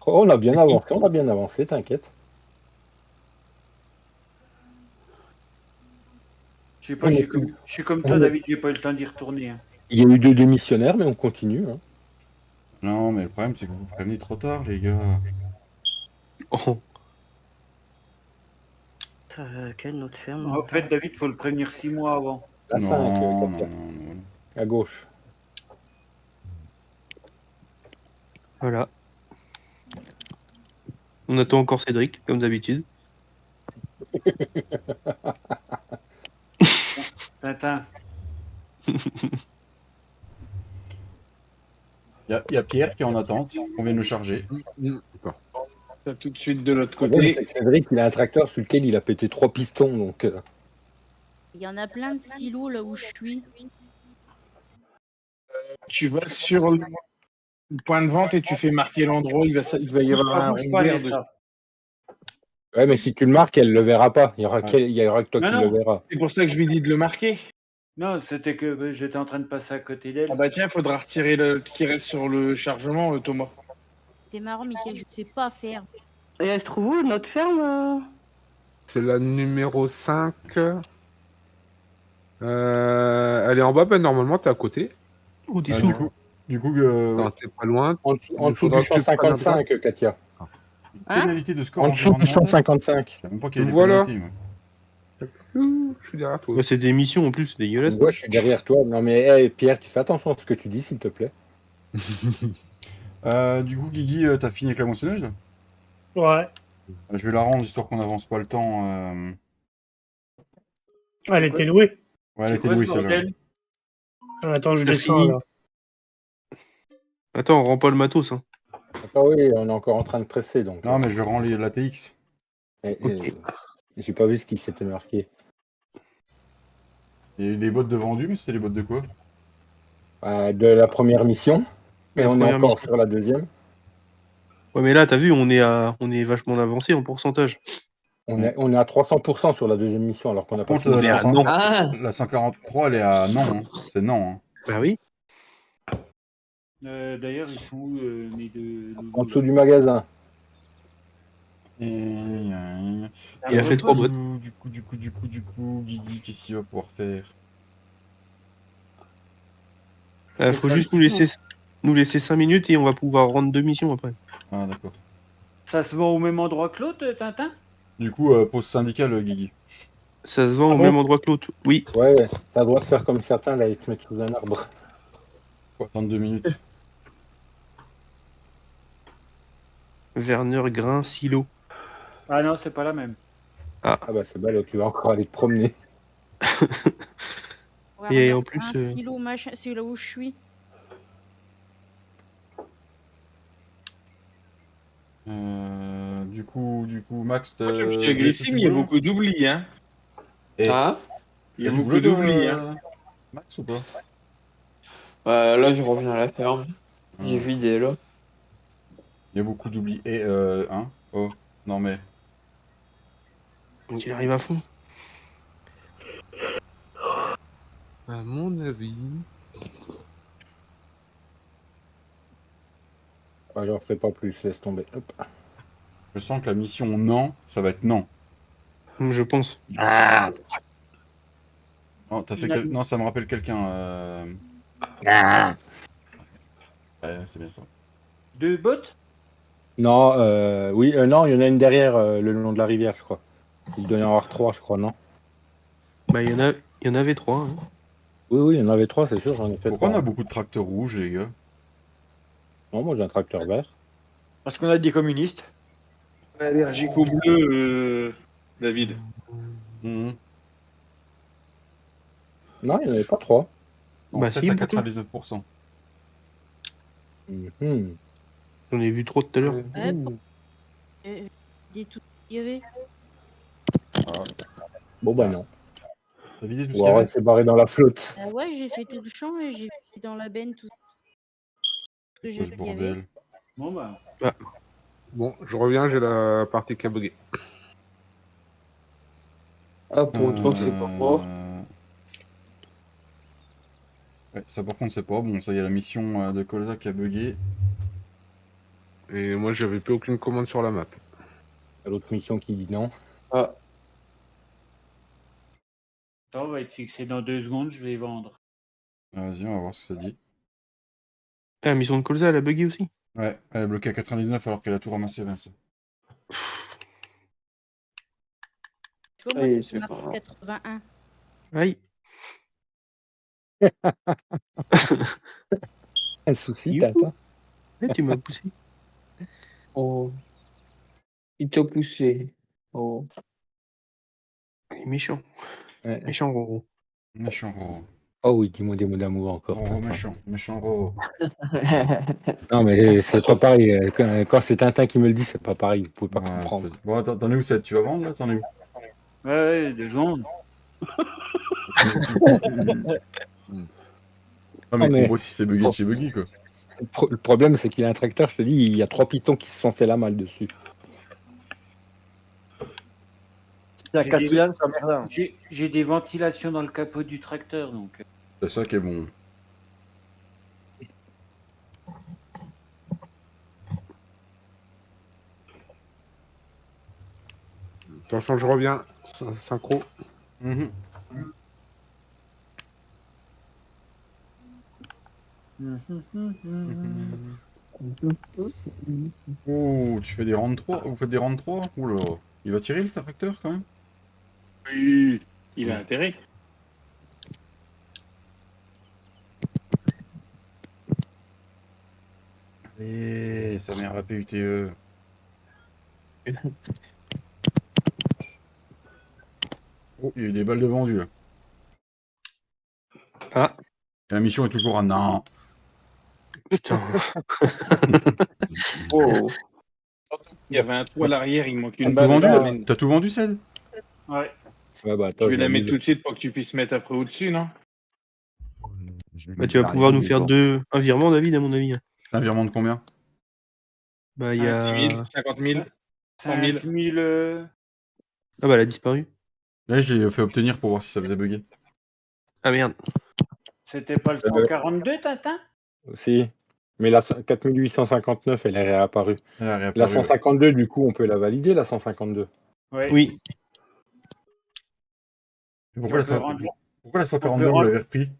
Oh, on a bien avancé, t'inquiète. Je sais pas, je suis comme toi, David, j'ai pas eu le temps d'y retourner. Hein. Il y a eu 2 démissionnaires, mais on continue. Hein. Non, mais le problème, c'est que vous vous prévenez trop tard, les gars. Oh. Quelle autre ferme? En fait, David, faut le prévenir 6 mois avant. La 5, Non, à gauche. Voilà. On attend encore Cédric, comme d'habitude. Tintin. Il y a Pierre qui est en attente, on vient de le charger. Ça, tout de suite de l'autre Le problème, côté. c'est que Cédric, il a un tracteur sur lequel il a pété 3 pistons, donc... Il y en a plein de silos là où je suis. Tu vas sur le point de vente et tu fais marquer l'endroit. Il va y avoir un rond vert dessus. Ouais, mais si tu le marques, elle le verra pas. Il y aura que toi qui le verra. C'est pour ça que je lui dis de le marquer. Non, c'était que j'étais en train de passer à côté d'elle. Ah bah tiens, faudra retirer le qui reste sur le chargement, Thomas. T'es marrant, Mickaël, je sais pas faire. Et elle se trouve où, notre ferme? C'est la numéro 5. Elle est en bas, ben normalement t'es à côté. Au-dessous. Du coup, Non, t'es pas loin. En dessous du 155, Katia. pénalité de score En dessous du 155. Je sais même pas qu'il y a des Voilà. pénalités, moi. Je suis derrière toi. Ouais, c'est des missions en plus, c'est dégueulasse. Ouais, je suis derrière toi. Non mais hey, Pierre, tu fais attention à ce que tu dis, s'il te plaît. Du coup, Guigui, t'as fini avec la moissonneuse là? Ouais. Je vais la rendre, histoire qu'on n'avance pas le temps. Elle était louée. Ouais, elle était louée, celle-là. Attends, je T'as descends fini là. Attends, on rend pas le matos. Hein. Ah oui, on est encore en train de presser, donc... Non, mais je vais rendre la TX. J'ai pas vu ce qui s'était marqué. Il y a eu des bottes de vendu, mais c'était les bottes de quoi? De la première mission. Mais La on est première encore mission. sur la deuxième. Ouais, mais là, t'as vu, on est vachement avancé en pourcentage. On est à 300% sur la deuxième mission, alors qu'on a Par pas contre, fini. la 143, elle est à Nantes. Hein. C'est Nantes. Hein. Bah oui. D'ailleurs, ils sont où mes deux En dessous du magasin. Il a fait 3 bottes. Du coup, Guigui, qu'est-ce qu'il va pouvoir faire? Faut juste nous laisser 5 minutes et on va pouvoir rendre 2 missions après. Ah, d'accord. Ça se vend au même endroit que l'autre, Tintin? Du coup, pause syndicale, Guigui. Ça se vend au même endroit que l'autre. Oui. Ouais, t'as le droit de faire comme certains, là, ils te mettent sous un arbre. Faut attendre 2 minutes. Werner Grain Silo. Ah non, c'est pas la même. Ah bah c'est ballot, tu vas encore aller te promener. Ouais, Et regarde, en plus, un silo, machin, c'est là où je suis. Du coup, Max, Moi, je suis agressif, il y a beaucoup d'oubli, hein. Et... Ah Il y a T'as du beaucoup boulot, d'oubli, hein. Max ou pas? Là, je reviens à la ferme. J'ai vidé, là. Il y a beaucoup d'oubli. Et, hein? Oh, non mais... Donc il arrive à fond. À mon avis. Ah, j'en ferai pas plus, laisse tomber. Hop. Je sens que la mission non, ça va être non. Je pense. Oh, t'as fait Non, ça me rappelle quelqu'un. Ouais, c'est bien ça. 2 bottes? Non, oui, non, il y en a une derrière le long de la rivière, je crois. Il doit y en avoir 3, je crois, non? Bah il y en avait 3. Hein. Oui, il y en avait 3, c'est sûr, j'en ai fait Pourquoi 3. on a beaucoup de tracteurs rouges, les gars? Non, moi j'ai un tracteur vert. Parce qu'on a des communistes. Allergique au bleu, David. Mhm. Non, il n'y en avait pas 3. Non, Bah 7 si, à beaucoup. 99%. J'en ai vu trop tout à l'heure. Des tout qu'il y avait. Ah. Bon bah non. T'as vidé tout ce Ou qu'il y alors avait? elle s'est barrée dans la flotte. Ouais, j'ai fait tout le champ et j'ai fait dans la benne tout ce que Oh, ce j'avais. bordel. Bon bah. Bon, je reviens, j'ai la partie qui a bugué. Ah, pour une fois que c'est pas moi. Ouais, ça par contre c'est pas bon, ça y est, la mission de Colza qui a bugué. Et moi, j'avais plus aucune commande sur la map. L'autre mission qui dit non. Ah, Ça va être fixé dans 2 secondes, je vais les vendre. Vas-y, on va voir ce que ça dit. Ah, la mission de Colza, elle a bugué aussi. Ouais, elle est bloquée à 99 alors qu'elle a tout ramassé, Vince. Tu vois, moi, allez, c'est c'est pas marqué grave. 81. Aïe. Un souci, Il t'as faut. pas. Ouais, tu m'as poussé. Oh. Il t'a poussé. Oh. Il est méchant. Ouais. Méchant Roro. Méchant Roro. Oh oui, dis-moi des mots d'amour encore. Roro Tintin. méchant, méchant Roro. Non mais c'est pas pareil. Quand c'est Tintin qui me le dit, c'est pas pareil. Vous pouvez pas Ouais, comprendre. Bon, attends, t'en es où, 7? Tu vas vendre là? T'en es où? Ouais, 2 secondes. Ah, mais, mais- en gros, si c'est bugué de chez Buggy, quoi. Le problème, c'est qu'il a un tracteur, je te dis, il y a 3 pitons qui se sont fait la malle dessus. La J'ai 4 des- cylindres, ça merde. Hein. J'ai des ventilations dans le capot du tracteur, donc. C'est ça qui est bon. Attention, je reviens. Synchro. Mhm. Oh, tu fais des rounds 3? Vous faites des rounds 3? Oula, il va tirer le tracteur quand même? Oui, il a intérêt. Et sa mère la PUTE. Oh, il y a eu des balles de vendu là. Ah. Et la mission est toujours à non. Putain. Oh. Il y avait un trou à l'arrière, il manque une T'as tout balle. vendu, Amène. T'as tout vendu, Ced? Ouais. Ouais, bah, attends, Je vais la l'ai mettre mis tout de suite pour que tu puisses mettre après au-dessus, non? Bah, tu vas pouvoir nous faire un virement, David, à mon avis. Un virement de combien? Bah, il y a. 10 000, 50 000, 100 000. 5 000. Ah bah, elle a disparu. Là, je l'ai fait obtenir pour voir si ça faisait bugger. Ah merde. C'était pas le 142, Tintin? Si. Mais la 4859, elle est réapparue. Elle a La réapparu. Ouais. 152, du coup, on peut la valider, la 152. Ouais. Oui. Et pourquoi, On peut rendre- pourquoi la on 142 peut vous rendre- l'avez repris?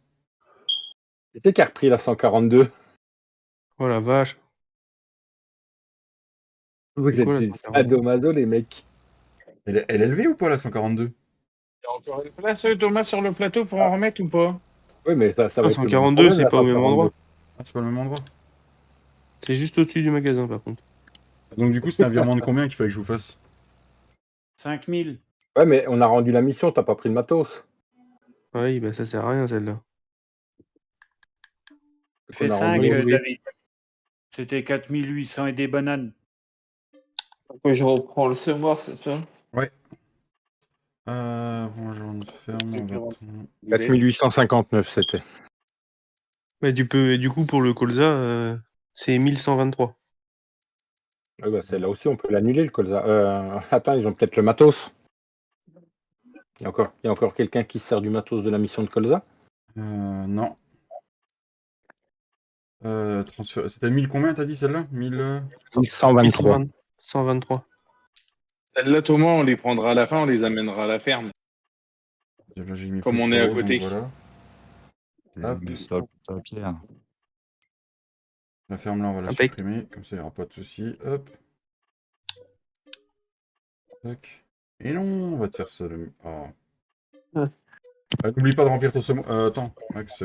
C'est qui a repris la 142? Oh la vache. Vous C'est êtes quoi, la des 142? sadomaso, les mecs. Elle est élevée ou pas, la 142? Il y a encore une place, Thomas, sur le plateau pour en remettre ou pas? Oui, mais ça va Ah, être le même 142, problème, c'est la pas au même 142. endroit. Ah, c'est pas le même endroit. C'est juste au-dessus du magasin, par contre. Donc du coup, c'était un virement de combien qu'il fallait que je vous fasse? 5000. Ouais, mais on a rendu la mission, t'as pas pris le matos. Oui, bah ça sert à rien, celle-là. Fais On a 5, rendu- oui. David. C'était 4800 et des bananes. Après, je reprends le semoir, c'est ça? Ouais. Moi, je rentre ferme, on va... 4859, c'était. Mais du coup, pour le colza, c'est 1123. Ouais, bah, celle-là aussi, on peut l'annuler, le colza. Attends, ils ont peut-être le matos. Il y a encore quelqu'un qui se sert du matos de la mission de colza? Non. Transfert... C'était 1000 combien, t'as dit, celle-là? 1000... 1123. 123. Celle-là, Thomas, on les prendra à la fin, on les amènera à la ferme. Là, j'ai mis Comme plus on est à sur haut, côté. donc voilà. Hop. Mais ça, putain, Pierre. La ferme là, on va la Impec. supprimer, comme ça il n'y aura pas de soucis. Hop. Tac. Et non, on va te faire ça. Oh. Ouais. N'oublie pas de remplir ton semoir. Attends, Max,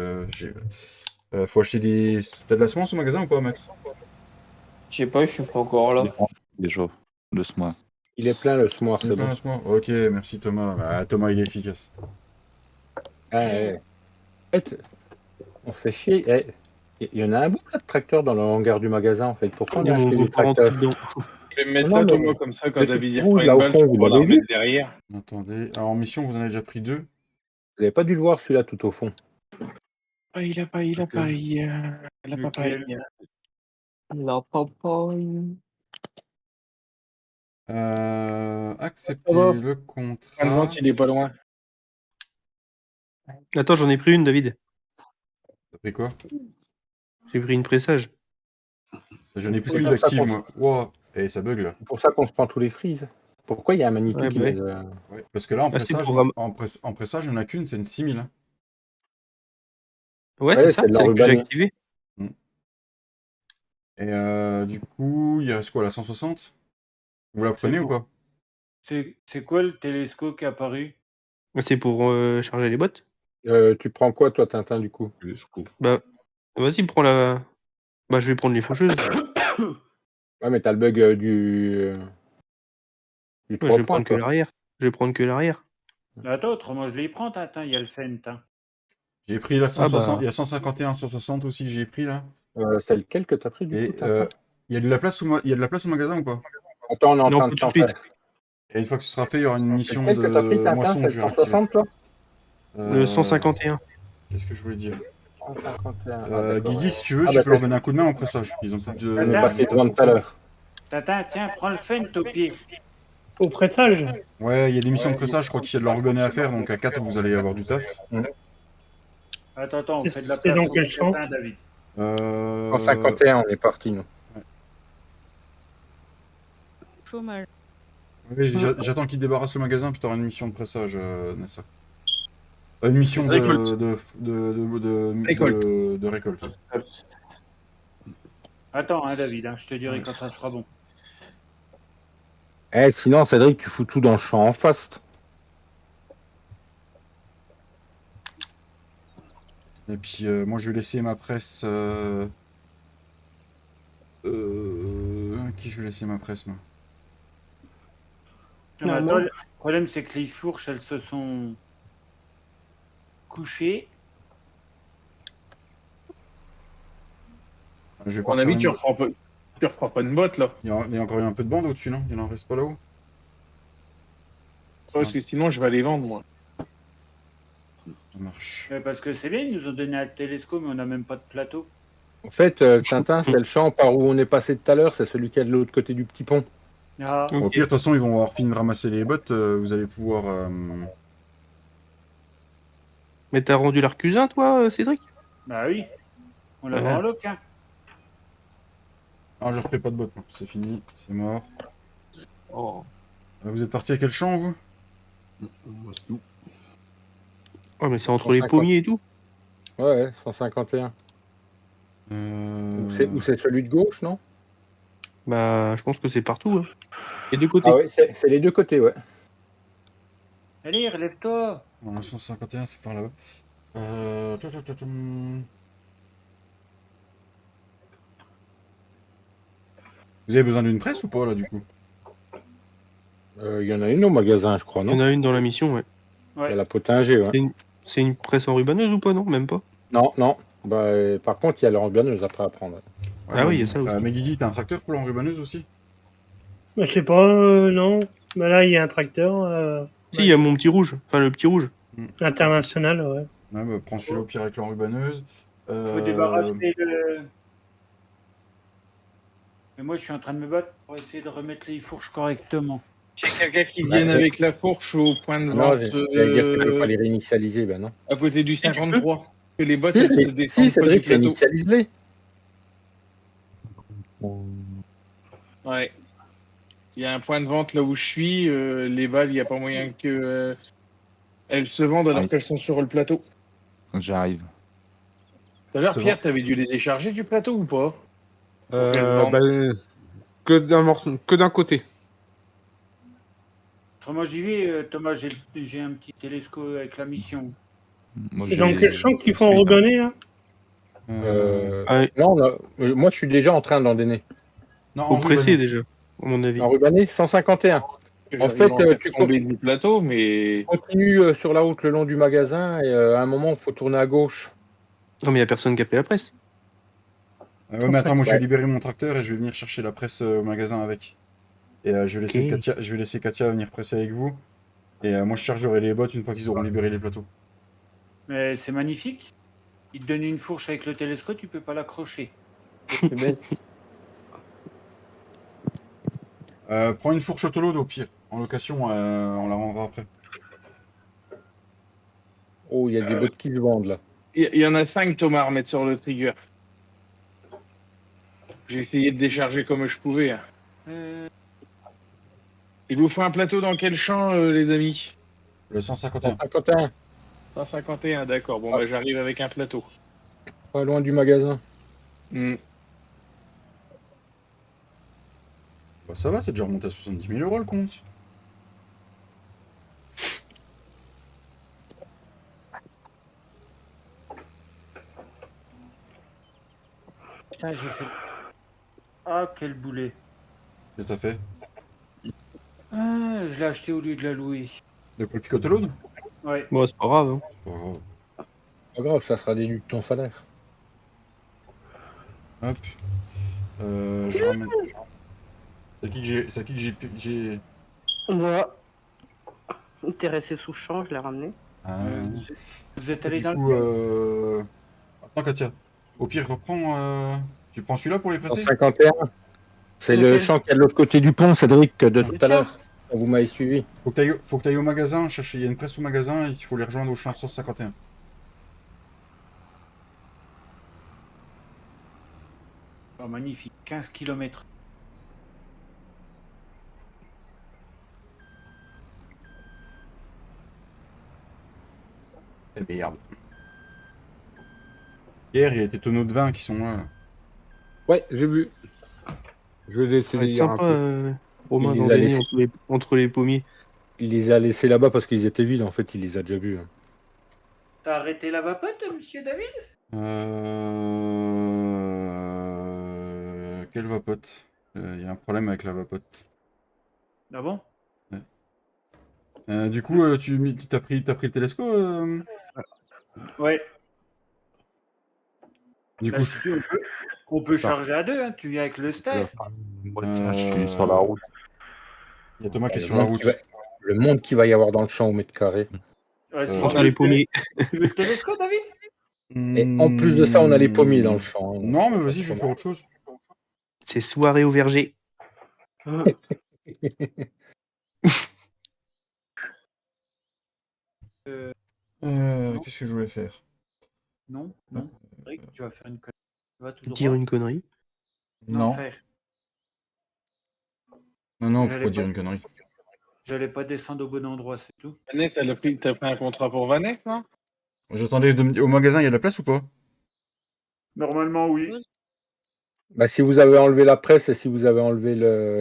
faut acheter des. T'as de la semence au magasin ou pas, Max? Je sais pas, je suis pas encore là. Déjà, le SMOA. Il est plein, le semoir, Il c'est est plein, bon. le semoir. Ok, merci Thomas. Ah, Thomas, il est efficace. Ah, ouais. En fait, on fait chier. Il y en a un bout là de tracteur dans le hangar du magasin, en fait. Pourquoi on a On acheté va des pas rentrer tracteurs? dedans. Je vais me mettre Non, là, mais- Thomas, comme ça, quand le David y truc rouge, reprend là, une au balle, fond, tu vous pourras la l'avez vu? remettre derrière. Attendez. Alors en mission, vous en avez déjà pris 2. Vous n'avez pas dû le voir, celui-là, tout au fond. Ah, il a pas, la papaye. La papaye. Accepter va. le Le contrat. vente, il est pas loin. Attends, j'en ai pris une, David. T'as pris quoi? J'ai pris une pressage. J'en ai plus C'est qu'une pour ça d'active, qu'on- moi. Wow. Et ça bug là. C'est pour ça qu'on se prend tous les frises. Pourquoi il y a un Manitou Ouais, qui bah nous ouais. a- Ouais, parce que là, en Ah, c'est pressage, pour ram- en pressage, il n'y en a qu'une, c'est une 6000. Hein. Ouais, Ouais, c'est ça, c'est de celle que j'ai l'Urbané. activée. Et du coup, il reste quoi, la 160? Vous la prenez ou pas? C'est quoi le télescope qui est apparu? C'est pour charger les bottes. Tu prends quoi, toi, Tintin, du coup? Bah, vas-y, prends la. Bah, je vais prendre les faucheuses. Ouais, mais t'as le bug du Ouais, 3 je vais points, prendre que quoi. l'arrière. Je vais prendre que l'arrière. Attends, autrement je les prends, Tintin, il y a le Fent. Hein. J'ai pris la 160, bah. il y a 151, 160 aussi que j'ai pris là. C'est lequel que t'as pris, du Et coup, Tintin? il y a de la place il y a de la place au magasin ou pas? Attends, on est en Non, train pas de tout de t'en suite. faire. Et une fois que ce sera fait, il y aura une mission Lequel que t'as pris, de Tintin? moisson C'est que le je vais réactiver. 160, toi? 151. Qu'est-ce que je voulais dire? 151. Ah, d'accord. Guigui, si tu veux, Ah, tu bah, peux leur c'est- donner un coup de main en pressage. Ils ont peut-être Elle est passée devant tout à l'heure. Tintin, tiens, prends le Fent au pied. Au pressage. Ouais, il y a des missions de pressage, je crois qu'il y a de l'organé à faire, donc à 4 vous allez avoir du taf. Attends, on fait de la C'est place dans pour quel le champ? Tintin, David. 151, on est parti, nous. Chômage. Oui, j'attends qu'ils débarrassent le magasin, puis t'auras une mission de pressage, Nessa. Une mission de Récolte. de récolte. Attends, hein, David, hein, je te dirai quand ça sera bon. Sinon, Cédric, tu fous tout dans le champ en face. Et puis moi je vais laisser ma presse. Qui je vais laisser ma presse moi? Non, Non, attends, moi. le problème c'est que les fourches elles se sont couchées. Je vais À pas mon avis, refaire tu reprends pas une botte, là. il y a encore un peu de bande au-dessus, non? Il en reste pas là-haut? Parce que sinon, je vais les vendre, moi. Ça marche. Parce que c'est bien, ils nous ont donné un télescope, mais on n'a même pas de plateau. En fait, Tintin, c'est le champ par où on est passé tout à l'heure, c'est celui qui est de l'autre côté du petit pont. Ah, Au pire, de toute façon, ils vont avoir fini de ramasser les bottes. Vous allez pouvoir. Mais t'as rendu l'arcusin, toi, Cédric? bah oui. On l'avait Ouais. en loc, hein. Ah, je refais pas de bottes, moi. C'est fini, c'est mort. Oh. Vous êtes parti à quel champ, vous? Moi, c'est tout. Ouais, mais c'est entre les 150. pommiers et tout. Ouais, 151. Euh... Ou c'est celui de gauche, non? Bah, je pense que c'est partout. Hein. Les deux côtés. Ah ouais, c'est les deux côtés, ouais. Allez, relève-toi. Non, 151, c'est par là-bas. Vous avez besoin d'une presse ou pas, là, du coup? Il y en a une au magasin, je crois, Il y en non? a une dans la mission, ouais. Il y a la Potinger, ouais. C'est une presse enrubanneuse ou pas? Non, même pas. Non, non. Bah, par contre, il y a l'enrubanneuse après à prendre. Ah oui, il y a ça aussi. Mais Guigui, t'as un tracteur pour l'enrubanneuse aussi? Bah, je sais pas, non. Bah, là, il y a un tracteur Si, il y a mon petit rouge. Enfin, le petit rouge. international, ouais. Ouais, bah, prends celui-là au pire avec l'enrubanneuse. Faut débarrasser le. Mais moi, je suis en train de me battre pour essayer de remettre les fourches correctement. Il y a quelqu'un qui vienne avec la fourche au point de Non, vente j'allais dire que tu peux pas les réinitialiser, ben non. à côté du 53. Que les bottes, Si, elles se mais- descendent si, pas du Cédric, plateau. réinitialise-les. Ouais. Il y a un point de vente là où je suis. Les balles, il n'y a pas moyen que elles se vendent alors Ouais. qu'elles sont sur le plateau. J'arrive. D'ailleurs, C'est Pierre, t'avais dû les décharger du plateau ou pas? Que d'un côté. Autrement, j'y vais, Thomas, j'ai un petit télescope avec la mission. Moi, C'est dans quel champ qu'ils font enrubanner, là? Non, moi, je suis déjà en train d'endainer. Non, Au pressé, déjà, à mon avis. Enrubanner, 151. En fait, tu tomber du plateau, mais continues sur la route le long du magasin et à un moment, il faut tourner à gauche. Non, mais il n'y a personne qui a fait la presse. Ouais, mais attends, moi je vais Ouais. libérer mon tracteur et je vais venir chercher la presse au magasin avec. Et je vais laisser Ok. Katia, je vais laisser Katia venir presser avec vous. Et moi je chargerai les bottes une fois qu'ils auront libéré les plateaux. Mais c'est magnifique. Il te donne une fourche avec le télescope, tu peux pas l'accrocher. C'est bête. Prends une fourche autoload au pire. En location, on la rendra après. Oh, il y a des bottes qui se vendent là. il y en a 5 Thomas à remettre sur le trigger. J'ai essayé de décharger comme je pouvais. Il vous faut un plateau dans quel champ, les amis? Le 151. 151, 151, d'accord. Bon, bah, j'arrive avec un plateau. pas loin du magasin. Hmm. Bah, ça va, c'est déjà remonté à 70 000 € le compte. Putain, j'ai fait. Ah, quel boulet. Qu'est-ce que ça fait? Ah, je l'ai acheté au lieu de la louer. De quoi le pic autoload? Ouais. Bon, c'est pas grave. Hein. Pas grave. Pas grave, ça sera déduit de ton salaire. Hop. Je ramène. C'est qui que j'ai. Moi, t'es resté sous champ, je l'ai ramené. Vous êtes Et allé du dans coup, le. Attends, Katia. Au pire, reprends. Tu prends celui-là pour les presser? 151. C'est le Lequel champ qui est de l'autre côté du pont, Cédric, de tout à Tiens. l'heure. Quand vous m'avez suivi. Faut que t'ailles au magasin chercher. Il y a une presse au magasin et il faut les rejoindre au champ 151. Oh, magnifique. 15 km. Eh merde. Hier, il y a des tonneaux de vin qui sont là. Ouais, j'ai vu. Je vais laisser Ça va les être lire un sympa, peu. Romain, Il les a d'endainer laissés. entre les pommiers. Il les a laissés là-bas parce qu'ils étaient vides. En fait, il les a déjà bu. T'as arrêté la vapote, monsieur David? Quelle vapote? Il y a un problème avec la vapote. Ah bon? Du coup, t'as pris le télescope Ouais. Du Bah, coup, si tu veux, on peut charger à deux, hein. Tu viens avec le staff. Je suis sur la route. il y a Thomas qui est Le sur la monde route. le monde qu'il va y avoir dans le champ au mètre carré. Ouais, si Entre tu veux les le pommiers. Tu veux le télescope, David? Et en plus de ça, on a les pommiers dans le champ. Non, mais vas-y, je vais faire autre chose. C'est soirée au verger. Qu'est-ce que je voulais faire? Non, non. Rick, tu vas faire une connerie. Tu vas tout Dire droit. une connerie. Non. Faire. Non, J'allais pourquoi dire pas- une connerie? J'allais pas descendre au bon endroit, c'est tout. Vanessa, t'as pris un contrat pour Vanessa, non? J'attendais au magasin, il y a de la place ou pas? Normalement, oui. Bah, si vous avez enlevé la presse et si vous avez enlevé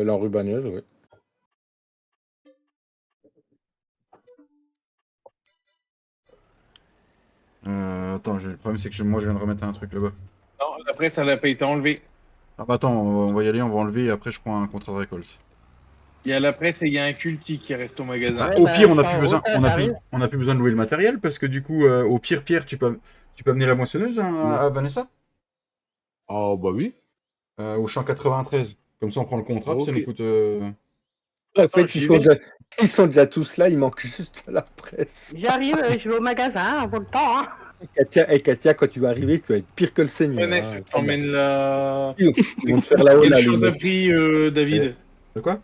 l'enrubanneuse, oui. Attends, le problème c'est que moi je viens de remettre un truc là-bas. Non, la presse, elle a pas été enlevée. Ah bah attends, on va y aller, on va enlever et après je prends un contrat de récolte. Il y a la presse et il y a un culti qui reste au magasin. Bah, Ouais, au bah, pire, on n'a ça, plus en besoin, gros, ça on a arrive. plus besoin de louer le matériel parce que du coup, au pire, Pierre, tu peux amener la moissonneuse à Vanessa Oh, bah oui. au champ 93. Comme ça, on prend le contrat, puis ça Ok. nous coûte. En fait, j'y ils sont déjà tous là, il manque juste la presse. J'arrive, je vais au magasin, pour le temps. Hein. Katia, quand tu vas arriver, tu vas être pire que le Seigneur. Vanessa, hein. je t'emmène la. Ils vont te faire la haut Quel là, champ les t'as mecs. pris, David? De quoi?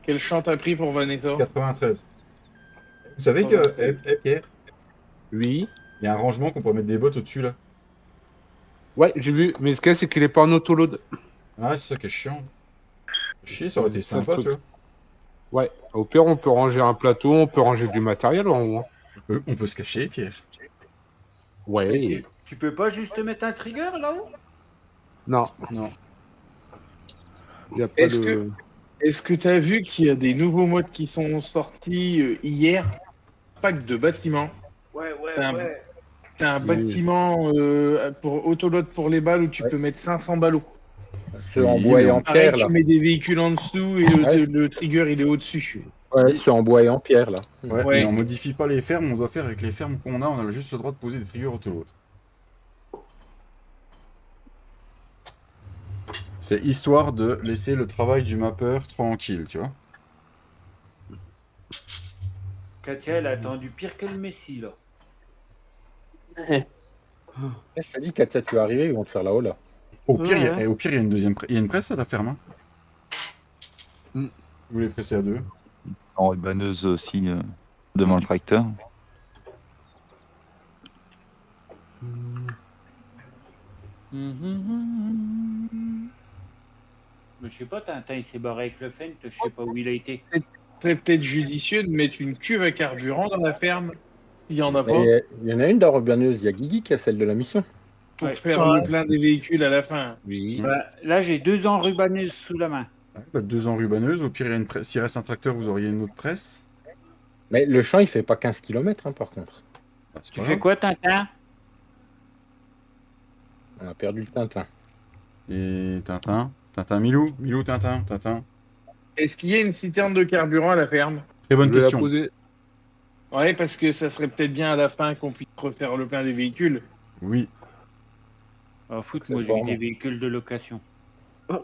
Quel champ t'as pris pour Vanessa? 93. Vous savez que, Pierre, Oui. il y a un rangement qu'on pourrait mettre des bottes au-dessus là. Ouais, j'ai vu. Mais ce qu'il y a, c'est qu'il est pas en autoload. Ah, c'est ça qui est chiant. Chier, ça aurait été C'est ça le sympa, truc. tu vois. Ouais. Au pire, on peut ranger un plateau, on peut ranger du matériel en haut. Hein. On peut se cacher, Pierre. Ouais. Tu peux pas juste mettre un trigger là-haut? Non. Non. Il y a pas Est-ce que t'as vu qu'il y a des nouveaux modes qui sont sortis hier? Pack de bâtiments. Ouais, T'as un Oui. bâtiment pour autoload pour les balles où tu peux mettre 500 ballots. Ceux en Oui, bois mais et en Pareil, pierre, là. tu mets des véhicules en dessous et le trigger il est au-dessus. Ouais, ceux en bois et en pierre, là. Ouais, Ouais. mais on modifie pas les fermes, on doit faire avec les fermes qu'on a, on a juste le droit de poser des triggers autoload. C'est histoire de laisser le travail du mappeur tranquille, tu vois. Katia, elle a attendu pire que le Messi, là. Je te dis, Katia, tu vas arriver, ils vont te faire la haut là. Au pire, Ouais. il y a une deuxième il y a une presse à la ferme. Hein. Mm. Vous les pressez à deux. Enrubanneuse aussi devant le tracteur. Mais je sais pas, Tintin, il s'est barré avec le Fent, je sais pas où il a été. C'est peut-être judicieux de mettre une cuve à carburant dans la ferme, s'il y en a pas, Et il y en a une d'enrubanneuse, il y a Guigui qui a celle de la mission. pour Ouais. faire le plein des véhicules à la fin. Oui. Bah, là, j'ai 2 enrubaneuses sous la main. Ouais, bah, 2 enrubaneuses, au pire, il y a une presse. S'il reste un tracteur, vous auriez une autre presse. Mais le champ, il fait pas 15 km, hein, par contre. Bah, c'est Tu pas fais grave. quoi, Tintin? On a perdu le Tintin. Et Tintin. Tintin, Milou. Milou, Tintin. Tintin. Est-ce qu'il y a une citerne de carburant à la ferme? Très bonne Je vais la question. poser. Ouais, parce que ça serait peut-être bien à la fin qu'on puisse refaire le plein des véhicules. Oui. Ah, foot, C'est moi, j'ai eu vraiment- des véhicules de location. Bon,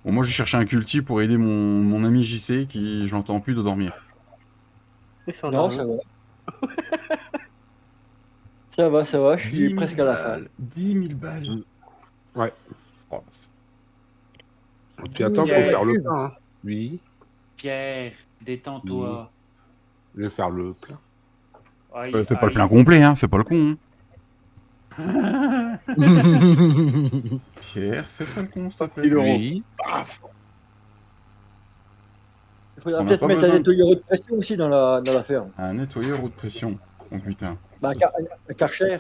moi, je cherchais un culti pour aider mon ami JC qui, je l'entends plus de dormir. Ils sont Non, dans ça le- va. Ça va, je suis presque à la fin. 10 000 balles. Ouais. Oh, Et puis attends, faut Yeah. faire le plein. Hein. Oui. Pierre, détends-toi. Je vais faire le plein. Aïe, fais pas le aïe. plein complet, hein. Fais pas le con. Hein. Pierre, fais pas le con, ça fait. 1000 euros. Oui. Paf. Il faudra On n'a peut-être pas mettre besoin un nettoyeur de pression aussi dans la ferme. Un nettoyeur haute pression. Oh putain. Bah, un Karcher.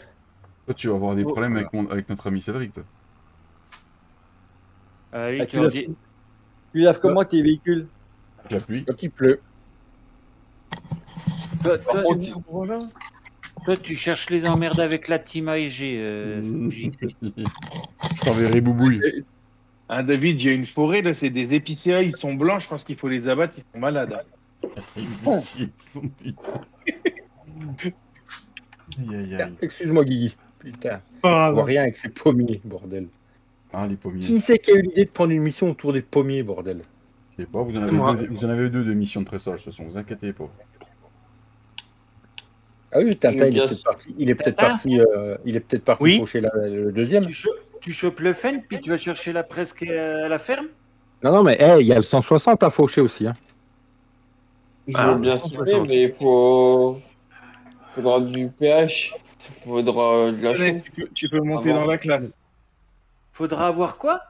Toi, tu vas avoir des Oh, problèmes avec notre ami Cédric, toi. Allez, Ah, tu vas dire- Tu laves comment tes véhicules? Avec la pluie. Quand il pleut. Toi, tu cherches les emmerdes avec la team AEG. JT. Je t'enverrai Boubouille. Ah, David, il y a une forêt, là, c'est des épicéas, ils sont blancs, je pense qu'il faut les abattre, ils sont malades. Ils sont Aïe, aïe, aïe. Excuse-moi, Guigui. Putain. Ah, On voit ouais. rien avec ces pommiers, bordel. Ah, les pommiers. Qui c'est qui a eu l'idée de prendre une mission autour des pommiers, bordel? Je sais pas, vous en avez deux de missions de pressage, de toute façon, vous inquiétez pas. Ah oui, Tintin, il est Lucas. peut-être parti. Il est peut-être Tintin parti. Il est peut-être parti Oui. faucher le deuxième. tu chopes le fen, puis tu vas chercher la presse à la ferme. Non, mais il y a le 160 à faucher aussi. Hein. Je Ah, veux bien je suivre, mais faudra du pH. Faudra de la chaux. Tu peux monter Avant. dans la classe. Faudra avoir quoi?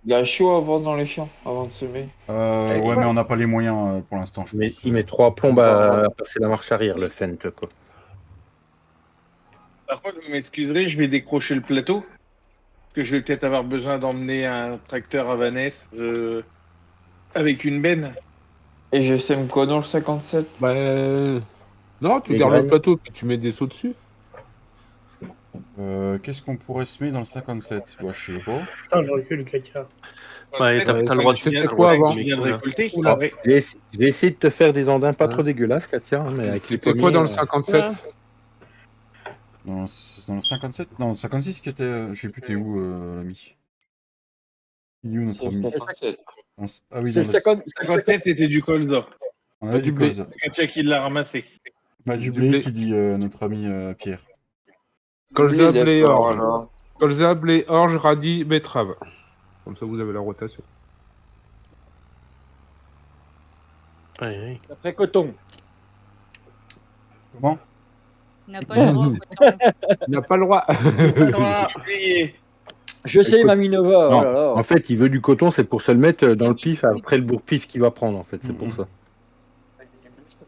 De la chaux avant dans les champs, avant de semer. Ouais, mais on n'a pas les moyens pour l'instant, je pense. Il met 3 plombes à passer la marche arrière, le Fent. Quoi. Par contre, vous m'excuserez, je vais décrocher le plateau. Parce que je vais peut-être avoir besoin d'emmener un tracteur à Vanessa avec une benne. Et je sème quoi dans le 57? Bah, non, tu Les gardes le graines. plateau puis tu mets des sauts dessus. Qu'est-ce qu'on pourrait semer dans le 57? Ouais, je sais pas. Putain, je recule, Katia. Ouais, t'as le droit de C'était faire quoi avant? Je viens de récolter. Oula. Ouais. Je vais essayer de te faire des andins pas trop dégueulasses, Katia. Hein, mais avec les C'était quoi pommiers, dans le 57? Dans le 57? Non, le 56 qui était... je sais plus, t'es où, l'ami? Il est où notre ami? Ah oui, C'est dans le le... 57 était du colza. On a du blé. colza. Katia qui l'a ramassé. Bah, du Du blé blé. qui dit notre ami Pierre. Colza, Blé, blé, d'accord, orge. alors. Colza, blé, orge, radis, betterave. Comme ça, vous avez la rotation. Ouais. Après coton. Comment? On n'a pas le droit. Il n'a pas le droit. Je sais, Mamie Nova. Non, Oh là là. en fait, il veut du coton, c'est pour se le mettre dans le pif après le bourre-pif qu'il va prendre, en fait, c'est pour ça.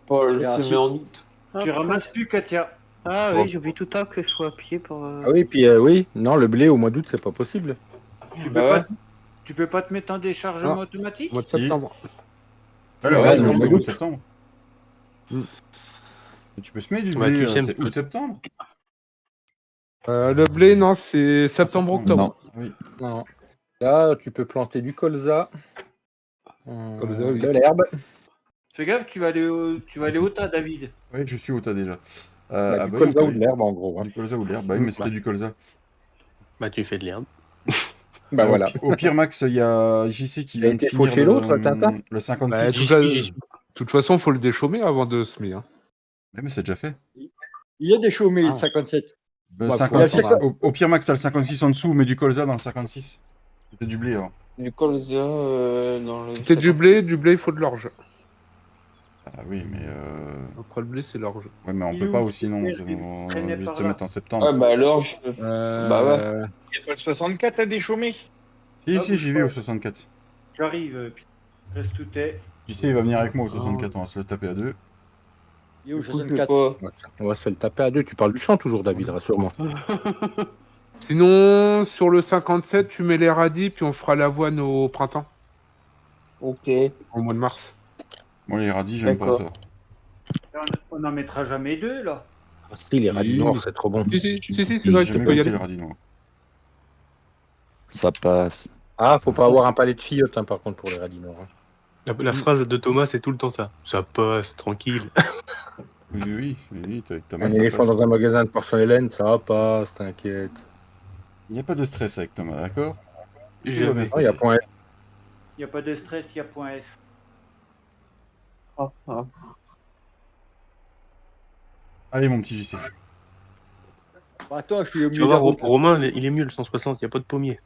Pas le Bien semer sûr. en août. Tu ramasses plus, Katia. Ah oui, j'oublie tout le temps qu'il faut appuyer pour. Ah oui, puis oui, non, le blé au mois d'août, c'est pas possible. Tu peux pas te mettre en déchargement Ah. automatique? Au mois de septembre. Ah, le Ouais, reste, non, c'est mais au mois de août. septembre. Mm. Et tu peux semer du Ouais, blé, tu sèmes, c'est tu peux- août-septembre? Le blé, non, c'est septembre-octobre. Non. Oui. Non. Là, tu peux planter du colza, Colza, oui. de l'herbe. Fais gaffe, tu vas aller au tas, David. Oui, je suis au tas déjà. Bah, du oui, colza on ou peut- de l'herbe, en gros. Hein. Du colza ou de l'herbe. Bah oui, mais c'était du colza. Bah, tu fais de l'herbe. Bah voilà. Au pire, Max, il y a JC qui Il a vient de été finir fauché l'autre, Tintin le 56. Bah, de toute façon, faut le déchaumer avant de semer. Hein. Ouais, mais c'est déjà fait. Il y a des chômés, le Ah. 57. Le Bah, 56, faut- au pire, Max, t'as le 56 en dessous, mais du colza dans le 56. C'était du blé, hein. Du colza dans le. C'était du blé, il faut de l'orge. Ah oui, mais Après le blé, c'est l'orge. ouais, mais on Il peut est pas où, aussi, non. Pierre, On est traînait obligé de par se là. mettre en septembre. Ouais, bah alors, je peux. Bah ouais. Il n'y a pas le 64 à déchaumer. Si, Ah, si, bouge j'y vais pas. au 64. J'arrive. Reste tout est. JC, il va venir avec moi au 64, on va se le taper à deux. Il est au Du coup, je peux 64. pas. On va se le taper à deux. Tu parles du champ toujours, David, rassure-moi. Sinon, sur le 57, tu mets les radis, puis on fera l'avoine au printemps, Ok. au mois de mars. Moi, les radis, j'aime pas D'accord. ça. On n'en mettra jamais deux, là. Ah, si, les radis noirs, c'est trop bon. Si, c'est J'ai vrai, tu jamais peux y goûté aller. les radis noirs. Ça passe. Ah, faut pas avoir un palais de fillotte, hein, par contre, pour les radis noirs. Hein. La phrase de Thomas, c'est tout le temps ça. Ça passe, tranquille. Oui, avec Thomas, Un ça éléphant passe. dans un magasin de porcelaine, ça passe, t'inquiète. Il n'y a pas de stress avec Thomas, d'accord? Tout va Jamais. bien se Oh, il y a passer. point F. Il n'y a pas de stress, il y a point S. Allez, mon petit JC. Bah, toi, je suis au Tu milieu vas de la voir, route. Romain, il est mieux le 160, il n'y a pas de pommier.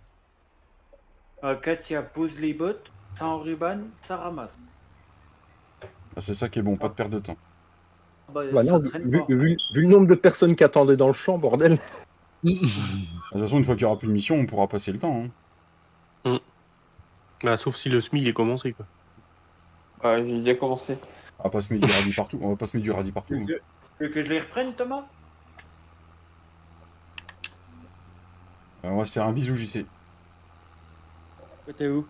Katia pose les bottes, ça enrubanne, ça ramasse. Ah, c'est ça qui est bon, pas de perte de temps. Bah, Bah ça non, traîne vu, pas. vu le nombre de personnes qui attendaient dans le champ, bordel. De toute façon, une fois qu'il n'y aura plus de mission, on pourra passer le temps. Hein. Bah, sauf si le SMI il est commencé, quoi. Ouais, j'ai déjà commencé. On va pas se mettre du radis partout. On va pas se mettre du radis partout. hein. Tu veux que je les reprenne, Thomas? On va se faire un bisou, JC. T'es où?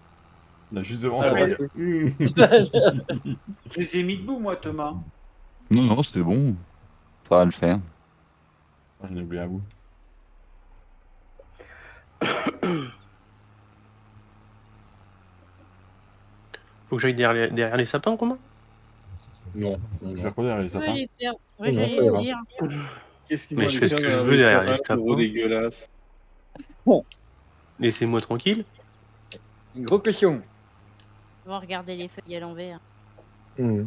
Là, juste devant Ah, toi. ouais. regarde. Je les ai mis debout, moi, Thomas. Non, non, c'était bon. Ça va le faire. Ah, j'en ai oublié un bout. Faut que j'aille derrière les sapins, Romain? Non. Je vais faire quoi derrière les sapins? Ouais, Non, j'allais ça ira. dire. Qu'est-ce qu'il Mais m'a je fais ce laissé que je dans veux les derrière les sapins, gros sapins. dégueulasse. Laissez-moi tranquille. Une grosse question. On va regarder les feuilles à l'envers. Mmh.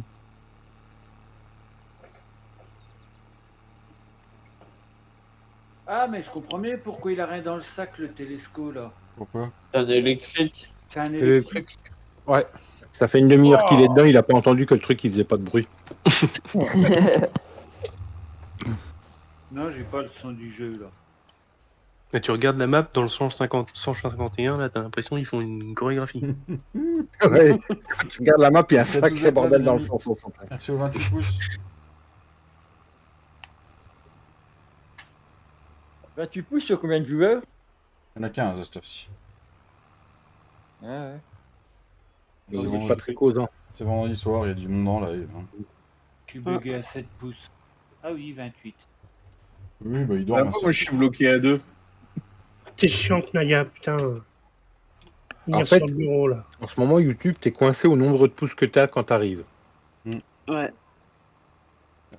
Ah, mais je comprends mieux pourquoi il a rien dans le sac, le télescope, là. Pourquoi? C'est un électrique. C'est un électrique. Ouais. Ça fait une demi-heure qu'il est dedans, il a pas entendu que le truc il faisait pas de bruit. Non, j'ai pas le son du jeu, là. Et tu regardes la map dans le 151, là, t'as l'impression qu'ils font une chorégraphie. Ouais. Tu regardes la map, il y a un Ça sacré nous a bordel pas, dans le les sens 60. Merci aux 28 pouces. 28 pouces sur combien de joueurs? Il y en a 15 à cette heure-ci. Ah ouais. C'est C'est vendredi- pas très causant. c'est vendredi soir, il y a du monde dans live. Hein. Je suis bugué à 7 pouces. Ah oui, 28. Oui, bah il dort. Ah, hein, moi, je suis bloqué à 2. T'es chiant, Naya, putain. Venir En fait- sur le bureau, là. En ce moment, YouTube, t'es coincé au nombre de pouces que t'as quand t'arrives. Ouais.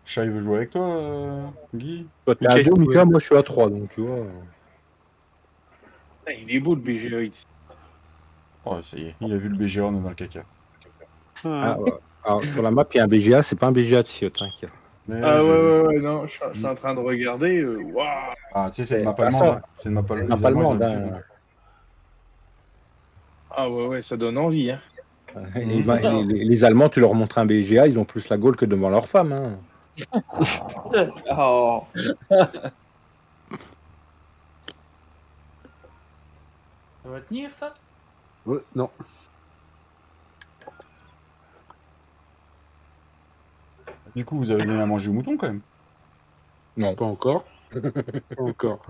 Chat, il veut jouer avec toi, Guy? Toi, t'es à Ok, 2, ouais. Mika, moi je suis à 3, donc tu vois. Ah, il est beau le BGA ici. Oh, ça y est, il a vu le BGA, on est dans le caca. Ah, ouais. Alors, sur la map, il y a un BGA, c'est pas un BGA de Siot, hein, qu'il y a. Mais Ah je- ouais, non, je suis en train de regarder. Waouh. Ah, tu sais, c'est une map De toute allemande. façon, Hein. C'est une map allemande. map Les Allemands, ils ont allemande, l'habitude, hein. hein. Ah ouais, ça donne envie. Hein. Les Allemands, tu leur montres un BGA, ils ont plus la gaule que devant leur femme. Hein. Oh. Ça va tenir, ça? Ouais, non. Du coup, vous avez donné à manger au mouton quand même. Non. Pas encore. Pas encore.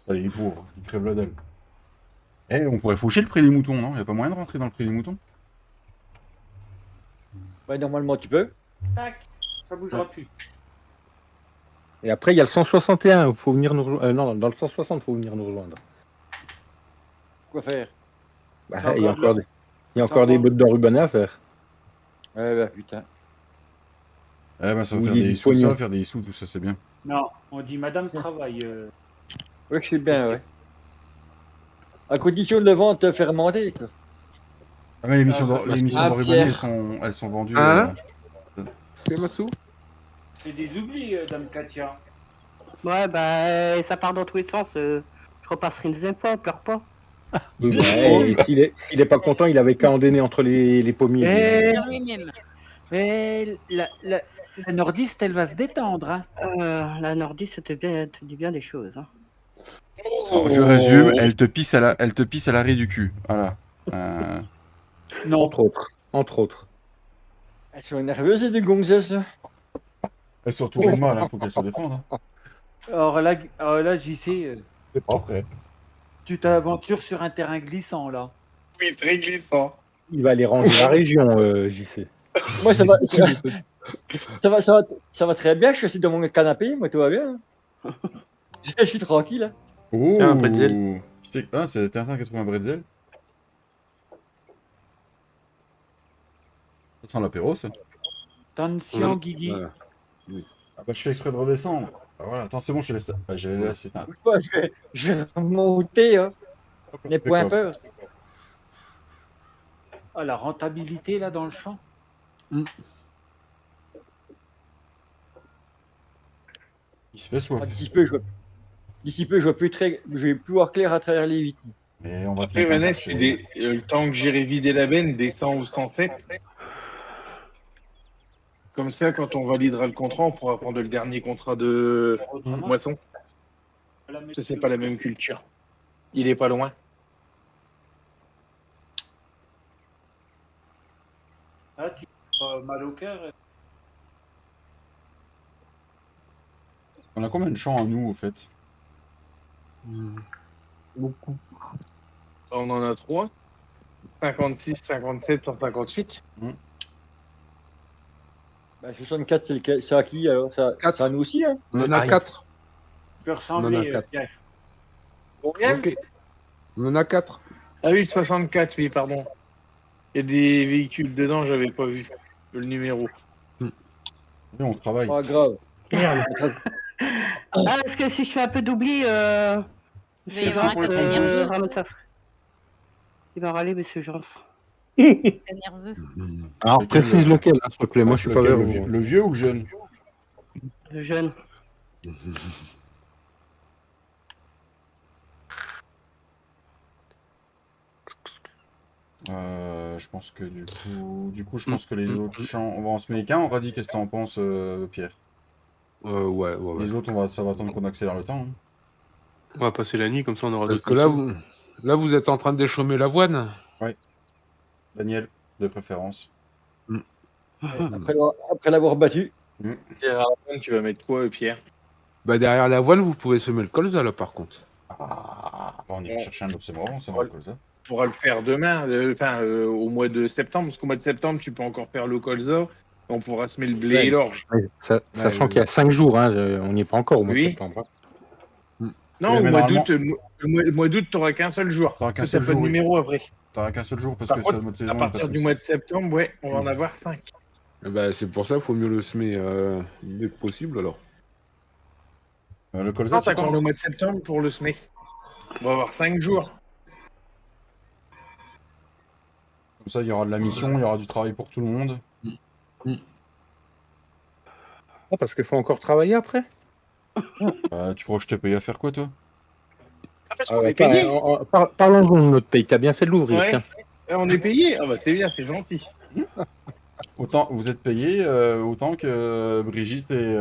Allez, il est pauvre, il crève la dalle. Eh, on pourrait faucher le prix des moutons, non? Y a pas moyen de rentrer dans le prix des moutons? Ouais, normalement tu peux. Tac, ça bougera plus. Et après, il y a le 161, faut venir nous rejoindre. Non, dans le 160, faut venir nous rejoindre. Quoi faire? Bah, Ça il y a va, encore là. des, il y a Ça encore va. des bouts d'enrubanné à faire. Ouais, bah putain. Eh ben, ça va Oui, faire il des est sous, ça pognon. va faire des sous, tout ça, c'est bien. Non, on dit Madame Travail. Ouais, que c'est bien, ouais. À condition de le vendre fermenté, quoi. Ah, mais l'émission Ah, d'Henri Pierre. Bonnier, elles sont vendues. Hein C'est Matsu C'est des oublis, Dame Katia. Ouais, bah, ça part dans tous les sens. Je repasserai une deuxième fois, pleure pas. Oui, bah, et s'il est pas content, il avait qu'à en donner entre les pommiers. Eh, Faire lui-même. Et la nordiste, elle va se détendre. Hein. la nordiste, te dit bien des choses. Hein. Alors, je résume, elle te pisse à l'arrêt du cul. Voilà. Non. Entre autres. Entre autres. Elles sont nerveuses, ces deux gonzesses, là. Elles sont retournées mal, hein, faut qu'elles se défendent. Hein. Alors là, JC, C'est pas vrai. tu t'aventures sur un terrain glissant, là. Oui, très glissant. Il va aller ranger la région, JC. Moi, ça va très bien. Je suis assis dans mon canapé, moi, tout va bien. Hein. Je suis tranquille. Hein. Oh, Tiens, un bretzel. Ah, c'est Tintin qui a trouvé un bretzel. Ça sent l'apéro, ça. Attention, Guigui. Voilà. Ah bah, je fais exprès de redescendre. Ah, voilà, attends, c'est bon, je te laisse. Ah, j'allais laisser. Moi, je vais monter. Hein. Les points peur. Ah, la rentabilité, là, dans le champ. Il se fait soif. Ah, d'ici peu, je vois plus très. Je vais plus voir clair à travers les vitres. Mais on va te Après, mettre un Vanessa, cachet. le temps que j'irai vider la benne, des 100 ou 107. Comme ça, quand on validera le contrat, on pourra prendre le dernier contrat de Autrement, moisson. Ça, c'est pas la même culture. Il est pas loin. Ah, tu as mal au cœur. On a combien de champs à nous, au fait? Beaucoup. On en a 3. 56, 57, 158. Bah, 64, c'est à qui alors? C'est à nous aussi, hein? On en a 4. Tu peux ressembler. On en a quatre. Pierre. Combien? Ok. On en a 4. Ah oui, 64, oui, pardon. Il y a des véhicules dedans, j'avais pas vu le numéro. Oui, on travaille. Pas grave. Merde. Ah, parce que si je fais un peu d'oubli, Il va y avoir un caca nerveux. Il va râler, monsieur Jean. Caca nerveux. Alors, précise lequel, hein, s'il te plaît. Moi, je suis pas Lequel, vers vous. le vieux ou le jeune? Le jeune. Je pense que du coup, je pense que les autres champs, on va en semer qu'un. On va dire, qu'est-ce que t'en penses, Pierre? Ouais. Les autres, ça va attendre qu'on accélère le temps. Hein. On va passer la nuit, comme ça on aura Parce d'autres que missions. là, vous êtes en train de déchaumer l'avoine. Ouais. Daniel, de préférence. Après l'avoir battu. Derrière l'avoine, tu vas mettre quoi, Pierre? Bah, derrière l'avoine, vous pouvez semer le colza, là, par contre. Ah, on ira chercher un autre semoir, on semera le colza. Tu pourras le faire demain, au mois de septembre, parce qu'au mois de septembre, tu peux encore faire le colza. On pourra semer le blé et l'orge. Ouais, sachant qu'il y a 5 jours, hein, on n'y est pas encore au mois de Oui. septembre. Hein. Non, Oui, au mais mois normalement- d'août, le mois d'août, t'auras qu'un seul jour. T'auras qu'un T'as seul pas jour, de oui. numéro après. T'auras qu'un seul jour parce Par que contre, c'est le mode saison. à il partir passe du comme mois ça. de septembre, ouais, on va en avoir 5. Bah, c'est pour ça qu'il faut mieux le semer dès que possible, alors. Le colza, Non, tu t'attends penses le mois de septembre pour le semer. On va avoir 5 jours. Comme ça, il y aura de la mission, il y aura du travail pour tout le monde. Ah, parce qu'il faut encore travailler après. Tu crois que je t'ai payé à faire quoi, toi? Parce Ah qu'on ouais, est payé. Parlons-en de notre paye. T'as bien fait de l'ouvrir, Ouais. tiens. On est payé. Ah bah c'est bien, c'est gentil. Autant vous êtes payé, autant que Brigitte et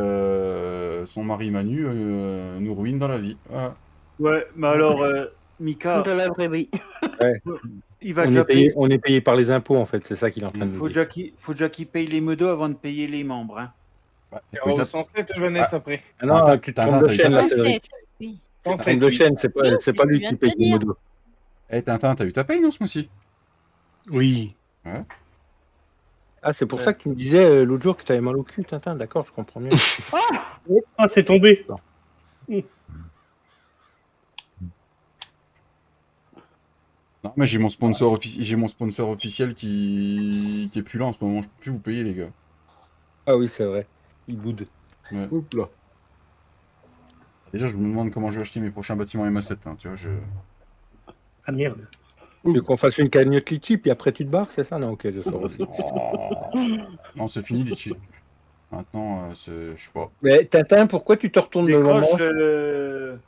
son mari Manu nous ruinent dans la vie. Voilà. Ouais, mais alors, Mika, De la vraie vie. Ouais. il va On déjà est, payé, payer. on est payé par les impôts, en fait. C'est ça qu'il est en train de nous Faut dire. déjà qu'il paye les medos avant de payer les membres. Hein. Il y aura au 107, Vanessa, après. Ah non, Attends, tu te trompes de t'as eu chaîne, ta là, paye. Cédric. Oui. Tu te trompes de chaîne, c'est pas lui qui paye ton modo. Eh, Tintin, t'as eu ta paye, non, ce mois-ci? Oui. Ouais. Ah, c'est pour ça que tu me disais l'autre jour que t'avais mal au cul, Tintin. D'accord, je comprends mieux. Ah, c'est tombé. Non, mais j'ai mon sponsor officiel qui est plus là en ce moment. Je peux plus vous payer, les gars. Ah oui, c'est vrai. Il boude. Ouais. Oups là. Déjà, je me demande comment je vais acheter mes prochains bâtiments MA7. Hein, tu vois, Ah merde. Tu veux qu'on fasse une cagnotte litchi, puis après tu te barres, c'est ça? Non, ok, je sors aussi. Non, c'est fini, Litchi. Maintenant, je sais pas. Mais Tintin, pourquoi tu te retournes devant moi? Décroche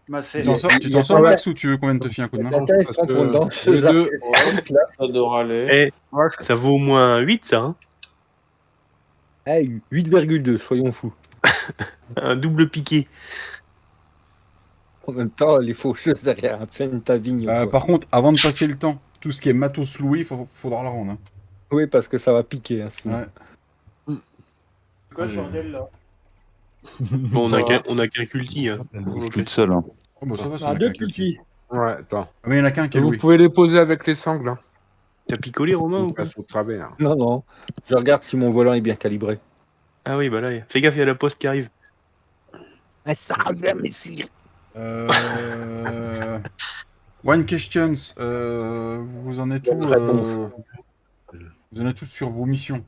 ma Tu série. t'en sors, Max, ou tu veux qu'on vienne te filer un coup de main? Tintin, il se prend pour une danseuse les deux- artistique, là. Ça devrait aller. Eh, ça vaut au moins 8, ça. Hein. Ah, 8,2, soyons fous. Un double piqué. En même temps, les faucheuses derrière un fin ta vigne. quoi. Par contre, avant de passer le temps, tout ce qui est matos loué, faudra la rendre. Hein. Oui, parce que ça va piquer. Hein, sinon. Ouais. C'est quoi ce bordel là? Bon, on a qu'un culti. Hein. Elle bouge toute seule. Hein. Oh, bah, ça va, Ah, c'est deux un cultis. Ouais, attends. Ah, mais il y en a qu'un qui est Vous loué. pouvez les poser avec les sangles. Hein. T'as picolé, Romain, ou Ils pas? passent au travers. Non, non. Je regarde si mon volant est bien calibré. Ah oui, bah là, fais gaffe, il y a la poste qui arrive. Ah, ça revient, messire. One questions. Vous en êtes où Vous en êtes tous sur vos missions?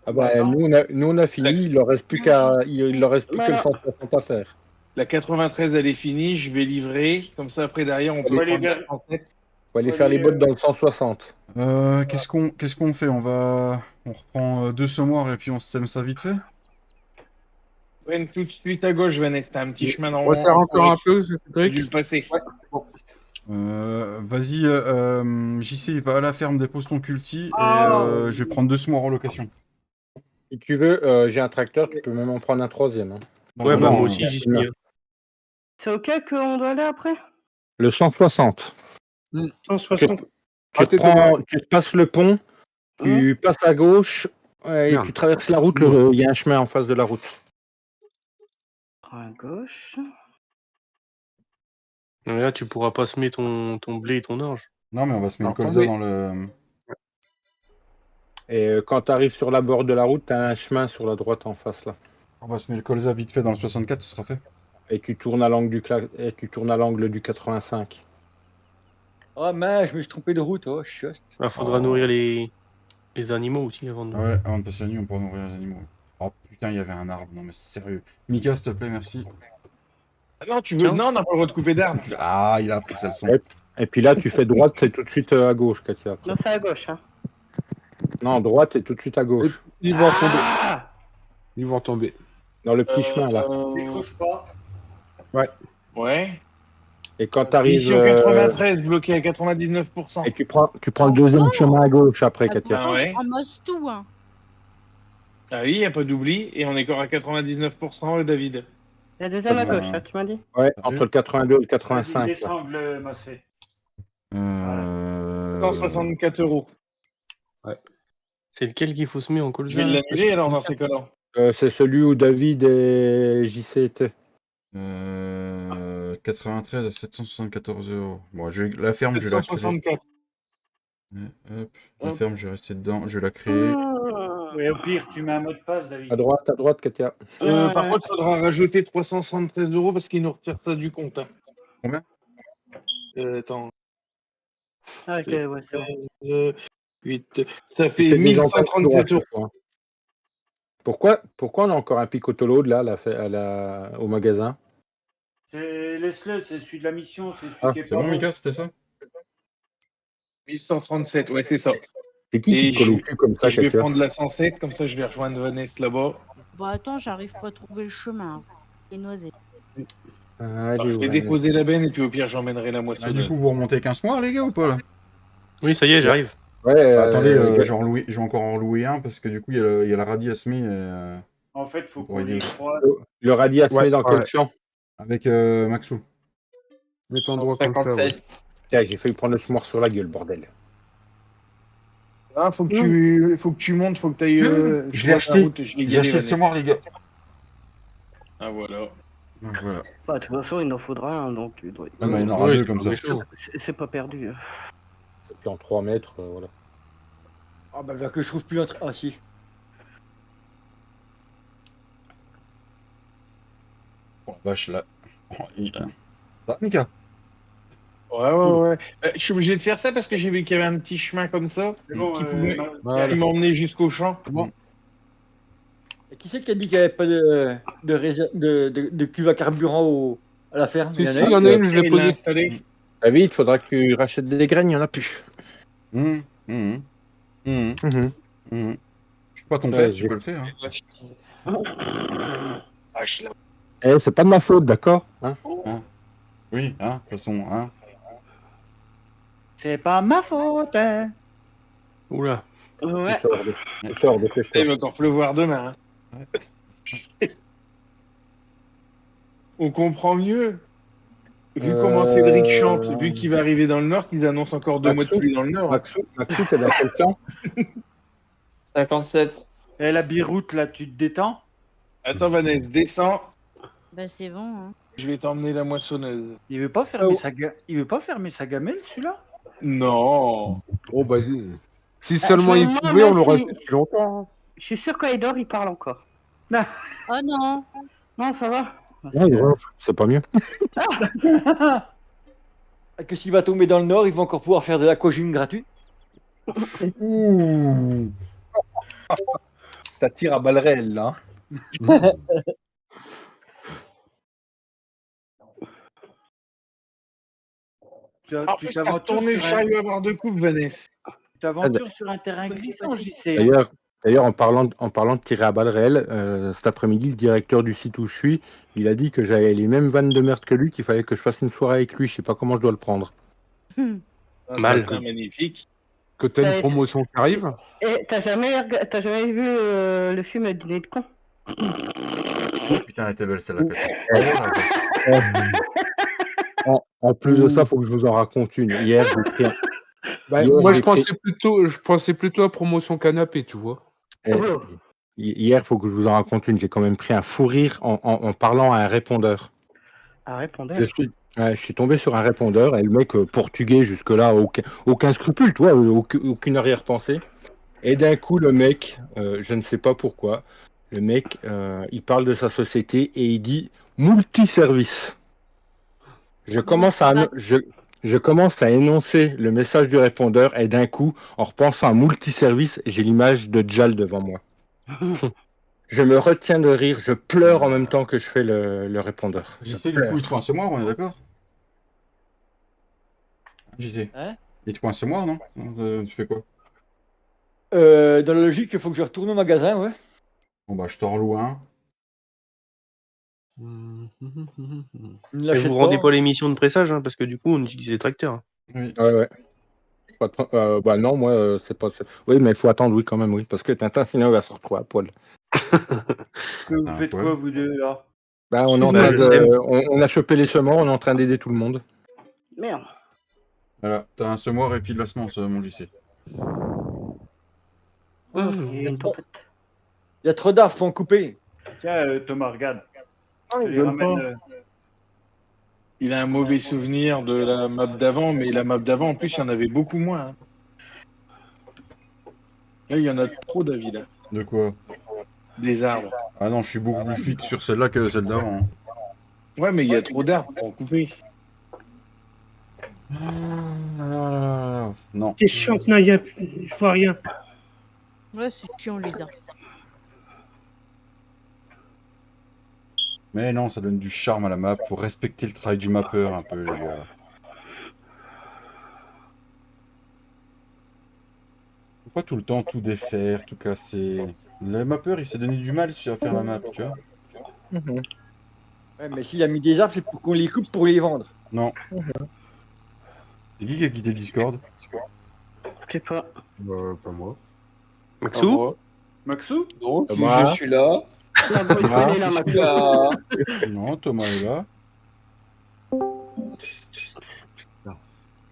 Ah bah, nous on a fini. Il leur reste plus que le 160 à faire. La 93, elle est finie. Je vais livrer. Comme ça, après, derrière, on peut aller prendre vers- la 107. On va aller faire les bottes dans le 160. Qu'est-ce qu'on fait? On reprend 2 semoirs et puis on se sème ça vite fait? Prenne tout de suite à gauche, Vanessa. T'as un petit chemin dans On resserre encore un peu, c'est J'ai Cédric. dû le passer. Vas-y, JC, va à la ferme, dépose ton culti et je vais prendre 2 semoirs en location. Si tu veux, j'ai un tracteur, tu peux même en prendre un troisième. Hein. Non, Ouais, bah bah non, moi aussi, j'y suis. Hein. C'est ok qu'on doit aller après? Le 160. 160. Tu te passes le pont, tu passes à gauche et Merde. tu traverses la route. Il y a un chemin en face de la route. À gauche. Et là, tu pourras pas semer ton blé et ton orge. Non, mais on va se mettre le Alors, colza attendez. dans le... Et quand tu arrives sur la bord de la route, tu as un chemin sur la droite en face là. On va se mettre le colza vite fait dans le 64, ce sera fait. Et tu tournes à l'angle du 85. Oh mince, je me suis trompé de route. Oh, chut. Il faudra nourrir les animaux aussi avant de... Ouais, avant de passer la nuit, on pourra nourrir les animaux. Oh putain, il y avait un arbre. Non, mais sérieux. Mika, s'il te plaît, merci. Ah non, tu veux. Tiens. Non, on n'a pas le droit de couper d'arbres. Ah, il a appris sa leçon. Et puis là, tu fais droite, c'est tout de suite à gauche, Katia. Non, c'est à gauche. Hein. Non, droite, c'est tout de suite à gauche. Ils vont tomber. Ah Ils vont tomber. Dans le petit chemin là. Décroche pas. Ouais. Et quand tu arrives. Mission 93, bloqué à 99%. Et tu prends le deuxième chemin à gauche après, Katia. Ah ouais. Je ramasse tout. Hein. Ah oui, il n'y a pas d'oubli. Et on est encore à 99%, David. La deuxième à gauche, hein, tu m'as dit. Ouais, entre le 82 et le Vas-y, 85. là. descends, le Massé. 164 €. C'est lequel qu'il faut se mettre en colza Je vais l'annuler alors dans ces cas-là. C'est celui où David et JC étaient. 93 à 774 €. Bon, la ferme, je vais la créer. 764. Hop, la ferme, je vais rester dedans, je vais la créer. Ouais, au pire, tu mets un mot de passe, David. À droite, Katia. Par contre, il faudra rajouter 373 € parce qu'il nous retire ça du compte. Hein. Combien Attends. Ah, ouais, c'est bon. 8. Ça fait C'est des 1137 €. €. Pourquoi on a encore un picotolo de là, au magasin? Laisse-le, c'est celui de la mission, c'est celui Ah, qui est C'est pas bon, Mika, c'était ça 1137, ouais, c'est ça. C'est qui Et te colle au cul comme ça, je vais Katia? prendre la 107, comme ça je vais rejoindre Vanessa là-bas. Bon, attends, j'arrive pas à trouver le chemin. C'est nausé. Alors, je vais déposer la benne et puis au pire j'emmènerai la Ah, moissonneuse. du coup, vous remontez 15 mois, les gars, ou pas là? Oui, ça y est, j'arrive. Ouais, Attendez, je vais encore en louer un parce que du coup, il y a la radis à semer. En fait, faut Pour qu'on aider les aussi. croise. Le radis à se met dans quel champ? Avec Maxou. Mets ton droit comme ça, ouais. 57. Tiens, j'ai failli prendre le smore sur la gueule, bordel. Ah, faut que tu montes, faut que tu ailles. Je l'ai acheté. J'ai acheté le ce semoir, les gars. Ah voilà. Donc, voilà. Bah, de toute façon, il en faudra un, donc. Ah, bah, il y en aura deux comme ça. C'est pas perdu. Et puis en 3 mètres, voilà. Ah bah, que je trouve plus entre. Ah si. Oh, vache, là. Oh, ça va, Mika? Ouais. Je suis obligé de faire ça parce que j'ai vu qu'il y avait un petit chemin comme ça C'est bon, qui pouvait Voilà. m'emmener jusqu'au champ. Et qui c'est qui a dit qu'il n'y avait pas de cuve à carburant à la ferme? Si, Il y en si, a il y en a une, je l'ai posée. installé. David, il faudra que tu rachètes des graines, il n'y en a plus. Je suis pas ton Ouais, père, j'ai- tu peux le faire. Hein. Eh, c'est pas de ma faute, d'accord, hein? Oui, hein, de toute façon, hein. C'est pas ma faute, hein. Oula. Ouais. Tu sors, dépêche-toi. Il va encore pleuvoir demain. Hein. On comprend mieux. Vu comment Cédric chante, vu qu'il va arriver dans le Nord, qu'ils annoncent encore 2 mois de pluie dans le Nord. Maxou, t'es dans quel temps? 57. Et la biroute, là, tu te détends? Attends, Vanessa, descends. Bah, c'est bon. Hein. Je vais t'emmener la moissonneuse. Il veut pas fermer il veut pas fermer sa gamelle, celui-là? Non. Oh, vas-y. Si seulement il pouvait, on l'aurait fait depuis longtemps. Je suis sûr quand il dort, il parle encore. Oh non. Non, ça va. C'est pas mieux. Que s'il va tomber dans le Nord, il va encore pouvoir faire de l'aquagym gratuit. Ouh. Ça tire à balles réelles, là. En plus, t'as retourné le chariot à bord de coupe, Vanessa. Tu t'aventures sur un terrain glissant, JC. D'ailleurs, en parlant de tirer à balles réelles, cet après-midi, le directeur du site où je suis, il a dit que j'avais les mêmes vannes de merde que lui, qu'il fallait que je fasse une soirée avec lui. Je sais pas comment je dois le prendre. Mal. Magnifique. Que t'as Ça a une été- promotion qui arrive. Et t'as jamais vu le film Le Dîner de con? Putain, elle était belle celle-là. En plus de ça, faut que je vous en raconte une. Hier, j'ai pris un... Bah, Hier, moi, j'ai je pensais plutôt à promotion canapé, tu vois. Hier, faut que je vous en raconte une. J'ai quand même pris un fou rire en parlant à un répondeur. Un répondeur. Je suis tombé sur un répondeur et le mec portugais jusque-là, aucun scrupule, tu vois, aucune arrière-pensée. Et d'un coup, le mec, je ne sais pas pourquoi, le mec, il parle de sa société et il dit multiservice. Je commence à énoncer le message du répondeur et d'un coup, en repensant à multiservice, j'ai l'image de Jal devant moi. Je me retiens de rire, je pleure en même temps que je fais le répondeur. J'y sais, du coup, il te faut un semoir, on est d'accord? J'y sais. Hein? Il te faut un semoir, non? Tu fais quoi? Dans la logique, il faut que je retourne au magasin, ouais. Bon, bah, je t'en reloue un. Et vous rendez pas l'émission de pressage, hein, parce que du coup, on utilise les tracteurs. Hein. Oui. Ouais. Bah non, moi, c'est pas ça. Oui, mais il faut attendre, oui, quand même, oui. Parce que Tintin, sinon, il va se retrouver à poil. Vous faites quoi, vous deux, là? Bah, on est en train on a chopé les semoirs, on est en train d'aider tout le monde. Merde. Voilà, t'as un semoir et puis de la semence, mon JC. Il y a une tempête. Il y a trop d'arbres, faut en couper. Tiens, Thomas, regarde. Je te il les donne ramène, pas. Il a un mauvais souvenir de la map d'avant, mais la map d'avant, en plus, il y en avait beaucoup moins. Hein. Là, il y en a trop, David. Hein. De quoi? Des arbres. Ah non, je suis beaucoup plus fit sur celle-là que celle d'avant. Hein. Ouais, mais il y a trop d'arbres pour en couper. Non. C'est chiant, non, je vois rien. Ouais, c'est chiant, les arbres. Mais non, ça donne du charme à la map. Faut respecter le travail du mappeur un peu, les gars. Faut pas tout le temps tout défaire, tout casser. Le mappeur, il s'est donné du mal à faire la map, tu vois. Ouais, mais s'il a mis des arbres, c'est pour qu'on les coupe pour les vendre. Non. C'est qui a quitté le Discord? Je sais pas. Pas moi. Maxou? Maxou? Non, Thomas. je suis là. La bonne est là, Maxou. Là. Non, Thomas est là.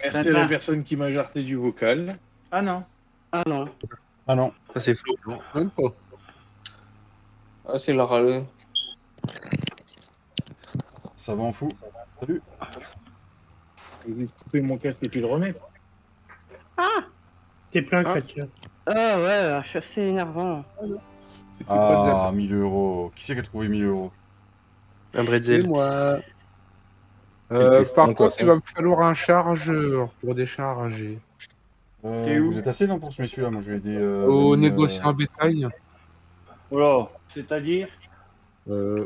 Merci à la personne qui m'a jarté du vocal. Ah non. Ah non. Ah non. Ça, c'est Flo. Non, même pas. Ah, c'est la râle. Ça va en fou. Salut. Je vais couper mon casque et puis le remettre. Ah. T'es plein, Katia. Ah ouais, c'est énervant. Ah, 1000 €. Qui c'est qui a trouvé 1000 €? Un bretzel. C'est moi. Quelle Par question, contre, toi, il va me falloir un chargeur pour décharger. T'es où? Vous êtes assez non pour ce messieurs-là? Moi, je vais aider. Au Denis, négociant bétail. Oh, c'est-à-dire?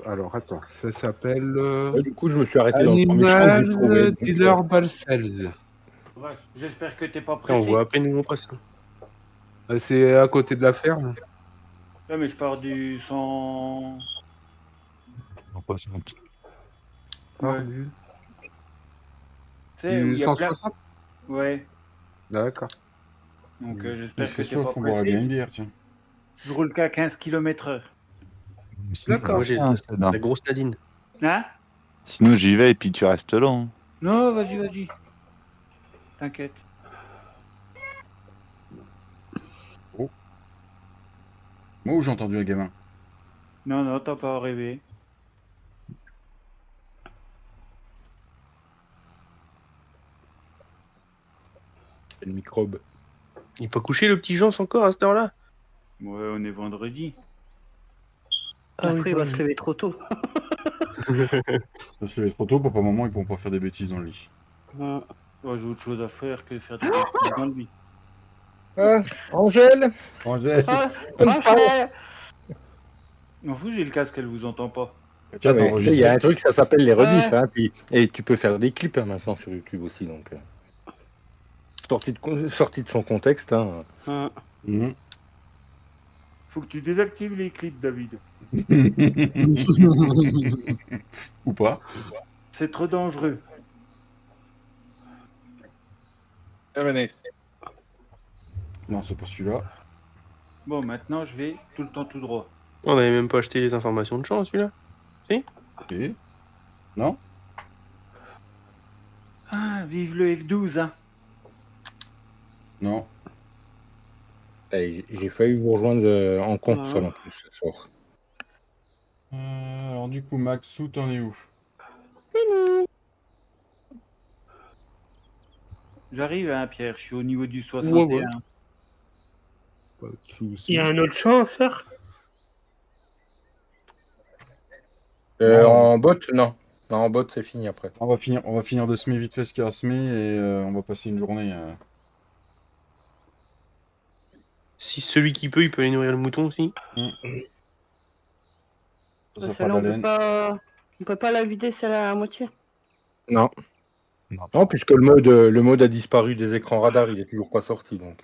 Alors, attends, ça s'appelle Du coup, je me suis arrêté dans le premier champ que j'ai trouvé. Animal donc, Dealer Balcells. Ouais, j'espère que t'es pas On pressé. voit à peine où on passe. C'est à côté de la ferme. Ouais, mais je pars du 100... Perdu. Tu sais, où Du il y a plein... 160. Ouais, D'accord. donc Il j'espère fait que t'es soif, pas on boira bien une pressé. bière, tiens. Je roule qu'à 15 km/h. D'accord. Moi, j'ai la grosse Nadine. Hein? Sinon, j'y vais et puis tu restes là. Hein. Non, vas-y. T'inquiète. Moi, où j'ai entendu un gamin? Non, t'as pas rêvé. C'est le microbe. Il est pas couché, le petit Jean, encore, à cette heure-là? Ouais, on est vendredi. Après, il va se lever trop tôt. Il va se lever trop tôt, papa, maman, ils pourront pas faire des bêtises dans le lit. Ouais, j'ai autre chose à faire que faire des bêtises dans le lit. Angèle. Angèle. M'en fous, j'ai le casque, elle vous entend pas. Tiens, Ouais, t'enregistres. il y a un truc, ça s'appelle les rediffs. Ouais. Hein, et tu peux faire des clips maintenant sur YouTube aussi. Donc, sorti de son contexte. Hein. Mhm. Faut que tu désactives les clips, David. Ou pas. C'est trop dangereux. Non, c'est pas celui-là. Bon, maintenant, je vais tout le temps tout droit. On n'avait même pas acheté les informations de champ, celui-là. Si? Ok. Non? Ah, vive le F12, hein. Non. J'ai failli vous rejoindre en console en plus ce soir. Alors du coup, Maxou, t'en es où? J'arrive, hein, Pierre, je suis au niveau du 61. Pas de soucis. Il y a un autre champ à faire? En bot, non. Non, en bot, c'est fini après. On va finir de semer vite fait ce qu'il y a à semer et on va passer une journée. Si celui qui peut, il peut aller nourrir le mouton aussi. Ça fera Celle-là, de la laine. on peut pas la vider, celle-là à moitié. Non. Non, puisque le mode a disparu des écrans radar, il est toujours pas sorti. Donc,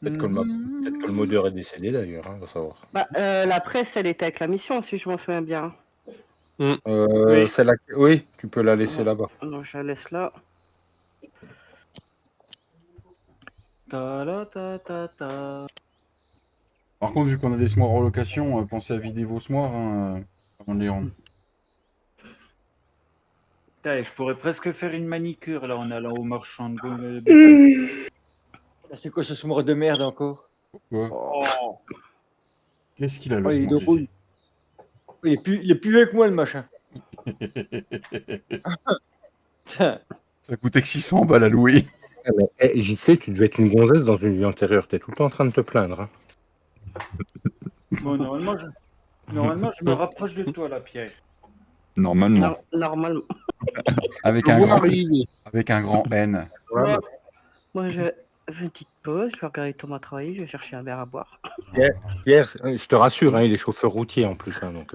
Peut-être que le modeur est décédé d'ailleurs, on va savoir. Bah, la presse, elle était avec la mission, si je m'en souviens bien. Oui. Oui, tu peux la laisser là-bas. Non, je la laisse là. Ta la ta ta ta. Par contre, vu qu'on a des smoirs en location, pensez à vider vos smoirs avant de les rendre. Putain, je pourrais presque faire une manicure là en allant au marchand de bétail. C'est quoi ce mort de merde encore? Pourquoi? Oh, Qu'est-ce qu'il a le oh, il est smoir, drôle. Jessie? Il est plus vieux que moi le machin. Ça coûtait que 600 balles à louer. J'y sais, tu devais être une gonzesse dans une vie antérieure. T'es tout le temps en train de te plaindre. Hein. Bon, normalement, je me rapproche de toi là, Pierre. Normalement. Normalement. Avec Je un vois grand, arriver. avec un grand N. Moi, je fais une petite pause, je vais regarder Thomas travailler, je vais chercher un verre à boire. Pierre, je te rassure, hein, il est chauffeur routier en plus. Hein, donc,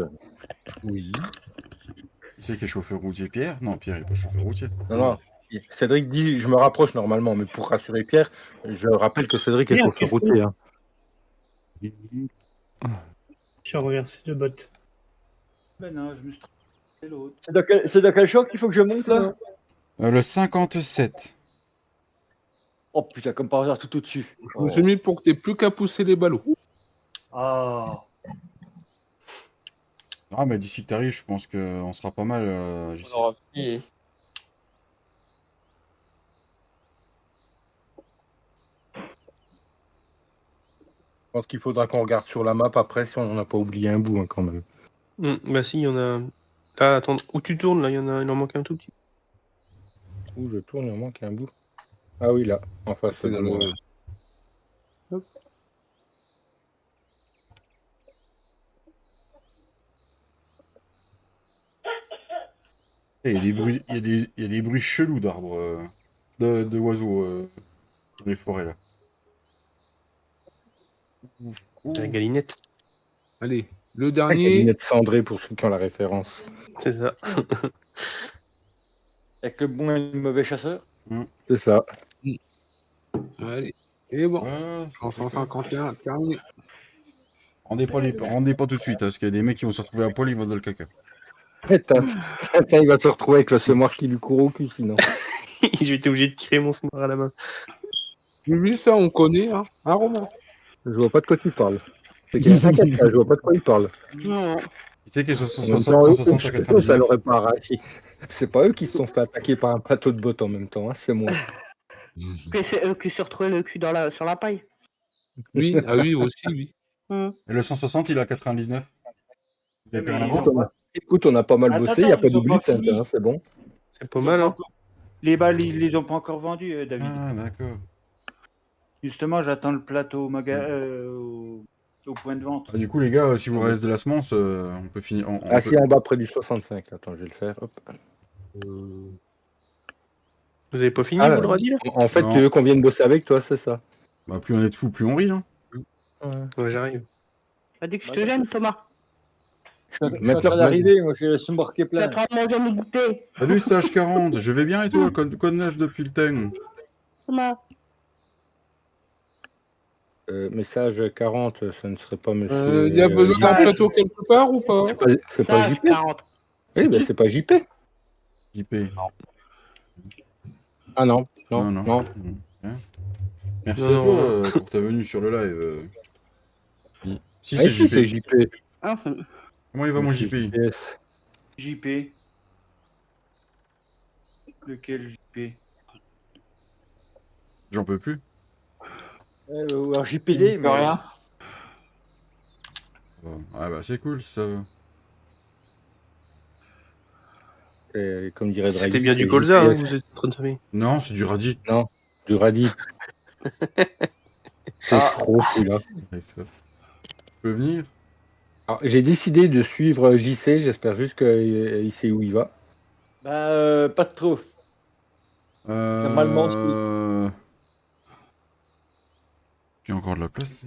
Oui. Qui c'est qui est chauffeur routier? Pierre? Non, Pierre, il est pas chauffeur routier. Non. Cédric dit, je me rapproche normalement, mais pour rassurer Pierre, je rappelle que Cédric est Pierre, chauffeur qu'est-ce que- routier. Hein. Je suis renversé de botte. Ben non, je me suis trompé l'autre. C'est dans quel champ qu'il faut que je monte là? Le 57. Oh putain, comme par hasard, tout au-dessus. Je me suis mis pour que t'aies plus qu'à pousser les ballots. Ah. Ah, mais d'ici que t'arrives, je pense qu'on sera pas mal. Jessie. On aura fini. Je pense qu'il faudra qu'on regarde sur la map après si on n'en a pas oublié un bout hein, quand même. Bah si, il y en a. Ah, attends, où tu tournes là, il en manque un tout petit. Où je tourne, il en manque un bout. Ah oui, là, en face. C'est dans le- Il y a des bruits, il y a des bruits chelous d'arbres, d'oiseaux dans les forêts là. La galinette. Allez, le La dernier. galinette cendrée pour ceux qui ont la référence. C'est ça. Avec le bon et le mauvais chasseur. C'est ça. Allez. Et bon. Ouais, ça, c'est 151, terminé. rendez pas tout de suite, hein, parce qu'il y a des mecs qui vont se retrouver à poil, ils vont dans le caca. Tintin, il va se retrouver avec le semoir qui lui court au cul sinon. J'ai été obligé de tirer mon semoir à la main. Lui, ça, on connaît, hein. Un roman. Je vois pas de quoi tu parles. T'inquiète pas, je vois pas de quoi il parle. Non. Tu sais qu'ils sont En même 160 temps, à eux, ça 99. l'aurait pas arraché. C'est pas eux qui se sont fait attaquer par un plateau de bottes en même temps, hein, c'est moi. Que c'est eux qui se retrouvaient le cul sur la paille. Oui, ah oui, aussi, oui. Et le 160, il est à 99. Vous avez plus rien à mais voir? Écoute, on a pas mal Attends, bossé, il n'y a pas ils ont d'oubli, pas fini. Tintin, c'est bon. C'est pas mal, hein. Les balles, ils les ont pas encore vendues, David. Ah, d'accord. Justement, j'attends le plateau au point de vente. Ah, du coup, les gars, si vous reste de la semence, on peut finir. On Ah peut- si, en bas près du 65, attends, je vais le faire. Hop. Vous avez pas fini, Ah, vous le radis là? En fait, Non. tu veux qu'on vienne bosser avec toi, c'est ça. Bah, plus on est de fous, plus on rit. Hein. Ouais, j'arrive. T'as dit que je te gêne, Thomas. Je suis en Mettre train leur- d'arriver, moi j'ai le semoir qui est Tu es en plein. train de manger mon goûter. Salut, Sage 40, je vais bien et toi? Code 9 depuis le temps. Thomas. Message 40, ce ne serait pas monsieur. Il y a besoin d'un plateau quelque part ou pas? C'est pas Sage JP. 40. Oui, bah c'est pas JP. JP. Ah non, Non, non, non. non. Hein. Merci Non, à toi non. pour ta venue sur le live. Si, Ah, c'est si, c'est JP. JP. Ah, Comment il va, mon JP? Yes. JP. Lequel JP? J'en peux plus. Ou alors JPD, mais rien. Ah bah, c'est cool, ça. Et comme dirait Draghi. C'était bien du c'est colza, hein, JPS. vous êtes en train de faire. Non, c'est du radis. Non, du radis. C'est trop celui-là. Ouais, ça. Tu peux venir? Alors, j'ai décidé de suivre JC, j'espère juste qu'il sait où il va. bah pas de trop. Normalement, Il y a encore de la place.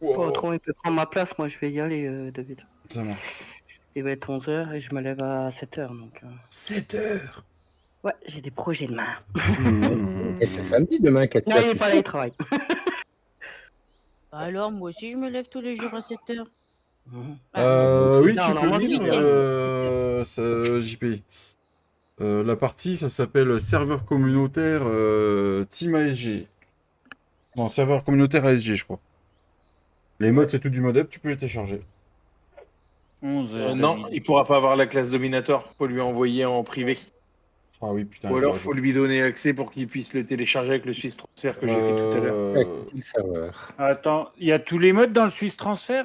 Pas trop, il peut prendre ma place, moi je vais y aller, David. Ça marche. Il va être 11h et je me lève à 7h. Donc, 7 heures? Ouais, j'ai des projets demain. Et c'est samedi demain, Katia. Non, il est tu pas là, sais. il travaille. Alors, moi aussi, je me lève tous les jours à 7 heures. Oui, Là, tu on peux en mange lire, une, JP. La partie, ça s'appelle serveur communautaire Team ASG. Non, serveur communautaire ASG, je crois. Les modes, c'est tout du modep, tu peux les télécharger. 11 Non, David. il pourra pas avoir la classe Dominator. Faut lui envoyer en privé. Ah oui, putain. Ou je alors, l'aurais faut lui donner accès pour qu'il puisse le télécharger avec le Swiss Transfer que j'ai fait tout à l'heure. Le serveur. Attends, il y a tous les modes dans le Swiss Transfer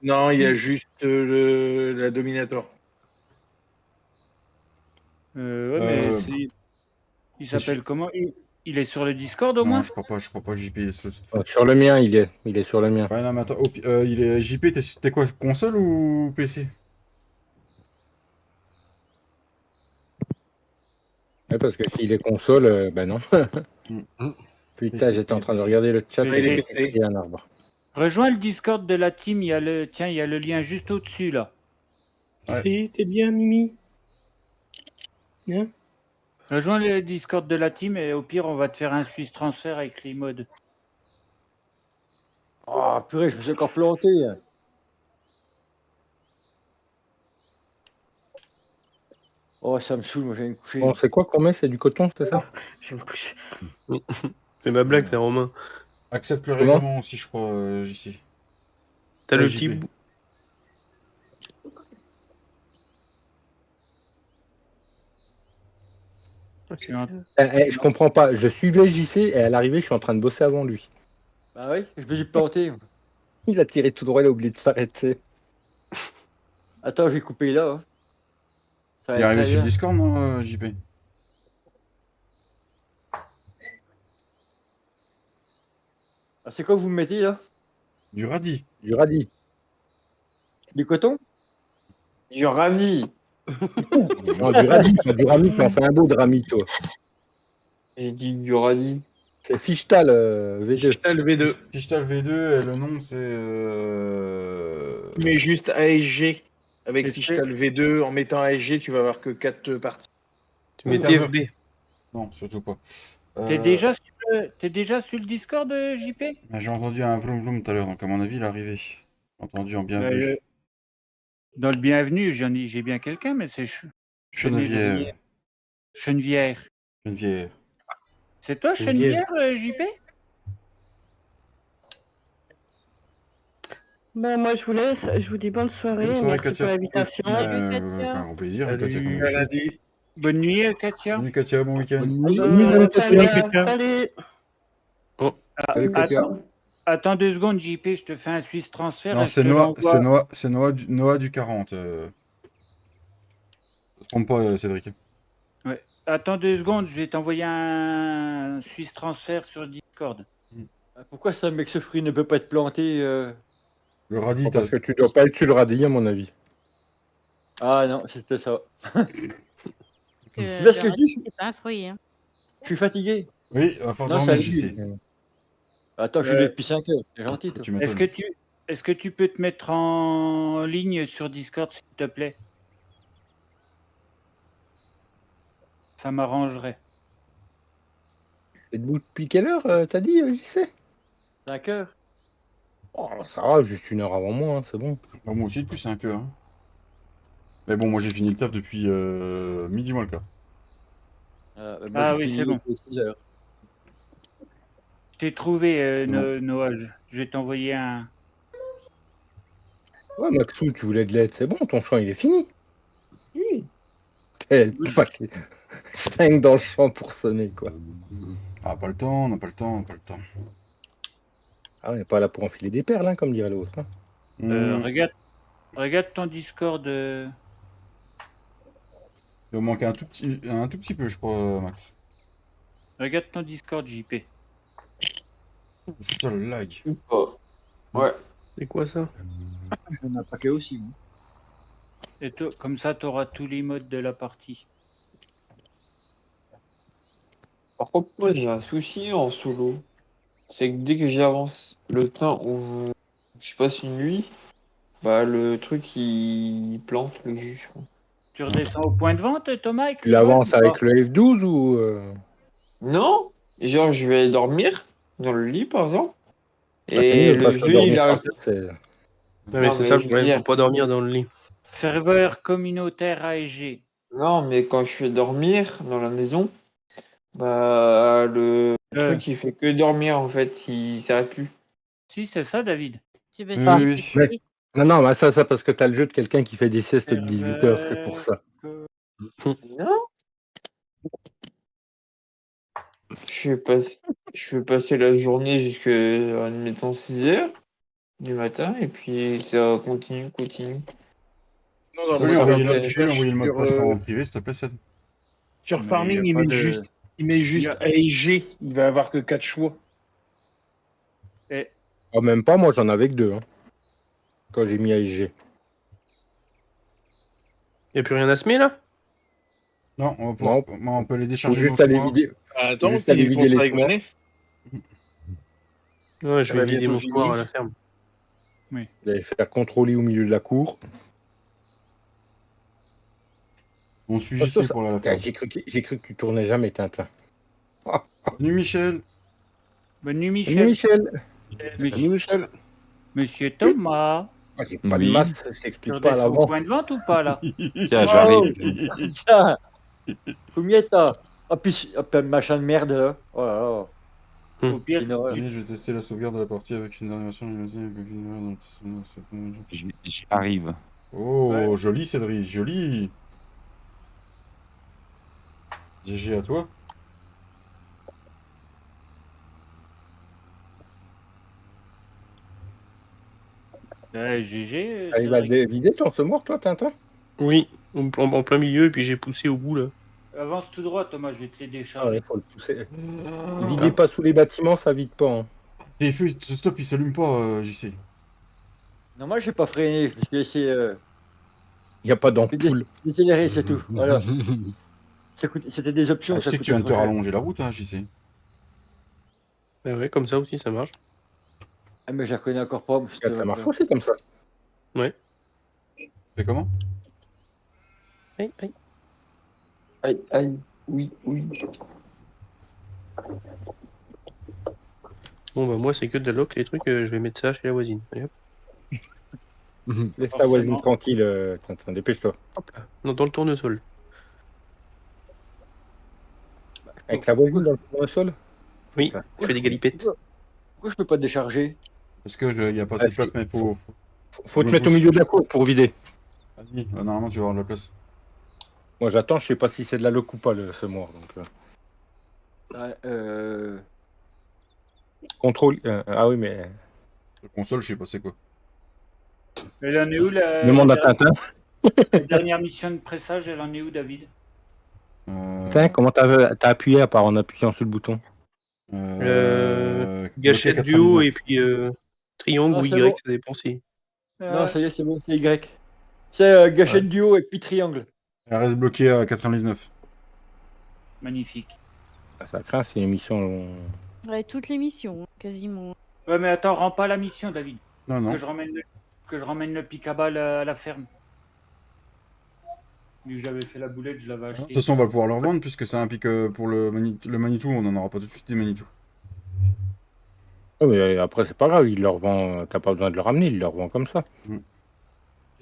Non, il y a juste la Dominator. Ouais, mais il s'appelle comment il est sur le Discord au moins? Non, je crois pas que JP est Sur le mien, il est sur le mien. Ouais, non, mais attends, il est JP, t'es quoi, console ou PC? Ouais, parce que s'il est console, bah non. Putain, PC, j'étais en train de regarder le chat. PC. Il y a un arbre. Rejoins le Discord de la team, il y a le lien juste au-dessus là. Si, t'es bien, Mimi. Hein? Rejoins le Discord de la team et au pire on va te faire un Swiss Transfer avec les modes. Oh purée, je me suis encore planté. Oh, ça me saoule, moi j'allais me coucher. Bon, c'est quoi qu'on met? C'est du coton, c'est ça? Je vais me coucher. C'est ma blague, c'est Romain. Accepte le Comment règlement aussi, je crois, JC. T'as le JP. petit. Je comprends pas. Je suivais JC et à l'arrivée, je suis en train de bosser avant lui. Bah oui, je me suis planté. Il a tiré tout droit, il a oublié de s'arrêter. Attends, je vais couper là. Hein. Ça va Il est être arrivé très sur le bien. Discord, non, JP? Ah, c'est quoi que vous me mettez là? Du radis. Du radis. Du coton? Du radis. Non, du radis, pas du rami, t'en fais un beau de rami, toi. J'ai dit du radis. C'est Fichtal V2. Fichtal V2. Fichtal V2, et le nom c'est. Mais juste ASG. Avec Est-ce Fichtal V2, en mettant ASG, tu vas avoir que 4 parties. Tu mets Serveur- TFB. Non, surtout pas. T'es déjà sur le Discord JP? J'ai entendu un vroom vroom tout à l'heure, donc à mon avis, il est arrivé. J'ai entendu en bienvenue. Dans le bienvenu, j'ai bien quelqu'un, mais c'est Chenevière. Chenevière. Chenevière. C'est toi, Chenevière, JP? Bon, moi, je vous laisse. Je vous dis bonne soirée. Bonne soirée, Merci Katia. pour l'invitation. Un gros plaisir, hein, Katia. comme d'habitude. Bonne nuit, Katia. Bonne nuit, Katia, bon week-end. Salut. Salut, Katia. Attends 2 secondes, JP, je te fais un Swiss Transfer. Non, et je c'est te Noah, l'envoie. Noah du 40. Ne te trompe pas, Cédric. Ouais. Attends 2 secondes, je vais t'envoyer un Swiss Transfer sur Discord. Pourquoi ça, mec, ce fruit ne peut pas être planté Le radis, Parce que tu dois pas être sur le radis, à mon avis. Ah non, c'était ça. Que Tu vois ce que je dis? c'est pas un fruit. Hein. Je suis fatigué. Oui, il va falloir Non, dormir, ça j'y sais. Attends, je suis là depuis 5 heures. C'est gentil, toi. Est-ce que tu peux te mettre en ligne sur Discord, s'il te plaît? Ça m'arrangerait. Et debout depuis quelle heure, t'as dit, JC? 5 heures. Oh, ça va, juste 1 heure avant moi, hein, c'est bon. Bah, moi aussi, depuis 5 heures. Hein. Mais bon, moi j'ai fini le taf depuis midi moins le quart. Moi, j'ai oui, fini c'est bon. depuis 6 heures. Je t'ai trouvé, Non. Noah. Je vais t'envoyer un. Ouais, Maxou, tu voulais de l'aide, c'est bon, ton champ, il est fini. Oui. Elle pack 5 dans le champ pour sonner, quoi. Ah, pas le temps, on n'a pas le temps, on n'a pas le temps. Ah, on n'est pas là pour enfiler des perles, hein, comme dirait l'autre. Hein. Regarde ton Discord. Il va manquer un tout petit peu, je crois, Max. Regarde ton Discord, JP. Putain, le lag. Ouais. C'est quoi ça? J'en ai un paquet aussi. Moi. Et comme ça, tu auras tous les modes de la partie. Par contre, moi j'ai un souci en solo. C'est que dès que j'avance le temps où je passe une nuit, bah le truc il plante le jus. Tu redescends au point de vente, Thomas, avec Tu le l'avances vol, ou avec pas le F12 ou. Non, genre je vais dormir dans le lit par exemple. Ah, c'est Et mieux, le parce que jeu il dormir par arrive. terre, c'est. Ouais, mais Non, c'est mais ça le je veux problème, faut dire. pas dormir dans le lit. Serveur communautaire ASG. Non, mais quand je vais dormir dans la maison, bah le truc il fait que dormir en fait, il s'arrête plus. Si, c'est ça, David. Tu veux Ah, suivre mais- ici. Non, non, mais ça, parce que t'as le jeu de quelqu'un qui fait des siestes de 18 heures, c'est pour ça. Non. Je vais passer la journée jusqu'à, admettons, 6 heures du matin, et puis ça continue. Non, Tu non, peux moi, lui je envoyer vais le, tu peux lui envoyer le mot de sur, passe en privé, s'il te plaît, Seth. sur Mais Farming, y a pas il met juste AEG. Il va avoir que 4 choix. Oh, même pas, moi j'en avais que 2. Hein, quand j'ai mis ASG. Y a plus rien à semer là? Non, on va pouvoir, on peut les Faut décharger juste nos aller semoirs. vider. Attends, Juste aller il est vider les avec semoirs. Vanessa. Ouais, je Elle vais a vider bientôt mon fini. soir à la ferme. Oui. Vous allez faire contrôler au milieu de la cour. On suit Ah, JC ça, pour la ah, ferme. j'ai cru que tu tournais jamais, Tintin. Salut Michel. Bonne nuit, Salut, Michel. Michel. Salut Michel. Monsieur Thomas. Ah, j'ai pas de Oui. masse, je Tu t'explique pas à redescends au l'avant. point de vente ou pas, là? Tiens, j'arrive. Tiens, Fumietta. Ah, puis, machin de merde, là. Oh là là. Au pire, Une horreur. Allez, je vais tester la sauvegarde de la partie avec une dernière version de l'imagine. J'y arrive. Oh, joli Cédric, joli. GG à toi. GG. Il va vider ton semoir, toi, Tintin? Oui, en plein milieu, et puis j'ai poussé au bout là. Avance tout droit, Thomas, je vais te les Ah décharger. ouais, faut le pousser. Videz pas sous les bâtiments, ça vide pas. Hein. Tes feux, ce stop, il s'allume pas, JC. Non, moi, j'ai pas freiné. Je l'ai laissé Il n'y a pas d'ampoule. décélérer, c'est tout. Voilà. C'était des options. Ah, tu sais que tu viens de te rallonger la route, hein, JC. Bah ouais, comme ça aussi ça marche. Ah, mais je la reconnais encore pas. Ça marche aussi comme ça. Ouais. Fais comment? Aïe, aïe. Aïe, aïe, oui. Bon bah moi c'est que de la loc, les trucs, je vais mettre ça chez la voisine. Allez, hop. Laisse la voisine tranquille, Tintin, dépêche-toi. Hop là, dans le tournesol. Avec la voisine dans le tournesol? Oui, je fais des galipettes. Pourquoi je peux pas décharger? Parce que il y a pas assez de place, mais Faut te mettre au milieu de la cour pour vider. Vas-y, normalement tu vas avoir de la place. Moi j'attends, je sais pas si c'est de la loc ou pas le semoir. Donc, Contrôle. Ah oui, mais. La console, je sais pas c'est quoi. Elle en est où la Demande à Tintin. la dernière mission de pressage, elle en est où, David? Tintin, comment t'as appuyé à part en appuyant sur le bouton? Gâchette du haut et puis triangle ou c'est Y, bon. ça dépend si. Non, ça y est, c'est bon, c'est Y. C'est gâchette du haut et puis triangle. Elle reste bloquée à 99. Magnifique. Ah, ça craint, c'est une émission. Ouais, toutes les missions, hein, quasiment. Ouais, mais attends, rends pas la mission, David. Non, non. Que je ramène le pic à balles à la ferme. Vu que j'avais fait la boulette, je l'avais De acheté. toute façon, on va pouvoir le revendre puisque ça implique pour le Manitou, on n'en aura pas tout de suite des Manitou. Oh, mais après, c'est pas grave, il leur vend. T'as pas besoin de le ramener, il leur vend comme ça.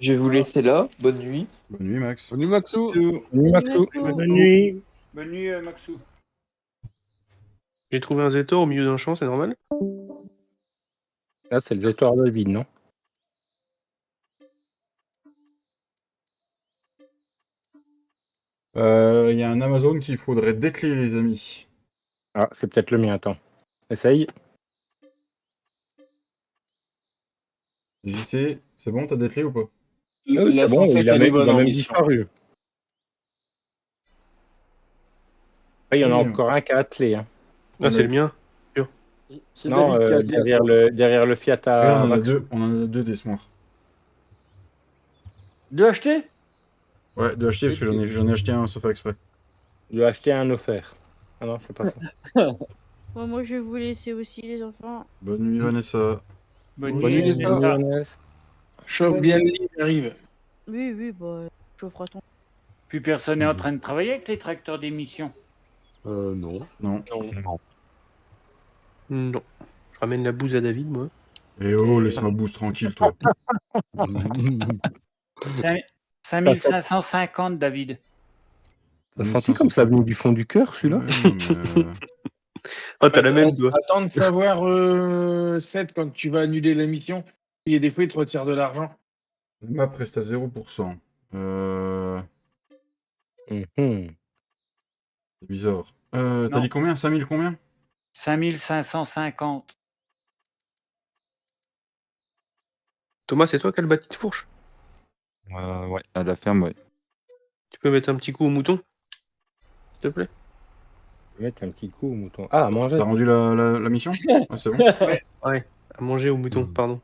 Je vais vous laisser là. Bonne nuit. Bonne nuit, Max. Bonne nuit Maxou. Bonne nuit, Maxou. Bonne nuit. Bonne nuit, Maxou. J'ai trouvé un Zetor au milieu d'un champ, c'est normal? Là, c'est le Zetor de vide, non? Il y a un Amazon qu'il faudrait décler, les amis. Ah, c'est peut-être le mien, attends. Essaye. JC, c'est bon, t'as déclé ou pas? La c'est bon, 107, il a elle est même, bonne il a en même mission. disparu. Ah, il y en a Oui, encore un qui a attelé. Hein. Ah, c'est le mien. C'est Non, David qui a derrière le Fiat à on en a Maxou. deux, on en a deux des Smoirs. Deux achetés? Ouais, deux achetés parce que j'en ai acheté un sauf exprès. Il lui a acheté un offert. Ah non, c'est pas ça. Bon, moi, je vais vous laisser aussi, les enfants. Bonne nuit, Vanessa. Bonne Bonne nuit, nuit, Nesta. Chauffe bien le lit, il arrive. Oui, bah, je ferai ton. Plus personne n'est en train de travailler avec les tracteurs d'émission. Non. Non. Non. Je ramène la bouse à David, moi. Eh oh, laisse ma bouse tranquille, toi. 5550, David. T'as senti comme ça venait du fond du cœur, celui-là? Oh, t'as la même, toi. Attends de savoir, Seth, quand tu vas annuler la mission, il y a des fois, ils te retirent de l'argent. La map reste à 0%. C'est bizarre. T'as Non. dit combien? 5000 combien? 5550. Thomas, c'est toi qui as le bâti de fourche? Ouais, à la ferme, ouais. Tu peux mettre un petit coup au mouton? S'il te plaît? Mettre un petit coup au mouton. Ah, à manger. T'as rendu la mission? Ouais, c'est bon. Ouais, à manger au mouton, pardon.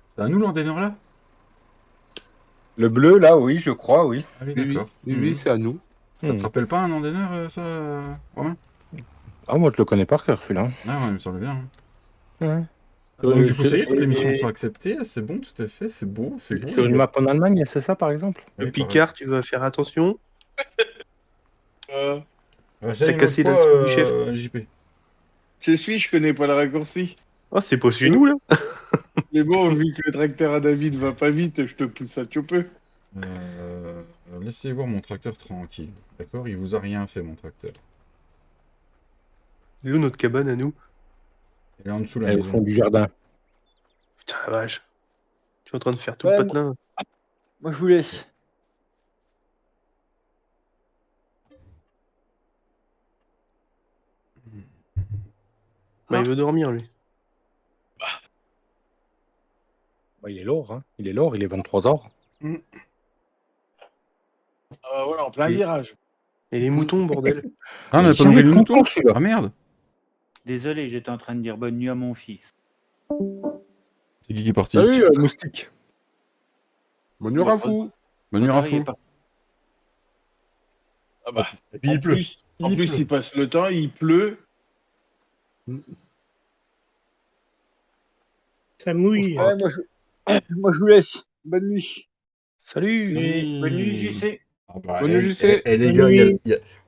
C'est à nous l'entraîneur là? Le bleu, là, oui, je crois, oui. Ah oui, d'accord. Oui, c'est à nous. Ça te rappelle pas un entraîneur, ça, Romain? Ah, moi, je le connais par cœur, celui-là. Ah ouais, il me semble bien. Ouais. Donc du coup, ça y est, toutes les missions sont acceptées. C'est bon, tout à fait, c'est beau, c'est beau. Sur une map en Allemagne, c'est ça, par exemple? Le Picard, tu vas faire attention. T'as cassé la truc du chef. JP. Je connais pas le raccourci. Oh, c'est pas chez nous, là. Mais bon, vu que le tracteur à David va pas vite, je te pousse à choper. Laissez voir mon tracteur tranquille. D'accord? Il vous a rien fait, mon tracteur. Il est où notre cabane à nous? Il est en dessous de la Au maison. fond du jardin. Putain, la vache. Tu es en train de faire tout Ouais, le patelin. Moi, je vous laisse. Bah, il veut dormir, lui. Bah, il est lourd, hein. Il est lourd, il est 23h. Voilà, en plein virage. Et les moutons, bordel. Ah, on a pas nourri le mouton? Ah merde! Désolé, j'étais en train de dire bonne nuit à mon fils. C'est qui est parti? Salut, moustique. Bonne nuit, Rafou. Bonne nuit, Rafou. Ah bah, Et puis il pleut. En plus, il passe le temps, il pleut. Ça mouille. Ouais, moi, je vous laisse. Bonne nuit. Salut. Bonne nuit, JC. Ah bah, Bonne nuit, JC. les gars,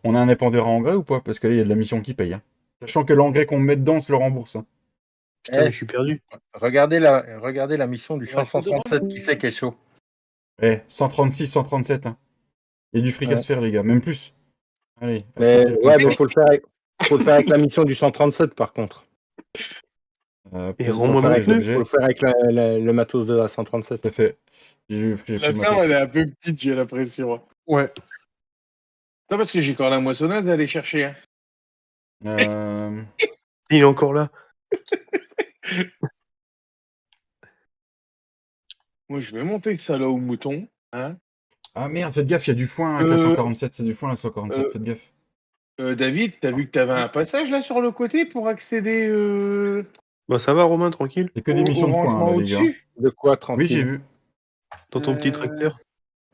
on a un épandeur à engrais ou pas? Parce que là, il y a de la mission qui paye. Hein. Sachant que l'engrais qu'on met dedans, on se le rembourse. Hein. Putain, mais je suis perdu. Regardez la mission du 137 qui sait qu'elle est chaud. 136, 137. Hein. Il y a du fric à se faire, les gars. Même plus. Allez. Mais faut le faire avec la mission du 137, par contre. Et rends-moi mon Faut objet. le faire avec le matos de la 137. Ça fait. La ferme, elle est un peu petite, j'ai l'impression. Ouais. Non, parce que j'ai encore la moissonneuse à aller chercher. Hein. Il est encore là. Moi, je vais monter ça là au mouton. Hein. Ah merde, faites gaffe, il y a du foin avec la 147. C'est du foin la 147, faites gaffe. David, t'as vu que t'avais un passage là sur le côté pour accéder Bah, ça va, Romain, tranquille. C'est que des missions de foin, là, les gars. De quoi, tranquille? Oui, j'ai vu. Dans ton petit tracteur.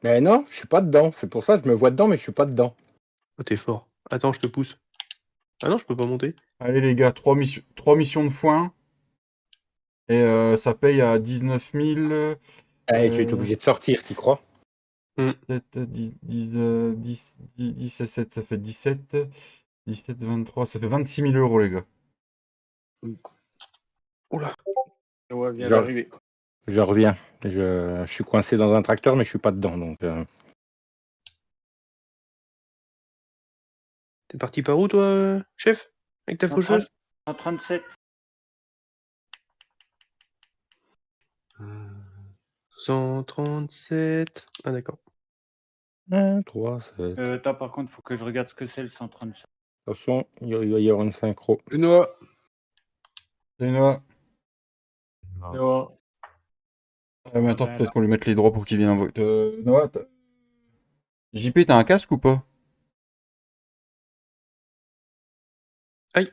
Mais non, je suis pas dedans. C'est pour ça que je me vois dedans, mais je suis pas dedans. Oh, t'es fort. Attends, je te pousse. Ah non, je peux pas monter. Allez, les gars, 3 missions de foin. Et ça paye à 19 000. Tu es obligé de sortir, t'y crois? 10 et 7, ça fait 17. 17, 23, ça fait 26 000 euros, les gars. Oula. Ouais, vient d'arriver. Je reviens. Je suis coincé dans un tracteur, mais je suis pas dedans. Donc, T'es parti par où, toi, chef? Avec ta faucheuse? 137. 137. Ah, d'accord. 1, 3, 7. Attends, par contre, faut que je regarde ce que c'est le 137. De toute façon, il va y avoir une synchro. Noah. Salut, Noah. Noah. Mais attends, peut-être qu'on lui mette les droits pour qu'il vienne envoyer. Noah, JP, t'as un casque ou pas? Aïe.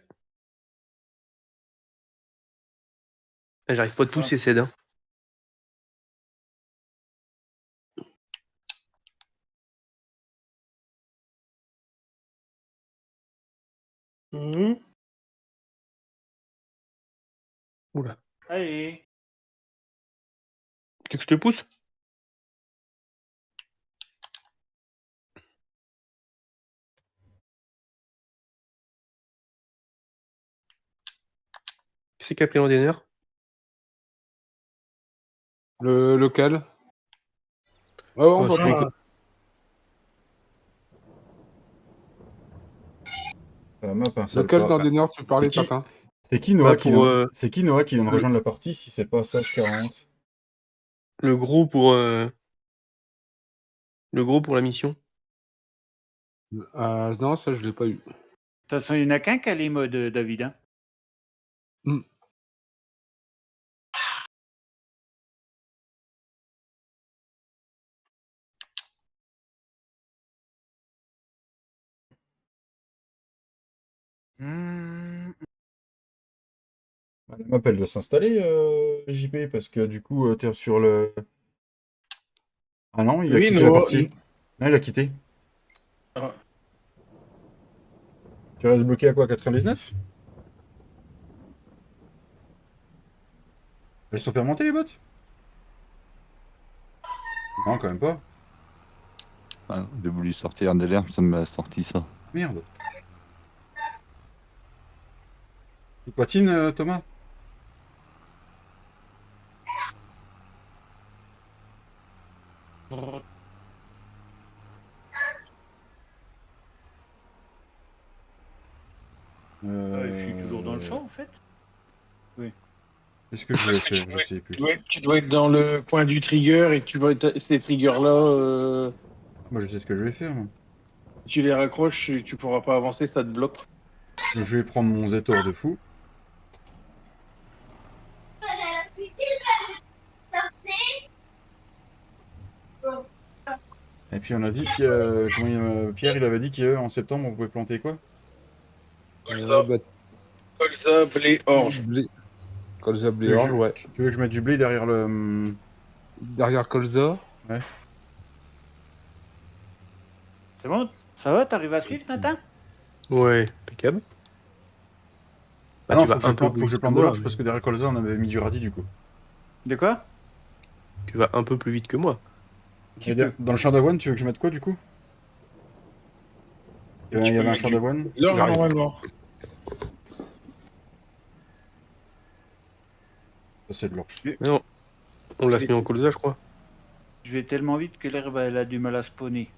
Ah, j'arrive pas à te pousser, Ced. Hein. Oula. Allez. Tu veux que je te pousse? C'est qui a pris l'Andener? Lequel? Ouais, on Ouais, va celui pas. que- La map, hein, ça Lequel le dans pas. des Nord tu parlais, C'est qui, Tintin? c'est qui Noah Bah, qui pour vient... C'est qui Noah qui vient de le, rejoindre la partie si c'est pas Sage 40? le gros pour le gros pour la mission. Non, ça, je l'ai pas eu. De toute façon, il n'y en a qu'un qui a les modes, David. Hein. Hmm. La map, elle doit s'installer, JP, parce que du coup, t'es sur le... Ah non, il a Oui, quitté la Noah. partie. Non, il a quitté. Ah. Tu restes bloqué à quoi, 99? Elles sont fait remonter les bottes? Non, quand même pas. Ah, j'ai voulu sortir des l'air, ça m'a sorti ça. Merde. Tu patines, Thomas? Je suis toujours dans le champ, en fait. Oui. Qu'est-ce que je vais faire? Je sais plus. Tu dois être dans le coin du trigger et tu vois ces triggers-là, Moi, je sais ce que je vais faire, moi. si tu les raccroches, tu pourras pas avancer, ça te bloque. Je vais prendre mon Zetor de fou. Et puis on a dit que Pierre il avait dit qu'en septembre on pouvait planter quoi? Colza, colza, blé, orge. Colza, blé, Tu veux que orge, je- ouais. Tu veux que je mette du blé derrière le... Derrière Colza. Ouais. C'est bon? Ça va? T'arrives à suivre, Tintin? Ouais, impeccable. Ah Bah, non, tu vas un peu faut que plus je vite plante que de moi, l'orge parce que derrière Colza on avait mis du radis du coup. De quoi? Tu vas un peu plus vite que moi. Et dans le champ d'avoine, tu veux que je mette quoi du coup? Il y avait un champ d'avoine? L'orge, normalement. Ça c'est de l'orge. Non, on l'a mis en colza, je crois. Je vais tellement vite que l'herbe, elle a du mal à spawner.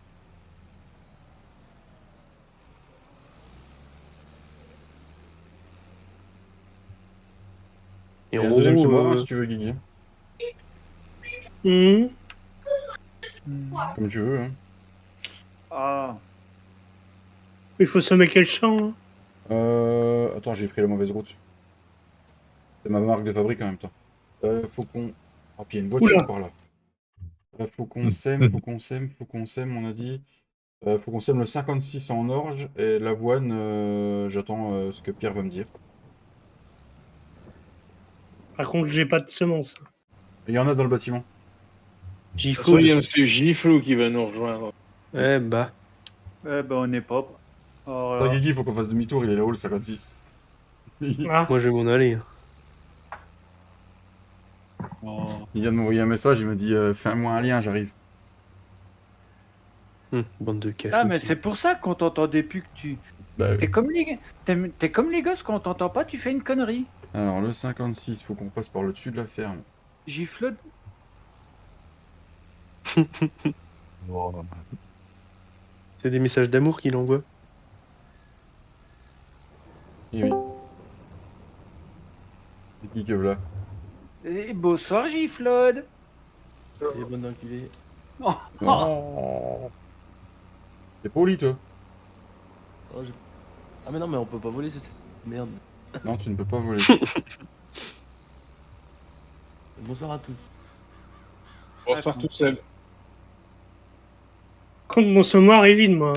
Et Il y en a un deuxième gros, sous-marin si tu veux, Guigui. Comme tu veux. Hein. Ah. Il faut semer quel champ hein? Attends, j'ai pris la mauvaise route. C'est ma marque de fabrique en même temps. Faut qu'on... Oh, puis il y a une voiture Oula. par là. Faut qu'on sème, on a dit. Faut qu'on sème le 56 en orge et l'avoine, j'attends ce que Pierre va me dire. Par contre, j'ai pas de semences. Il y en a dans le bâtiment. Giflo. Il y a monsieur Giflo qui va nous rejoindre. Eh bah. Eh ben, on est propre. Oh là Attends, là. Guigui, faut qu'on fasse demi-tour, il est là-haut le 56. Ah. Moi, je vais m'en aller. Oh. Il vient de m'envoyer un message, il m'a dit fais-moi un lien, j'arrive. Bande de cachous. Ah, mais c'est pour ça qu'on t'entendait plus que tu. Bah, T'es comme les gosses, quand on t'entend pas, tu fais une connerie. alors le 56, faut qu'on passe par le dessus de la ferme. Gifle. C'est des messages d'amour qu'il envoie. Et oui. C'est qui que là? Et bonsoir, Giflode. Et bonne enculée. Oh. Oh. T'es poli toi? Oh, ah mais non mais on peut pas voler cette merde. Non, tu ne peux pas voler. Bonsoir à tous. Bonsoir tout seul. Contre mon semoir est vide, moi.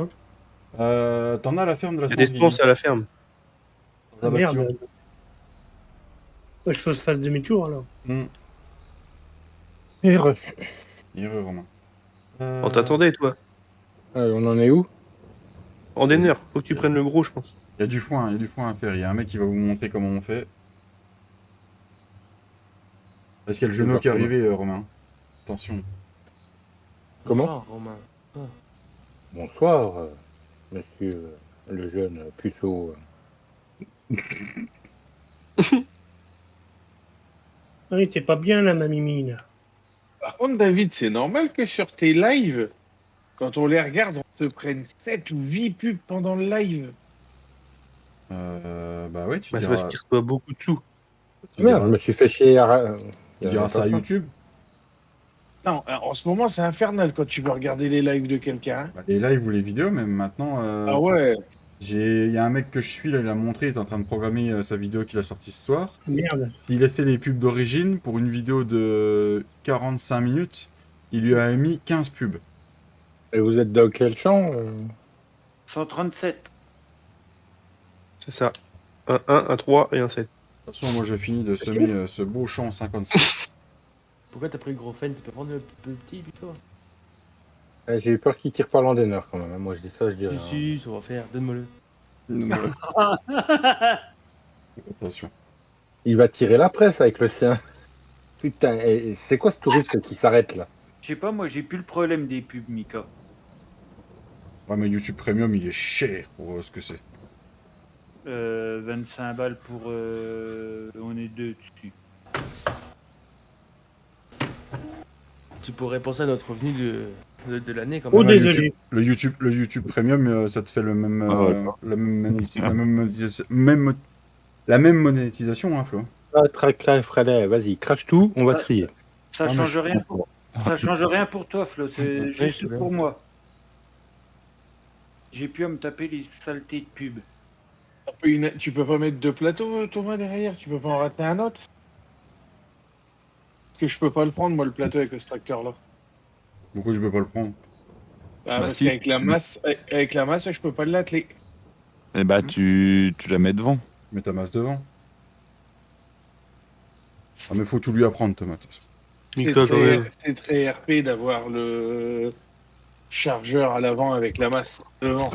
T'en as à la ferme de la Il y a des Sens, semences à la ferme. Dans un Ah, merde. bâtiment. Ouais, je faut que je fasse demi-tour alors. Heureux. Heureux, Romain. On t'attendait, toi. On en est où? En déner, faut que tu prennes le gros, je pense. Il y a du foin à faire. Il y a un mec qui va vous montrer comment on fait. Parce qu'il y a le genou qui est arrivé, Romain. Attention. Comment? Bonsoir, Romain. Bonsoir, monsieur le jeune puceau. Oui, t'es pas bien là, ma mimine. Par contre, David, c'est normal que sur tes lives, quand on les regarde, on te prenne 7 ou 8 pubs pendant le live. Bah oui, tu Bah, c'est parce diras... qu'il reçoit beaucoup de sous. Tu Merde, diras, je me suis fait chier. tu diras ça à YouTube. Non, en ce moment, c'est infernal quand tu veux regarder les lives de quelqu'un. Bah, les lives ou les vidéos, même maintenant. Ah ouais. Il y a un mec que je suis, là, il a montré, il est en train de programmer sa vidéo qu'il a sortie ce soir. Merde. S'il laissait les pubs d'origine, pour une vidéo de 45 minutes, il lui a mis 15 pubs. Et vous êtes dans quel champ 137. C'est ça. Un 1, un 3 et un 7. De toute façon, moi, je finis de semer ce beau champ 56. Pourquoi t'as pris le gros fan? Tu peux prendre le petit plutôt? J'ai eu peur qu'il tire par l'endaineur quand même. hein. Moi, je dis ça, je dis rien. Si, ça va faire. Donne-moi-le. Attention. Il va tirer la presse avec le sien. Putain, et c'est quoi ce touriste qui s'arrête là? Je sais pas, moi j'ai plus le problème des pubs, Mika. Ouais, mais YouTube Premium, il est cher pour ce que c'est. 25 balles pour... on est deux dessus. Tu pourrais penser à notre revenu de l'année quand Oh, même. désolé. Le YouTube Premium, ça te fait le même, la même monétisation, hein, Flo. Ah, Freddy, vas-y, crache tout, on va crier. Ça Ah, change mais rien. Ça change rien pour toi, Flo. C'est juste c'est bien. pour moi. J'ai pu à me taper les saletés de pub. Tu peux pas mettre 2 plateaux, Thomas, derrière? Tu peux pas en rater un autre? Parce que je peux pas le prendre, moi, le plateau avec ce tracteur-là. Pourquoi je peux pas le prendre? Ah, Bah parce si. qu'avec la masse, avec la masse, je peux pas l'atteler. Eh bah, tu la mets devant. Mets ta masse devant. Ah, mais faut tout lui apprendre, Thomas. C'est très RP d'avoir le chargeur à l'avant avec la masse devant.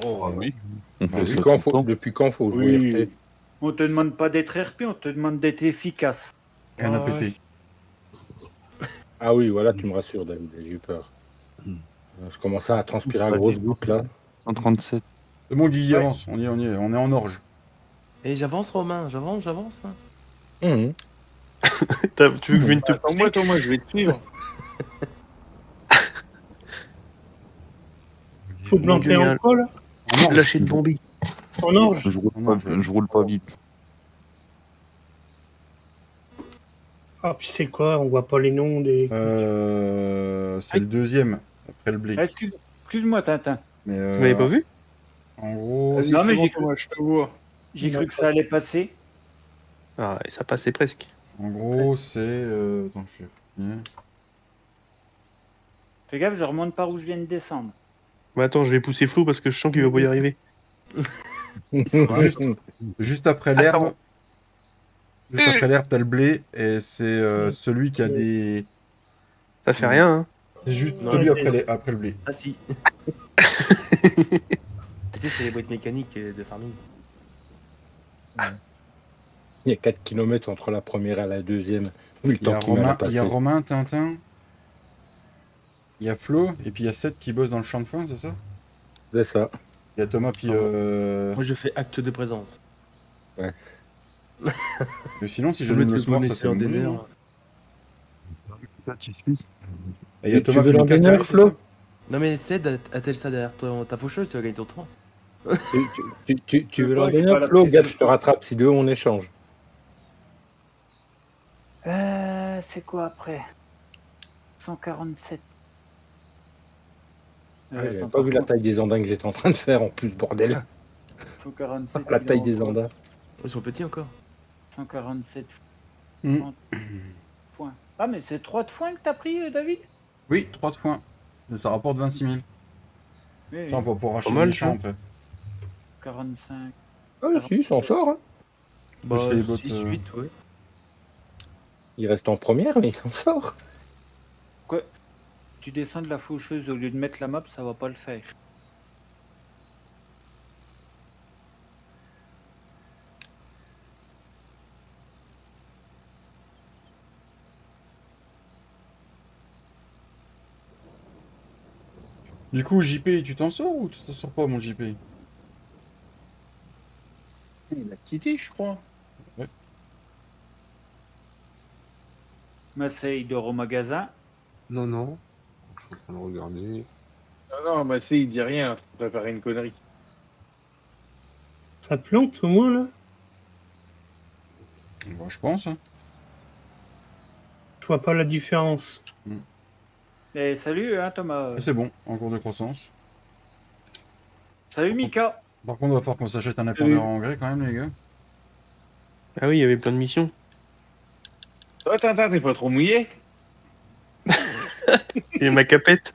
Oh, oui. On fait Depuis ça quand tout le temps. depuis quand faut jouer Oui. RP? On te demande pas d'être RP, on te demande d'être efficace. Rien à Ah, péter. Ah oui, voilà, tu me rassures, David, j'ai eu peur. Je commençais à transpirer à grosses gouttes là. 137. C'est bon, Guigui, Ouais. avance. On y est, on est en orge. Et j'avance, Romain, j'avance. Hein. Mhm. Tu veux que je vienne te Attends-moi, Thomas, je vais te suivre. Faut planter en quoi là? En orge. lâcher de bombi. En orge? Je roule pas vite. Ah, puis c'est quoi? On voit pas les noms des. C'est le deuxième, après le blé. Ah, excuse-moi, Tintin. Mais, Vous m'avez pas vu? En gros, Vas-y, Non, c'est mais bon, j'ai Thomas, je te vois. J'ai cru que ça allait passer. Ah, et ça passait presque. en gros, c'est... Attends, je vais finir. Fais gaffe, je remonte par où je viens de descendre. Mais attends, je vais pousser Flo parce que je sens qu'il va pas y arriver. Juste après l'herbe. Juste après l'herbe, t'as le blé, et c'est celui qui a des... Ça fait rien, hein. C'est juste Non, celui mais- après le blé. Ah si. Tu sais, c'est les boîtes mécaniques de farming. Il y a 4 km entre la première et la deuxième. Vu le Il y a temps qu'il met à la Romain, il y a passer. Romain, Tintin, il y a Flo, et puis il y a Seth qui bosse dans le champ de foin, c'est ça? C'est ça. Il y a Thomas, puis... Moi, je fais acte de présence. Ouais. Mais sinon, si Je j'allume mets le le smart, bon ça essai c'est en mourir, déner. non? Et il y a Tu Thomas veux puis Mika qui l'entraîneur, arrive, c'est Flo? ça? Non mais Ced, attelle ça derrière ta faucheuse, tu vas gagner ton tour. Tu veux Moi, j'ai pas l'entraîneur, la Flo? prise Gars, de je te force. rattrape. Si deux, on échange. C'est quoi après 147. J'avais attends, pas vu par la contre, taille des andins que j'étais en train de faire en plus, bordel. 147. La il taille en des encore. andins. Ils sont petits encore. 147 Hmm. points. Ah, mais c'est 3 de foin que t'as pris, David? Oui, 3 de foin. Ça rapporte 26 000. Oui, Ça, on va pouvoir acheter mal, des champs ça. après. 45. Ah, si, il s'en sort. Hein. Bah, Plus les bottes, 6, 8, ouais. Il reste en première, mais il s'en sort. Quoi? Tu descends de la faucheuse au lieu de mettre la map, ça va pas le faire. Du coup, JP, tu t'en sors ou tu t'en sors pas, mon JP? Il a quitté, je crois. Massé, il dort au magasin. Non, non. Je suis en train de regarder. Non, Massé, il dit rien, il est en train de préparer une connerie. Ça plante au moins là? Bon, je pense. Hein. Je vois pas la différence. Et salut, hein, Thomas. Et c'est bon, en cours de croissance. Salut, Mika. Par contre, il va falloir qu'on s'achète un épandeur en engrais quand même, les gars. Ah oui, il y avait plein de missions. Ça va, Tintin, t'es pas trop mouillé? Et ma capette.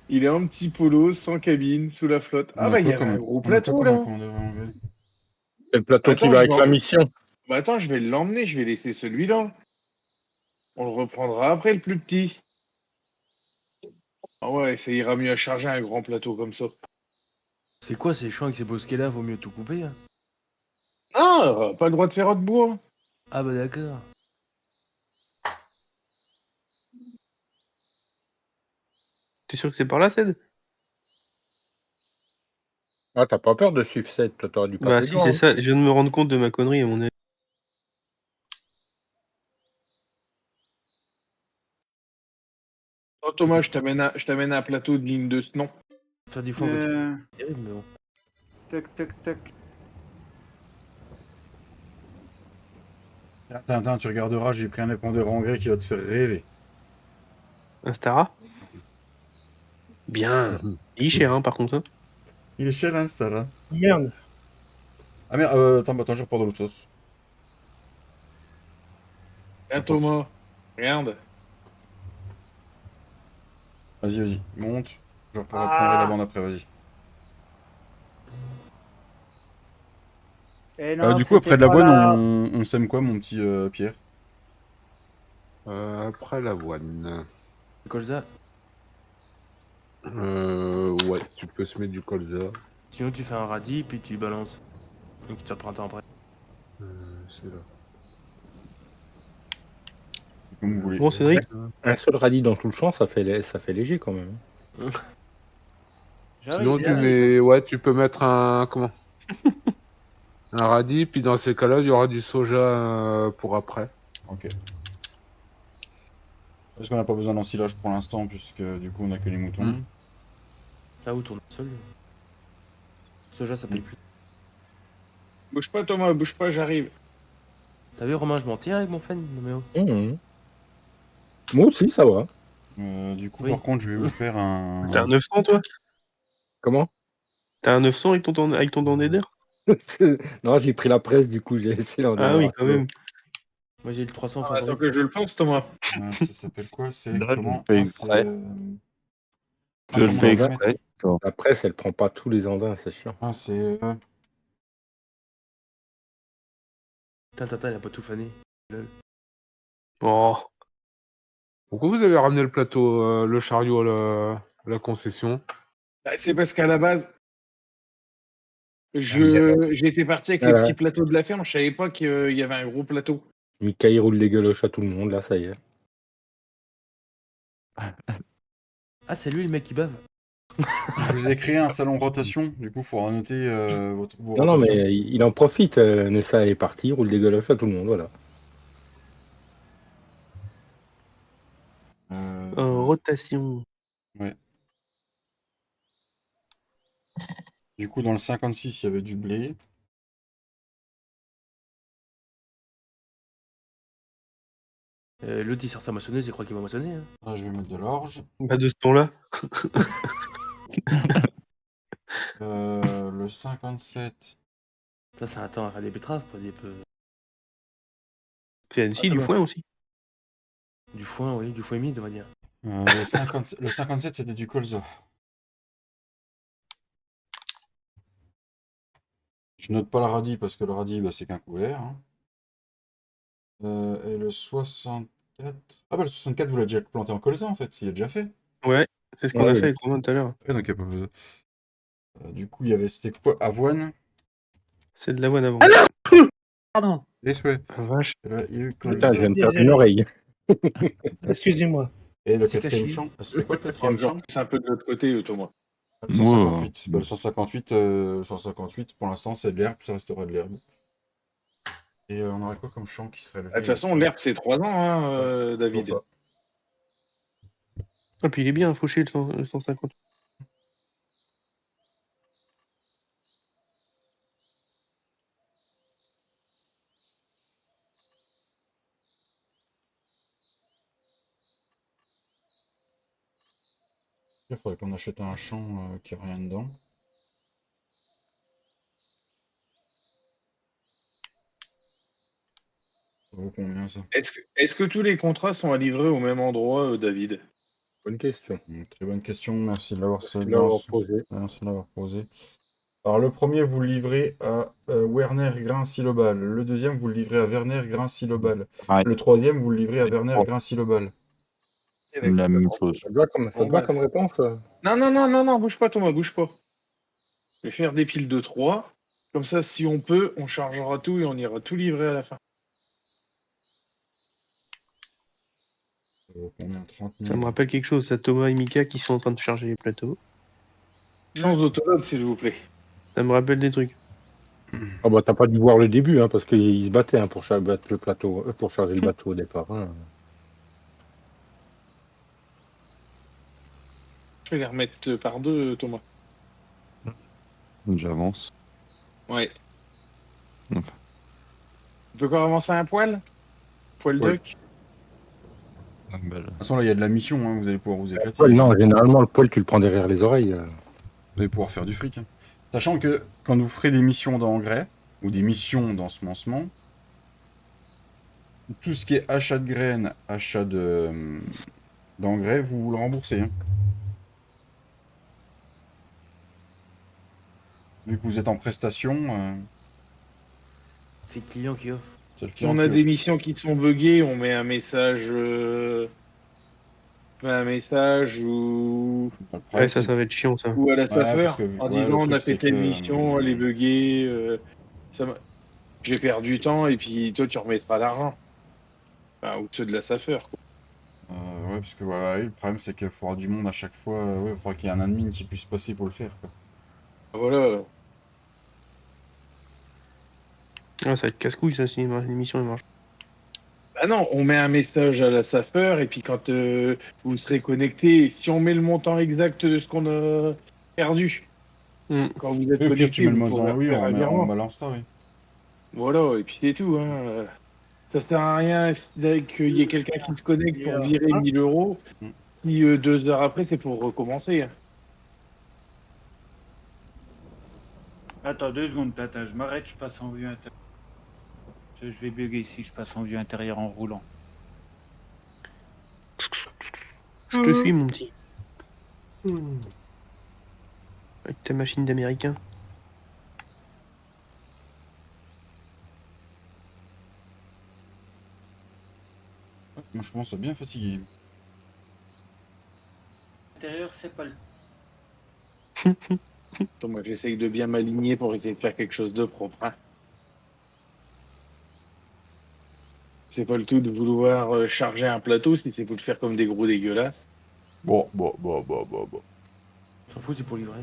Il est en petit polo, sans cabine, sous la flotte. Ah bah, il y a un gros plateau, là. C'est le plateau qui Attends, va je avec vais la en- mission. Bah attends, je vais l'emmener, je vais laisser celui-là. On le reprendra après, le plus petit. Ah ouais, ça ira mieux à charger un grand plateau comme ça. C'est quoi ces champs avec ces bosquets là? Vaut mieux tout couper. Hein. Ah, pas le droit de faire autre bois. Ah bah d'accord. T'es sûr que c'est par là, Ced? Ah, t'as pas peur de suivre cette, toi, t'aurais dû passer Bah si, devant, c'est hein. ça. Je viens de me rendre compte de ma connerie, à mon avis. Oh Thomas, je t'amène à un plateau digne de ce nom. Faire du foin, c'est terrible, mais bon. Tac, tac, tac. Tintin, tu regarderas, j'ai pris un épandeur en engrais qui va te faire rêver. Un Stara? Bien. Il est cher, hein, par contre. Hein. Il est cher, hein, ça, là. Merde. Ah merde, attends, je repars de l'autre sauce. Hein, Thomas, regarde. Vas-y, monte. Je reprendrai la bande après, vas-y. Eh non, Du coup, après c'était de l'avoine, pas là. on sème quoi, mon petit Pierre? Après l'avoine. Colza. Ouais, tu peux semer du colza. Sinon tu fais un radis puis tu balances. Donc tu te reprends après. C'est là. Comme vous voulez. Bon, Cédric. Un seul radis dans tout le champ, ça fait léger quand même. Sinon, tu mets... ouais, tu peux mettre un... Comment? Un radis, puis dans ces cas-là, il y aura du soja pour après. Ok. Parce qu'on n'a pas besoin d'ensilage pour l'instant, puisque du coup on a que les moutons. Ah où tourne seul. Soja ça paye plus. Bouge pas Thomas, bouge pas, j'arrive. T'as vu Romain, je m'en tiens avec mon fan, non mais oh. Moi aussi, ça va. Du coup, Oui. par contre, je vais vous faire un... T'as un 900, toi? Comment? T'as un 900 avec ton dent d'air? Non, j'ai pris la presse, du coup, j'ai laissé l'en Ah oui, quand même. Moi j'ai le 300 Ah, favori. attends que je le pense Thomas. Ça s'appelle quoi? C'est Là, je comment? le fais Ah, c'est, exprès. Je le comment fais on va exprès. mettre La presse, elle prend pas tous les andins, c'est chiant. Ah, c'est... Tintin, il a pas tout fané. Lol. Oh. Pourquoi vous avez ramené le plateau, le chariot à la concession? Bah, c'est parce qu'à la base, j'étais parti avec les petits plateaux de la ferme, je savais pas qu'il y avait un gros plateau. Mika, il roule les gueuloches à tout le monde, là, ça y est. Ah c'est lui le mec qui bave. Je vous ai créé un salon rotation, du coup, il faudra noter vos Non, rotations. mais il en profite. Nessa est parti, il roule des gueuloches à tout le monde, voilà. Rotation. Ouais. Du coup, dans le 56, il y avait du blé. L'autre il sort sa moissonneuse, il croit qu'il va moissonner. Hein. Là, je vais mettre de l'orge. Bah, de ce ton-là. Le 57. Ça c'est un temps à faire des betteraves, pas des peu. Si, du foin aussi. Du foin, oui, du foin humide, on va dire. Le 57, c'était du colza. Je note pas le radis parce que le radis, bah, c'est qu'un couvert. Hein. Et le 64... Ah bah le 64, vous l'avez déjà planté en colza en fait, il est déjà fait. Ouais, c'est ce qu'on a fait avec Romain tout à l'heure. Ouais, donc, du coup, il y avait, c'était quoi? Avoine. C'est de l'avoine avant. Pardon. Les souhaits. Ah, vache. Et là, il y a eu Putain, je viens de perdre Désolé. une oreille. Excusez-moi. Et le C'est quatrième caché. champ. C'était quoi le quatrième champ? C'est un peu de l'autre côté Thomas. Le 158. Bah, le 158, pour l'instant, c'est de l'herbe, ça restera de l'herbe. Et on aurait quoi comme champ qui serait levé De toute façon, l'herbe, c'est 3 ans, hein, Ouais, David. pour Ah, puis il est bien fauché le 150. Il faudrait qu'on achète un champ qui n'a rien dedans. Ça vaut combien ça? Est-ce que tous les contrats sont à livrer au même endroit, David? Bonne question. Très bonne question, merci de l'avoir posé. Merci de l'avoir posé. Alors le premier, vous le livrez à Werner Grain-Silobal. Le deuxième, vous le livrez à Werner Grain-Silobal. Ouais. Le troisième, vous le livrez à Werner Grain-Silobal. La même chose. Ça te va comme réponse Non, bouge pas, Thomas, bouge pas. Je vais faire des piles de 3. Comme ça, si on peut, on chargera tout et on ira tout livrer à la fin. Ça vaut combien? 30 000. Ça me rappelle quelque chose, ça Thomas et Mika qui sont en train de charger les plateaux. Sans autoload, s'il vous plaît. Ça me rappelle des trucs. Ah bah t'as pas dû voir le début, hein, parce qu'ils se battaient pour battre le plateau, pour charger le bateau au départ. Hein. Je vais les remettre par 2, Thomas. J'avance. Ouais. Enfin. On peut encore avancer un poil? Poil Oui. duck? De toute façon, là, il y a de la mission, hein, vous allez pouvoir vous éclater. Poil, non, généralement le poil tu le prends derrière les oreilles. Vous allez pouvoir faire du fric. Hein. Sachant que quand vous ferez des missions d'engrais, ou des missions d'ensemencement, tout ce qui est achat de graines, achat d'engrais, vous le remboursez. Hein. Vu que vous êtes en prestation... C'est le client qui offre. Si on a des missions qui sont buggées, on met un message... un message ou... Ouais, ça va être chiant, ça. Ou à la Ouais, SAFER, parce que- en ouais, disant le on a truc, c'est fait telle que, mission, elle est buggée, j'ai perdu du temps, et puis toi tu remettras l'argent. Enfin, ou ceux de la SAFER, quoi. Ouais, parce que ouais, le problème, c'est qu'il faudra du monde à chaque fois. Ouais, il faudra qu'il y ait un admin qui puisse passer pour le faire. Quoi. Voilà. Ah, ça va être casse-couille, ça, si l'émission elle marche. Bah non, on met un message à la SAFER, et puis quand vous serez connecté, si on met le montant exact de ce qu'on a perdu, quand vous êtes Et puis tu connecté, mets le vous mot pourrez oui, faire un on virement. balancera, oui. Voilà, et puis c'est tout. Hein. Ça sert à rien qu'il y ait quelqu'un qui se connecte pour virer 1000 €, si 2 heures après c'est pour recommencer. Hein. Attends 2 secondes, Tata, je m'arrête, je passe en vue intérieure. Je vais bugger ici, je passe en vue intérieure en roulant. Je te suis, mon petit. Avec ta machine d'américain. Ouais, moi, je commence à bien fatiguer. Intérieur, c'est pas le... Attends, moi j'essaye de bien m'aligner pour essayer de faire quelque chose de propre. Hein. C'est pas le tout de vouloir charger un plateau si c'est pour le faire comme des gros dégueulasses. Bon. S'en fout, c'est pour livrer.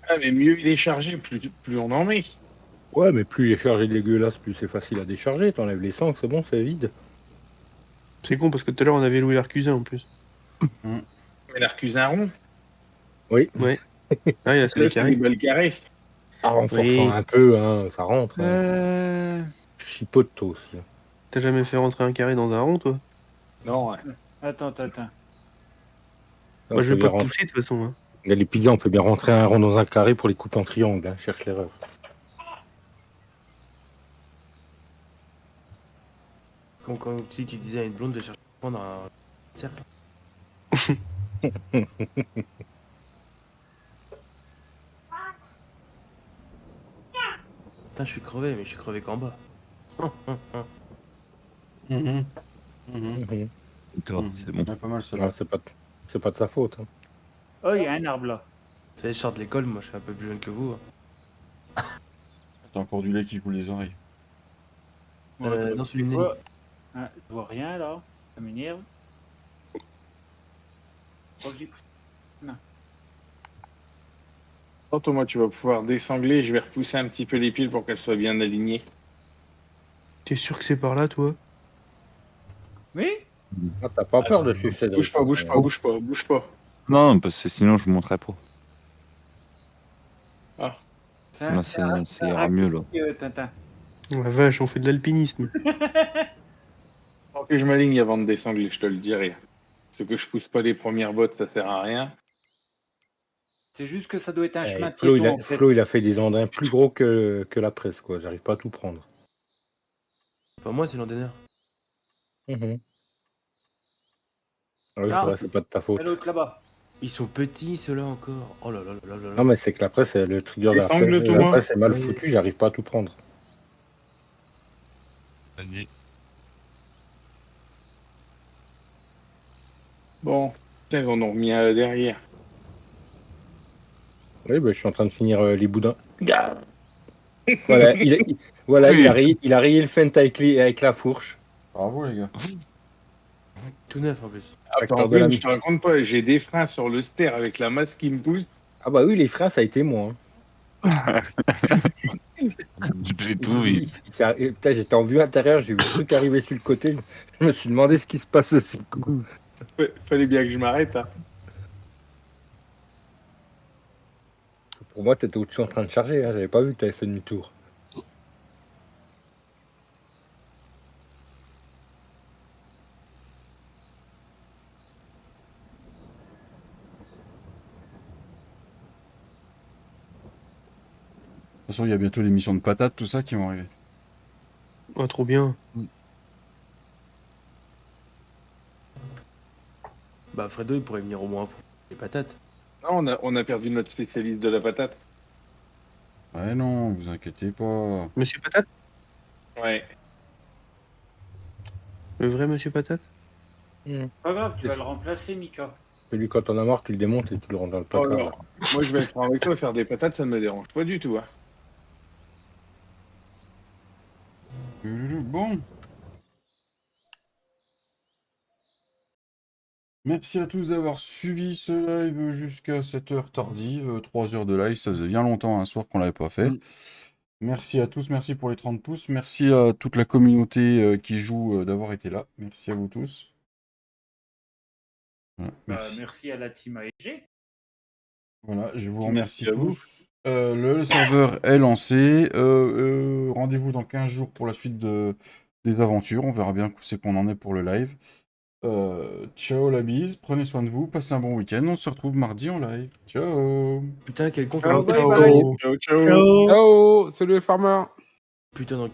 Ah mais mieux il est chargé, plus on en met. Ouais, mais plus il est chargé dégueulasse, plus c'est facile à décharger. T'enlèves les sangs, c'est bon, c'est vide. C'est con parce que tout à l'heure on avait loué l'Arcusin en plus. Mais l'Arcusin rond. Oui. Ouais. Ah, il a fait Là, des c'est carrés. des balles carrées. En renforçant Oui. un peu, hein, ça rentre. Hein. Chipote toi aussi. T'as jamais fait rentrer un carré dans un rond, toi? Non, ouais. Attends, Tata. Moi, je vais pas te pousser de toute façon. Hein. Les piliers, on fait bien rentrer un rond dans un carré pour les couper en triangle. Hein. Cherche l'erreur. Comme quand si tu disais à une blonde de chercher à prendre un cercle. Putain, je suis crevé, mais je suis crevé qu'en bas. C'est bon. Ouais, pas mal, ça. Ah, c'est pas de sa faute. Hein. Oh, il y a un arbre là. Vous savez, je sors de l'école, moi je suis un peu plus jeune que vous. Hein. T'as encore du lait qui coule les oreilles. Non, celui de Ouais. Ah, je vois rien là, ça m'énerve. Oh, j'ai pris. Non. Thomas, tu vas pouvoir désangler. Je vais repousser un petit peu les piles pour qu'elles soient bien alignées. T'es sûr que c'est par là, toi? Oui. Ah, t'as pas peur de suivre Cédric? Bouge pas. Non, parce que sinon je montrerai pas. Ah. Là, ça ira mieux, là. Tintin. Oh la vache, on fait de l'alpinisme. Tant que je m'aligne avant de désangler, je te le dirai. Parce que je pousse pas les premières bottes, ça sert à rien. C'est juste que ça doit être un chemin de Flo, piéton, en fait. Flo, il a fait des andins plus gros que la presse, quoi. J'arrive pas à tout prendre. Pas moi, c'est l'andonneur. Mhm. Ah oui, c'est Ah, vrai, c'est pas de ta faute. et l'autre là-bas. Ils sont petits, ceux-là encore. Oh là là là là là. Non, mais c'est que la presse, le trigger de la presse est mal foutu, j'arrive pas à tout prendre. Vas-y. Bon, putain, ils en ont remis un derrière. Oui, bah, je suis en train de finir les boudins. Voilà, il a rayé le fent avec la fourche. Bravo, les gars. Tout neuf en plus. Attends, Ben, je te raconte pas, j'ai des freins sur le ster avec la masse qui me pousse. Ah bah oui, les freins, ça a été moi. Hein. J'ai tout vu. Putain, j'étais en vue intérieure, j'ai vu le truc arriver sur le côté. Je me suis demandé ce qui se passait sur le coup. Fallait bien que je m'arrête. Hein. Pour moi, t'étais au-dessus en train de charger, hein. J'avais pas vu que t'avais fait demi-tour. De toute façon, il y a bientôt l'émission de patates, tout ça qui vont arriver. Oh, trop bien. Bah, Fredo, il pourrait venir au moins pour les patates. Non, on a perdu notre spécialiste de la patate. Ouais, non, vous inquiétez pas. Monsieur Patate? Ouais. Le vrai Monsieur Patate? Pas grave, tu vas le remplacer, Mika. Celui, quand on a mort, tu le démontes et tu le rends dans le Oh, placard. non. Moi, je vais être avec toi, faire des patates, ça ne me dérange pas du tout. Hein. Bon. Merci à tous d'avoir suivi ce live jusqu'à cette heure tardive. 3 heures de live, ça faisait bien longtemps un soir qu'on l'avait pas fait. Merci à tous, merci pour les 30 pouces. Merci à toute la communauté qui joue d'avoir été là. Merci à vous tous. Voilà, merci. Merci à la team AEG. Voilà, je vous Merci remercie à vous. tous. Le serveur est lancé. Rendez-vous dans 15 jours pour la suite des aventures. On verra bien où c'est qu'on en est pour le live. Ciao la bise, prenez soin de vous, passez un bon week-end. On se retrouve mardi en live. Ciao. Putain, quel con. Ciao, ciao. Ciao, salut les farmers. Putain, d'enculé.